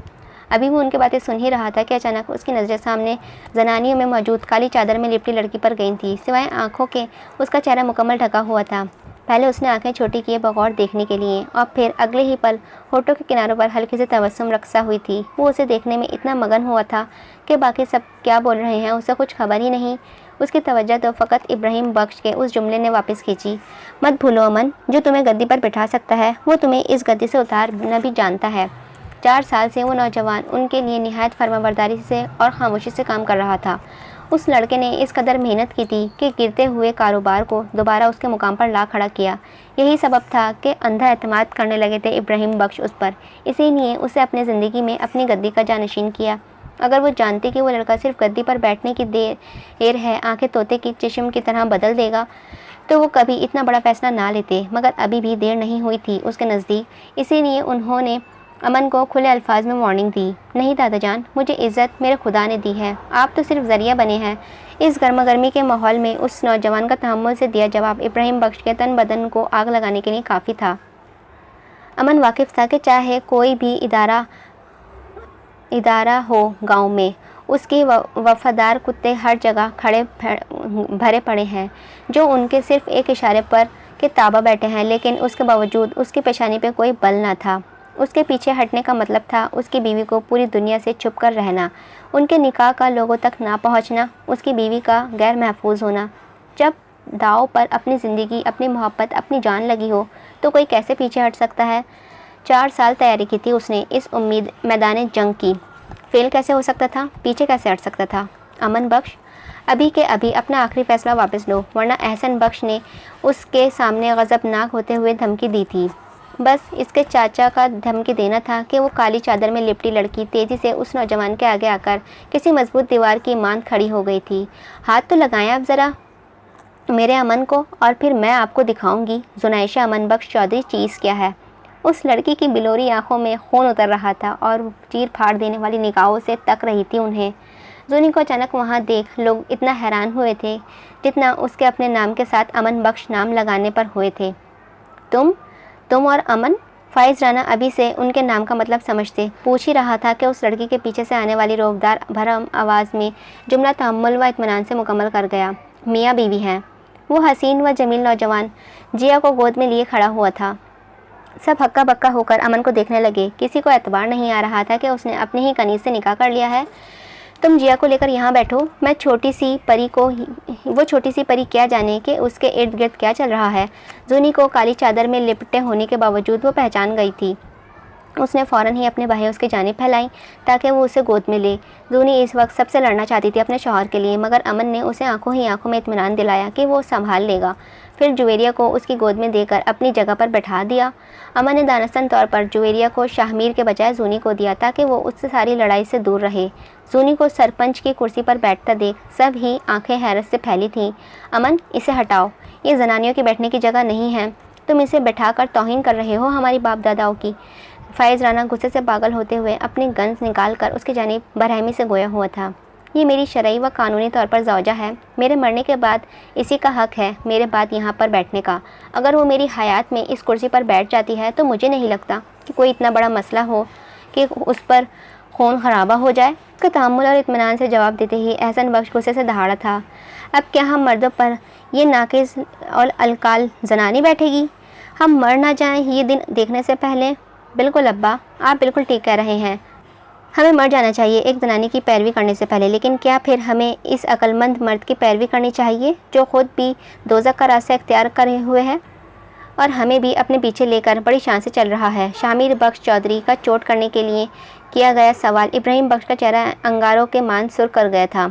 अभी वो उनकी बातें सुन ही रहा था कि अचानक उसकी नज़रें सामने जनानियों में मौजूद काली चादर में लिपटी लड़की पर गई थी। सिवाय आंखों के उसका चेहरा मुकम्मल ढका हुआ था। पहले उसने आंखें छोटी किए बगौर देखने के लिए, और फिर अगले ही पल होठों के किनारों पर हल्की सी तबस्सुम रक्सा हुई थी। वो उसे देखने में इतना मगन हुआ था कि बाकी सब क्या बोल रहे हैं उसे कुछ खबर ही नहीं। उसकी तवज्जो तो फ़कत इब्राहिम बख्श के उस जुमले ने वापस खींची। मत भूलो अमन, जो तुम्हें गद्दी पर बैठा सकता है वो तुम्हें इस गद्दी से उतारना भी जानता है। 4 साल से वो नौजवान उनके लिए निहायत फर्माबरदारी से और खामोशी से काम कर रहा था। उस लड़के ने इस कदर मेहनत की थी कि गिरते हुए कारोबार को दोबारा उसके मुकाम पर ला खड़ा किया। यही सबब था कि अंधा एतमाद करने लगे थे इब्राहिम बख्श उस पर। इसीलिए उसे अपनी ज़िंदगी में अपनी गद्दी का जानशीन किया। अगर वो जानते कि वो लड़का सिर्फ गद्दी पर बैठने की देर है, आंखें तोते की चश्म की तरह बदल देगा, तो वो कभी इतना बड़ा फैसला ना लेते। मगर अभी भी देर नहीं हुई थी उसके नज़दीक। इसीलिए उन्होंने अमन को खुले अल्फाज में वार्निंग दी। नहीं दादा जान, मुझे इज़्ज़त मेरे खुदा ने दी है, आप तो सिर्फ ज़रिया बने हैं। इस गर्मा गर्मी के माहौल में उस नौजवान का तहम्मुल से दिया जवाब इब्राहिम बख्श के तन बदन को आग लगाने के लिए काफ़ी था। अमन वाकिफ़ था कि चाहे कोई भी इदारा हो गांव में, उसके वफादार कुत्ते हर जगह भरे पड़े हैं जो उनके सिर्फ एक इशारे पर के ताबा बैठे हैं। लेकिन उसके बावजूद उसकी पेशानी पे कोई बल ना था। उसके पीछे हटने का मतलब था उसकी बीवी को पूरी दुनिया से छुप कर रहना, उनके निकाह का लोगों तक ना पहुंचना, उसकी बीवी का गैर महफूज होना। जब दाव पर अपनी ज़िंदगी, अपनी मोहब्बत, अपनी जान लगी हो तो कोई कैसे पीछे हट सकता है। 4 साल तैयारी की थी उसने इस मैदान जंग की। फेल कैसे हो सकता था, पीछे कैसे हट सकता था। अमन बख्श, अभी के अभी अपना आखिरी फ़ैसला वापस लो, वरना एहसन बख्श ने उसके सामने गज़बनाक होते हुए धमकी दी थी। बस इसके चाचा का धमकी देना था कि वो काली चादर में लिपटी लड़की तेज़ी से उस नौजवान के आगे आकर किसी मजबूत दीवार की मांद खड़ी हो गई थी। हाथ तो लगाएं आप ज़रा मेरे अमन को, और फिर मैं आपको दिखाऊंगी जुनैशा अमन बख्श चौधरी चीज़ क्या है। उस लड़की की बिलोरी आंखों में खून उतर रहा था और चीर फाड़ देने वाली निगाहों से तक रही थी उन्हें। जूनी को अचानक वहाँ देख लोग इतना हैरान हुए थे जितना उसके अपने नाम के साथ अमन बख्श नाम लगाने पर हुए थे। तुम और अमन? फ़ाइज़ राना अभी से उनके नाम का मतलब समझते पूछ ही रहा था कि उस लड़की के पीछे से आने वाली रोबदार भरम आवाज़ में जुमला तहम्मुल व इत्मीनान से मुकम्मल कर गया। मियाँ बीवी हैं। वो हसीन व जमील नौजवान जिया को गोद में लिए खड़ा हुआ था। सब हक्का बक्का होकर अमन को देखने लगे। किसी को एतबार नहीं आ रहा था कि उसने अपनी ही कनीज़ से निकाह कर लिया है। तुम जिया को लेकर यहाँ बैठो, मैं छोटी सी परी क्या जाने कि उसके इर्द गिर्द क्या चल रहा है। जूनी को काली चादर में लिपटे होने के बावजूद वो पहचान गई थी। उसने फ़ौरन ही अपने बाहें उसकी जानिब फैलाई ताकि वो उसे गोद में ले। जूनी इस वक्त सबसे लड़ना चाहती थी अपने शौहर के लिए, मगर अमन ने उसे आंखों ही आंखों में इत्मीनान दिलाया कि वो संभाल लेगा। फिर जुवेरिया को उसकी गोद में देकर अपनी जगह पर बैठा दिया। अमन ने दानिस्तान तौर पर जुवेरिया को शाहमीर के बजाय जूनी को दिया ताकि वो उससे सारी लड़ाई से दूर रहे। जूनी को सरपंच की कुर्सी पर बैठता देख सब ही आंखें हैरत से फैली थीं। अमन, इसे हटाओ, ये जनानियों की बैठने की जगह नहीं है। तुम इसे बैठाकर तौहीन कर रहे हो हमारी बाप दादाओं की। फ़ाइज़ राना गुस्से से पागल होते हुए अपनी गन्स निकाल कर उसकी जानिब बरहमी से गोया हुआ था। ये मेरी शरई व कानूनी तौर पर ज़ौजा है। मेरे मरने के बाद इसी का हक़ है मेरे बाद यहाँ पर बैठने का। अगर वो मेरी हयात में इस कुर्सी पर बैठ जाती है तो मुझे नहीं लगता कि कोई इतना बड़ा मसला हो कि उस पर खून खराबा हो जाए। उसके तहम्मुल और इत्मीनान से जवाब देते ही एहसन बख्श गुस्से से दहाड़ा था। अब क्या हम मर्दों पर ये नाकिस और अलकाल जनानी बैठेगी? हम मर ना जाएं ये दिन देखने से पहले? बिल्कुल अब्बा, आप बिल्कुल ठीक कह रहे हैं। हमें मर जाना चाहिए एक जनानी की पैरवी करने से पहले, लेकिन क्या फिर हमें इस अक्लमंद मर्द की पैरवी करनी चाहिए जो ख़ुद भी दोज़ख का रास्ता इख्तियार करे हुए है और हमें भी अपने पीछे लेकर बड़ी शान से चल रहा है? शामिर बख्श चौधरी का चोट करने के लिए किया गया सवाल इब्राहिम बख्श का चेहरा अंगारों के मान सुर कर गया था।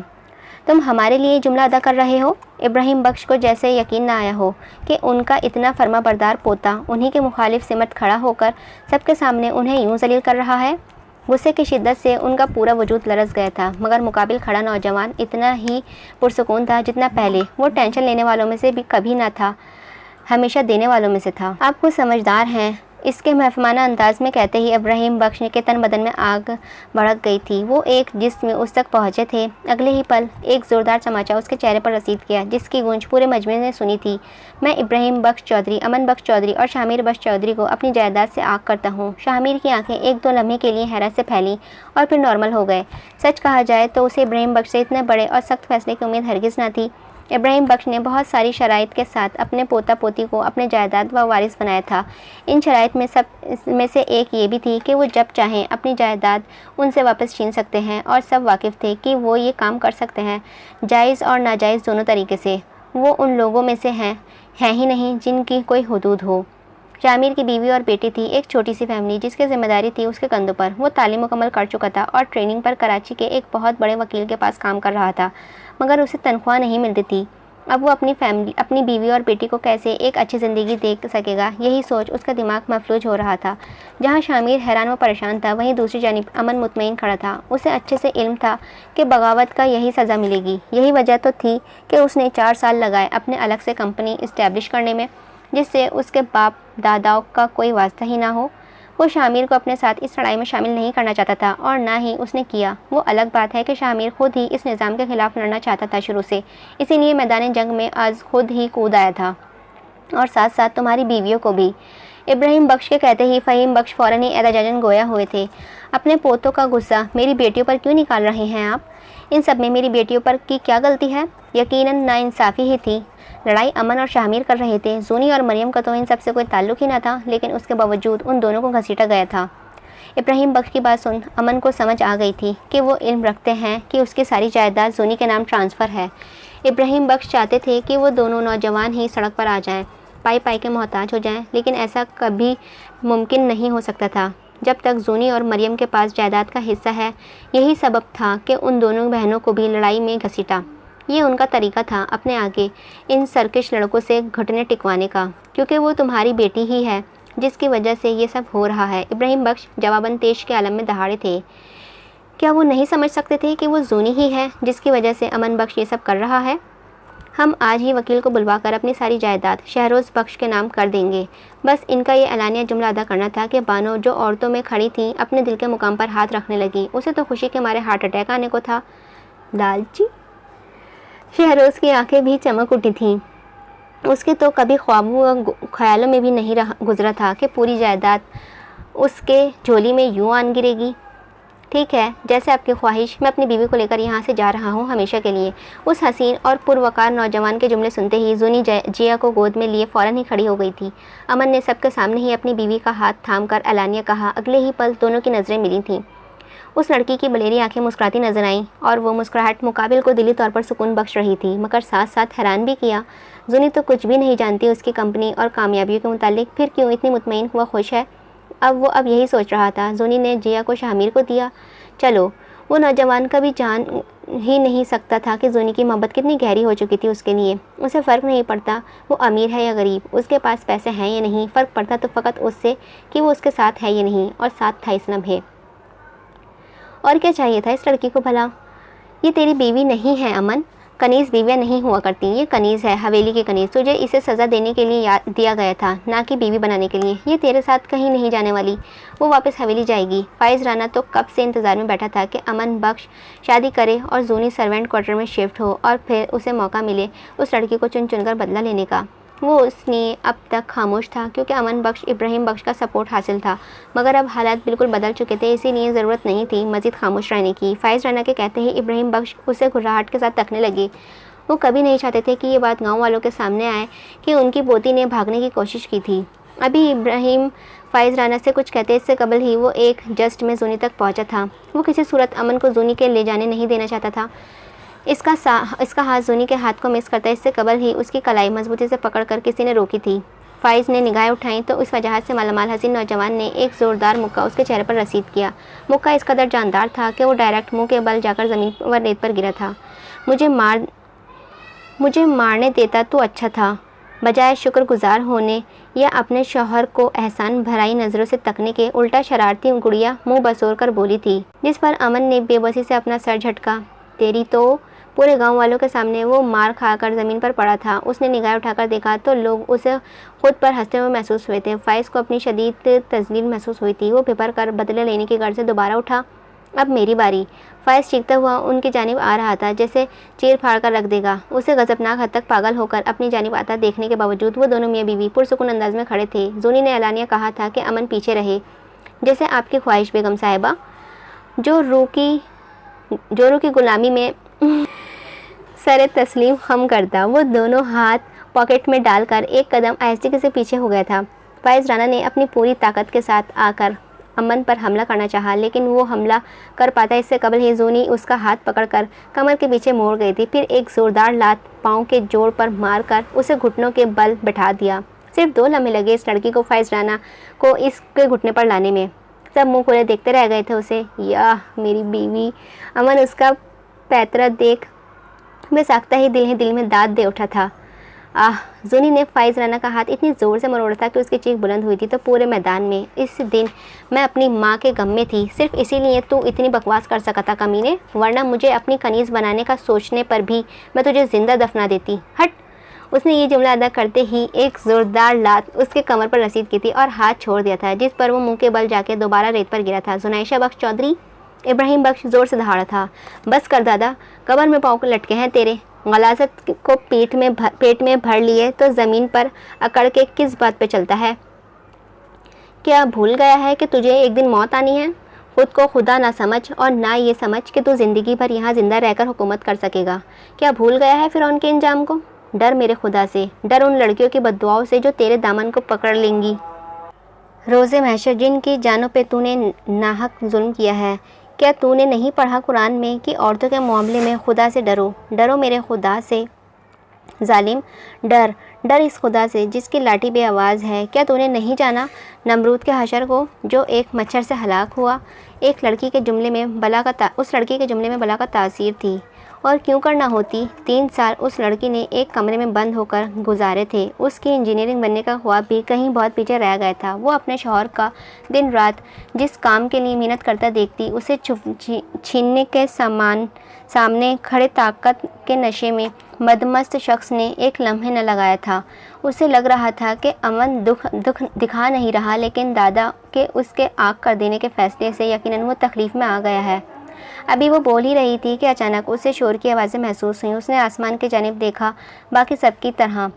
तुम हमारे लिए जुमला अदा कर रहे हो? इब्राहिम बख्श को जैसे यकीन ना आया हो कि उनका इतना फर्माबरदार पोता उन्हीं के मुखालिफ सिमत खड़ा होकर सबके सामने उन्हें यूं जलील कर रहा है। गुस्से की शिद्दत से उनका पूरा वजूद लरस गया था, मगर मुकाबिल खड़ा नौजवान इतना ही पुरसुकून था जितना पहले वो टेंशन लेने वालों में से भी कभी ना था, हमेशा देने वालों में से था। आप कुछ समझदार हैं, इसके महफमाना अंदाज में कहते ही इब्राहिम बख्श के तन बदन में आग भड़क गई थी। वो एक जिस्म में उस तक पहुँचे थे। अगले ही पल एक ज़ोरदार चमाचा उसके चेहरे पर रसीद किया जिसकी गूंज पूरे मजमे ने सुनी थी। मैं इब्राहिम बख्श चौधरी, अमन बख्श चौधरी और शामिर बख्श चौधरी को अपनी जायदाद से आग करता हूँ। शामिर की आंखें एक दो लम्हे के लिए हैरत से फैली और फिर नॉर्मल हो गए। सच कहा जाए तो उसे इब्राहिम बख्श से इतने बड़े और सख्त फैसले की उम्मीद हरगिज़ न थी। इब्राहिम बख्श ने बहुत सारी शराइत के साथ अपने पोता पोती को अपने जायदाद व वारिस बनाया था। इन शराइत में से एक ये भी थी कि वो जब चाहें अपनी जायदाद उनसे वापस छीन सकते हैं और सब वाकिफ़ थे कि वो ये काम कर सकते हैं जायज़ और नाजायज़ दोनों तरीके से। वो उन लोगों में से हैं ही नहीं जिनकी कोई हुदूद हो। शामिर की बीवी और बेटी थी, एक छोटी सी फैमिली जिसकी जिम्मेदारी थी उसके कंधों पर। वो तालीम मुकम्मल कर चुका था और ट्रेनिंग पर कराची के एक बहुत बड़े वकील के पास काम कर रहा था, मगर उसे तनख्वाह नहीं मिलती थी। अब वो अपनी बीवी और बेटी को कैसे एक अच्छी ज़िंदगी दे सकेगा, यही सोच उसका दिमाग मफलूज हो रहा था। जहाँ शामिर हैरान व परेशान था, वहीं दूसरी जानिब अमन मुतमईन खड़ा था। उसे अच्छे से इल्म था कि बगावत का यही सज़ा मिलेगी। यही वजह तो थी कि उसने 4 साल लगाए अपने अलग से कंपनी इस्टेब्लिश करने में, जिससे उसके बाप दादाओं का कोई वास्ता ही ना हो। वो शामिर को अपने साथ इस लड़ाई में शामिल नहीं करना चाहता था और ना ही उसने किया। वो अलग बात है कि शामिर खुद ही इस निज़ाम के ख़िलाफ़ लड़ना चाहता था शुरू से, इसीलिए मैदान जंग में आज खुद ही कूद आया था, और साथ साथ तुम्हारी बीवियों को भी। इब्राहिम बख्श के कहते ही फ़हीम बख्श फ़ौरन ही एहतजाजन गोया हुए थे। अपने पोतों का गुस्सा मेरी बेटियों पर क्यों निकाल रहे हैं आप? इन सब में मेरी बेटियों पर की क्या गलती है? यकीनन नाइंसाफ़ी ही थी। लड़ाई अमन और शामिर कर रहे थे। जूनी और मरियम का तो इन सब से कोई ताल्लुक़ ही ना था, लेकिन उसके बावजूद उन दोनों को घसीटा गया था। इब्राहिम बख्श की बात सुन अमन को समझ आ गई थी कि वो इल्म रखते हैं कि उसकी सारी जायदाद जूनी के नाम ट्रांसफ़र है। इब्राहिम बख्श चाहते थे कि वो दोनों नौजवान ही सड़क पर आ जाएं, पाई पाई के मोहताज हो जाएं, लेकिन ऐसा कभी मुमकिन नहीं हो सकता था जब तक जूनी और मरियम के पास जायदाद का हिस्सा है। यही सबब था कि उन दोनों बहनों को भी लड़ाई में घसीटा। ये उनका तरीका था अपने आगे इन सरकश लड़कों से घुटने टिकवाने का, क्योंकि वो तुम्हारी बेटी ही है जिसकी वजह से ये सब हो रहा है। इब्राहिम बख्श जवाबन तेश के आलम में दहाड़े थे। क्या वो नहीं समझ सकते थे कि वो जूनी ही है जिसकी वजह से अमन बख्श ये सब कर रहा है? हम आज ही वकील को बुलवाकर अपनी सारी जायदाद शहरोज़ बख्श के नाम कर देंगे। बस इनका ये एलानिया जुमला अदा करना था कि बानो जो औरतों में खड़ी थी अपने दिल के मुकाम पर हाथ रखने लगी। उसे तो खुशी के मारे हार्ट अटैक आने को था। लालची शहरोज़ की आंखें भी चमक उठी थीं। उसके तो कभी ख्यालों में भी नहीं गुजरा था कि पूरी जायदाद उसके झोली में यूँ आन गिरेगी। ठीक है, जैसे आपकी ख्वाहिश, मैं अपनी बीवी को लेकर यहाँ से जा रहा हूँ हमेशा के लिए। उस हसीन और पुरवकार नौजवान के जुमले सुनते ही जूनी जिया को गोद में लिए फ़ौरन ही खड़ी हो गई थी। अमन ने सबके सामने ही अपनी बीवी का हाथ थामकर एलानिया कहा। अगले ही पल दोनों की नज़रें मिली थीं। उस लड़की की बलेरी आंखें मुस्कुराती नजर आईं और वो मुस्कुराहट मुकाबिल को दिली तौर पर सुकून बख्श रही थी, मगर साथ साथ हैरान भी किया। जूनी तो कुछ भी नहीं जानती उसकी कंपनी और कामयाबियों के मुतालिक, फिर क्यों इतनी मुतमईन व खुश है? अब वो यही सोच रहा था। जूनी ने जिया को शामिर को दिया। चलो, वो नौजवान कभी जान ही नहीं सकता था कि जूनी की मोहब्बत कितनी गहरी हो चुकी थी उसके लिए। उसे फ़र्क नहीं पड़ता वो अमीर है या गरीब, उसके पास पैसे हैं या नहीं, फ़र्क पड़ता तो फ़कत उससे कि वो उसके साथ है या नहीं, और साथ था इस लम्हे। और क्या चाहिए था इस लड़की को भला? ये तेरी बीवी नहीं है अमन, कनीज़ बीवियाँ नहीं हुआ करती, ये कनीज़ है, हवेली की कनीज़। तुझे इसे सज़ा देने के लिए याद दिया गया था, ना कि बीवी बनाने के लिए। ये तेरे साथ कहीं नहीं जाने वाली, वो वापस हवेली जाएगी। फ़ाइज़ राना तो कब से इंतज़ार में बैठा था कि अमन बख्श शादी करे और जूनी सर्वेंट क्वार्टर में शिफ्ट हो, और फिर उसे मौका मिले उस लड़की को चुन चुन कर बदला लेने का। वो उसने अब तक खामोश था क्योंकि अमन बख्श इब्राहिम बख्श का सपोर्ट हासिल था, मगर अब हालात बिल्कुल बदल चुके थे, इसीलिए ज़रूरत नहीं थी मज़ीद खामोश रहने की। फ़ाइज़ राना के कहते ही इब्राहिम बख्श उसे घुर्राहट के साथ तकने लगे। वो कभी नहीं चाहते थे कि ये बात गांव वालों के सामने आए कि उनकी पोती ने भागने की कोशिश की थी। अभी इब्राहिम फ़ाइज़ राना से कुछ कहते इससे कबल ही वो एक जस्ट में जूनी तक पहुंचा था। वो किसी सूरत अमन को जूनी के ले जाने नहीं देना चाहता था। इसका हाथ जूनी के हाथ को मिस करता, इससे कबल ही उसकी कलाई मजबूती से पकड़कर किसी ने रोकी थी। फ़ाइज़ ने निगाहें उठाई तो उस वजह से मालामाल हसीन नौजवान ने एक ज़ोरदार मुक्का उसके चेहरे पर रसीद किया। मुक्का इस कदर जानदार था कि वो डायरेक्ट मुंह के बल जाकर ज़मीन व रेत पर गिरा था। मुझे मारने देता तो अच्छा था, बजाय शुक्रगुजार होने या अपने शौहर को एहसान भराई नज़रों से तकने के, उल्टा शरारती गुड़िया मुंह बसोर कर बोली थी, जिस पर अमन ने बेबसी से अपना सर झटका। तेरी तो। पूरे गांव वालों के सामने वो मार खाकर ज़मीन पर पड़ा था। उसने निगाह उठाकर देखा तो लोग उसे खुद पर हंसते हुए महसूस हुए थे। फ़ाइज़ को अपनी शदीद तज़लील महसूस हुई थी। वो बिपर कर बदले लेने की गर्ज से दोबारा उठा। अब मेरी बारी। फ़ाइज़ चीखता हुआ उनकी जानिब आ रहा था, जैसे चीर फाड़ कर रख देगा। उसे गज़बनाक हद तक पागल होकर अपनी जानिब आता देखने के बावजूद वो दोनों मियाँ बीवी पुरसुकून अंदाज में खड़े थे। जूनी ने एलानिया कहा था कि अमन पीछे रहे, जैसे आपकी ख्वाहिश बेगम साहिबा। जो रूह की गुलामी में सरे तस्लीम खम करता, वो दोनों हाथ पॉकेट में डालकर एक कदम आहिस्ते से पीछे हो गया था। फ़ाइज़ राना ने अपनी पूरी ताकत के साथ आकर अमन पर हमला करना चाहा, लेकिन वो हमला कर पाता इससे कबल ही जूनी उसका हाथ पकड़कर कमर के पीछे मोड़ गई थी। फिर एक ज़ोरदार लात पाँव के जोड़ पर मारकर उसे घुटनों के बल बैठा दिया। सिर्फ 2 लम्हे लगे इस लड़की को फ़ाइज़ राना को इसके घुटने पर लाने में। सब मुँह खोले देखते रह गए थे उसे। या मेरी बीवी। अमन उसका पैतरा देख बेसाख्ता ही दिल में दाद दे उठा था। जूनी ने फ़ाइज़ राना का हाथ इतनी ज़ोर से मरोड़ा था कि उसकी चीख बुलंद हुई थी। तो पूरे मैदान में इस दिन मैं अपनी माँ के गम में थी, सिर्फ इसीलिए तू इतनी बकवास कर सका था कमीने, वरना मुझे अपनी कनीज़ बनाने का सोचने पर भी मैं तुझे ज़िंदा दफना देती। हट। उसने ये जुमला अदा करते ही एक ज़ोरदार लात उसके कमर पर रसीद की थी और हाथ छोड़ दिया था, जिस पर वो मुँह के बल जाके दोबारा रेत पर गिरा था। जुनैशा बख्श चौधरी। इब्राहिम बख्श ज़ोर से दहाड़ा था। बस कर दादा, कबर में पाँव लटके हैं तेरे। गलाजत को पेट में भर लिए तो ज़मीन पर अकड़ के किस बात पे चलता है? क्या भूल गया है कि तुझे एक दिन मौत आनी है? खुद को खुदा ना समझ और ना ये समझ कि तू ज़िंदगी भर यहाँ ज़िंदा रहकर हुकूमत कर सकेगा। क्या भूल गया है फ़िरौन के इंजाम को? डर मेरे खुदा से, डर उन लड़कियों की बद्दुआओं से जो तेरे दामन को पकड़ लेंगी। रोज़े महशर जिनकी जानों पे तूने नाहक जुल्म किया है। क्या तूने नहीं पढ़ा कुरान में कि औरतों के मामले में खुदा से डरो, डरो मेरे खुदा से। जालिम, डर इस खुदा से जिसकी लाठी बे आवाज़ है। क्या तूने नहीं जाना नमरूद के हशर को, जो एक मच्छर से हलाक हुआ? उस लड़की के जुमले में बला का तासीर थी। और क्यों करना होती? 3 साल उस लड़की ने एक कमरे में बंद होकर गुजारे थे। उसकी इंजीनियरिंग बनने का ख्वाब भी कहीं बहुत पीछे रह गया था। वो अपने शौहर का दिन रात जिस काम के लिए मेहनत करता देखती, उसे छीनने के सामने खड़े ताकत के नशे में मदमस्त शख्स ने एक लम्हे न लगाया था। उसे लग रहा था कि अमन दुख दिखा नहीं रहा, लेकिन दादा के उसके आग कर देने के फैसले से यकीनन वो तकलीफ़ में आ गया है। अभी वो बोल ही रही थी कि अचानक उसे शोर की आवाज़ें महसूस हुई। उसने आसमान की जानिब देखा। बाकी सबकी तरह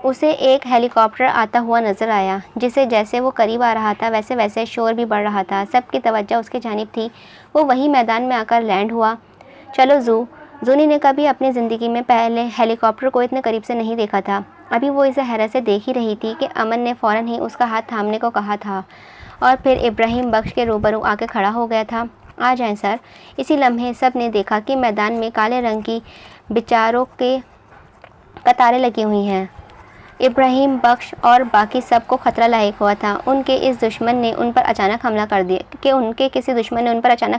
उसे एक हेलीकॉप्टर आता हुआ नज़र आया, जिसे जैसे वो करीब आ रहा था वैसे वैसे शोर भी बढ़ रहा था। सबकी तवज्जो उसकी जानिब थी। वो वहीं मैदान में आकर लैंड हुआ। चलो जूनी ने कभी अपनी ज़िंदगी में पहले हेलीकॉप्टर को इतने करीब से नहीं देखा था। अभी वो इसे हैरत से देख ही रही थी कि अमन ने फ़ौरन ही उसका हाथ थामने को कहा था और फिर इब्राहिम बख्श के रूबरू आके खड़ा हो गया था। आ जाएं सर। इसी लम्हे सब ने देखा कि मैदान में काले रंग की बिचारों के कतारें लगी हुई हैं। इब्राहिम बख्श और बाकी सबको खतरा लायक हुआ था। उनके किसी दुश्मन ने उन पर अचानक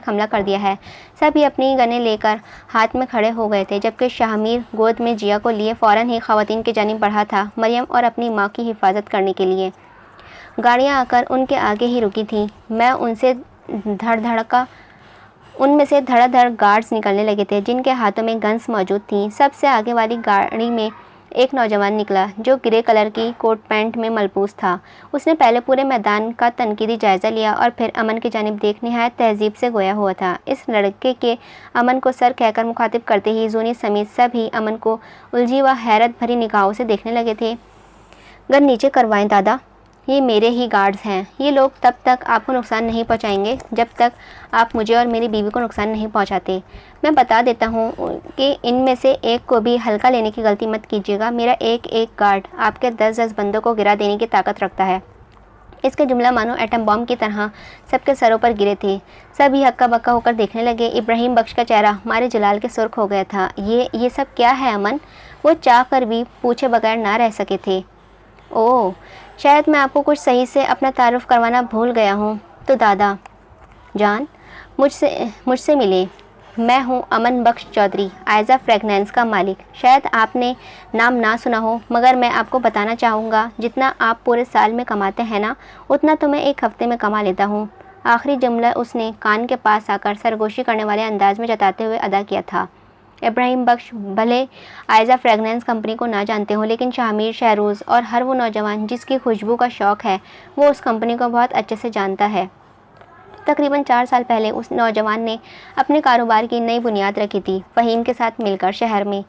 हमला कर दिया है। सभी अपनी गनें लेकर हाथ में खड़े हो गए थे, जबकि शाहमीर गोद में जिया को लिए फ़ौरन ही ख़वातीन की जानिब बढ़ा था, मरियम और अपनी माँ की हिफाजत करने के लिए। गाड़ियाँ आकर उनके आगे ही रुकी थीं। उनमें से धड़ाधड़ गार्ड्स निकलने लगे थे, जिनके हाथों में गन्स मौजूद थीं। सबसे आगे वाली गाड़ी में एक नौजवान निकला, जो ग्रे कलर की कोट पैंट में मलबूस था। उसने पहले पूरे मैदान का तनकीदी जायज़ा लिया और फिर अमन की जानिब देख निहायत तहज़ीब से गोया हुआ था। इस लड़के के अमन को सर कहकर मुखातिब करते ही जूनी समेत सभी अमन को उलझी व हैरत भरी निगाहों से देखने लगे थे। गन नीचे करवाएं दादा, ये मेरे ही गार्ड्स हैं। ये लोग तब तक आपको नुकसान नहीं पहुंचाएंगे जब तक आप मुझे और मेरी बीवी को नुकसान नहीं पहुंचाते। मैं बता देता हूं कि इनमें से एक को भी हल्का लेने की गलती मत कीजिएगा। मेरा एक एक गार्ड आपके 10-10 बंदों को गिरा देने की ताकत रखता है। इसके जुमला मानो एटम बॉम्ब की तरह सबके सरों पर गिरे थे। सभी हक्का बक्का होकर देखने लगे। इब्राहिम बख्श का चेहरा मारे जलाल के सुर्ख हो गया था। ये सब क्या है अमन? वो चाह कर भी पूछे बगैर ना रह सके थे। ओह, शायद मैं आपको कुछ सही से अपना तारुफ करवाना भूल गया हूँ। तो दादा जान मुझसे मिले। मैं हूँ अमन बख्श चौधरी, आयज़ा फ्रेगनेंस का मालिक। शायद आपने नाम ना सुना हो, मगर मैं आपको बताना चाहूँगा, जितना आप पूरे साल में कमाते हैं ना, उतना तो मैं एक हफ्ते में कमा लेता हूँ। आखिरी जुमला उसने कान के पास आकर सरगोशी करने वाले अंदाज में जताते हुए अदा किया था। इब्राहिम बख्श भले आयज़ा फ्रेगनेंस कंपनी को ना जानते हो, लेकिन शाहमीर, शहरोज़ और हर वो नौजवान जिसकी खुशबू का शौक़ है, वो उस कंपनी को बहुत अच्छे से जानता है। तकरीबन 4 साल पहले उस नौजवान ने अपने कारोबार की नई बुनियाद रखी थी, फ़हीम के साथ मिलकर शहर में।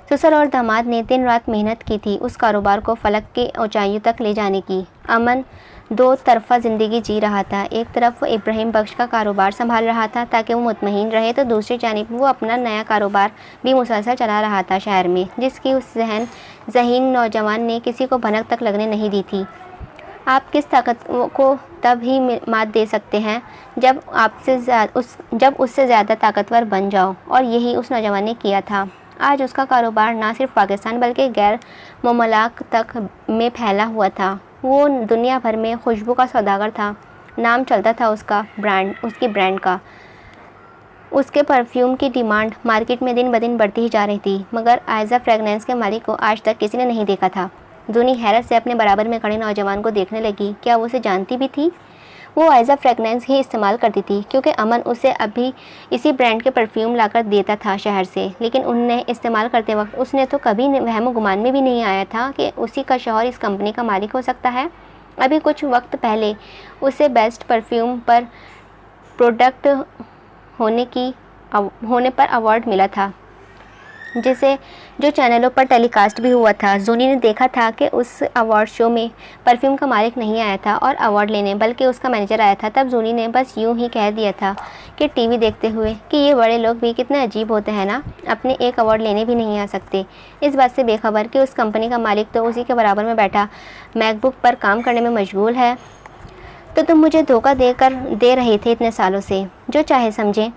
ससुर और दामाद ने दिन रात मेहनत की थी उस कारोबार को फलक के ऊंचाइयों तक ले जाने की। अमन 2 तरफ़ा ज़िंदगी जी रहा था। एक तरफ वो इब्राहिम बख्श का कारोबार संभाल रहा था ताकि वो मुतमईन रहे, तो दूसरी जानिब वो अपना नया कारोबार भी मुसलसल चला रहा था शहर में, जिसकी उस ज़हीन नौजवान ने किसी को भनक तक लगने नहीं दी थी। आप किस ताकत को तब ही मात दे सकते हैं जब उससे ज़्यादा ताकतवर बन जाओ, और यही उस नौजवान ने किया था। आज उसका कारोबार ना सिर्फ पाकिस्तान बल्कि गैर मुमालिक तक में फैला हुआ था। वो दुनिया भर में खुशबू का सौदागर था। नाम चलता था उसकी ब्रांड का। उसके परफ्यूम की डिमांड मार्केट में दिन ब दिन बढ़ती ही जा रही थी, मगर आयज़ा फ्रेगनेंस के मालिक को आज तक किसी ने नहीं देखा था। जूनी हैरत से अपने बराबर में खड़े नौजवान को देखने लगी। क्या वो उसे जानती भी थी? वो आयज़ा फ्रेगनेंस ही इस्तेमाल करती थी, क्योंकि अमन उसे अभी इसी ब्रांड के परफ्यूम लाकर देता था शहर से, लेकिन उन्हें इस्तेमाल करते वक्त उसने तो कभी वहम गुमान में भी नहीं आया था कि उसी का शौहर इस कंपनी का मालिक हो सकता है। अभी कुछ वक्त पहले उसे बेस्ट परफ्यूम पर प्रोडक्ट होने पर अवार्ड मिला था, जो चैनलों पर टेलीकास्ट भी हुआ था। जूनी ने देखा था कि उस अवार्ड शो में परफ्यूम का मालिक नहीं आया था और अवार्ड लेने, बल्कि उसका मैनेजर आया था। तब जूनी ने बस यूं ही कह दिया था कि टीवी देखते हुए कि ये बड़े लोग भी कितने अजीब होते हैं ना, अपने एक अवार्ड लेने भी नहीं आ सकते। इस बात से बेखबर कि उस कंपनी का मालिक तो उसी के बराबर में बैठा मैकबुक पर काम करने में मशगूल है। तो तुम मुझे धोखा दे रहे थे इतने सालों से। जो चाहे समझें,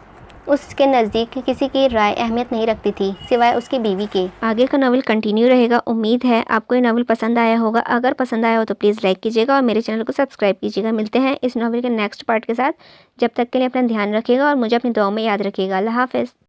उसके नज़दीक किसी की राय अहमियत नहीं रखती थी सिवाय उसकी बीवी के। आगे का नावल कंटिन्यू रहेगा। उम्मीद है आपको ये नावल पसंद आया होगा। अगर पसंद आया हो तो प्लीज़ लाइक कीजिएगा और मेरे चैनल को सब्सक्राइब कीजिएगा। मिलते हैं इस नावल के नेक्स्ट पार्ट के साथ। जब तक के लिए अपना ध्यान रखिएगा और मुझे अपनी दुआओं में याद रखिएगा। अल्लाह हाफ़िज़।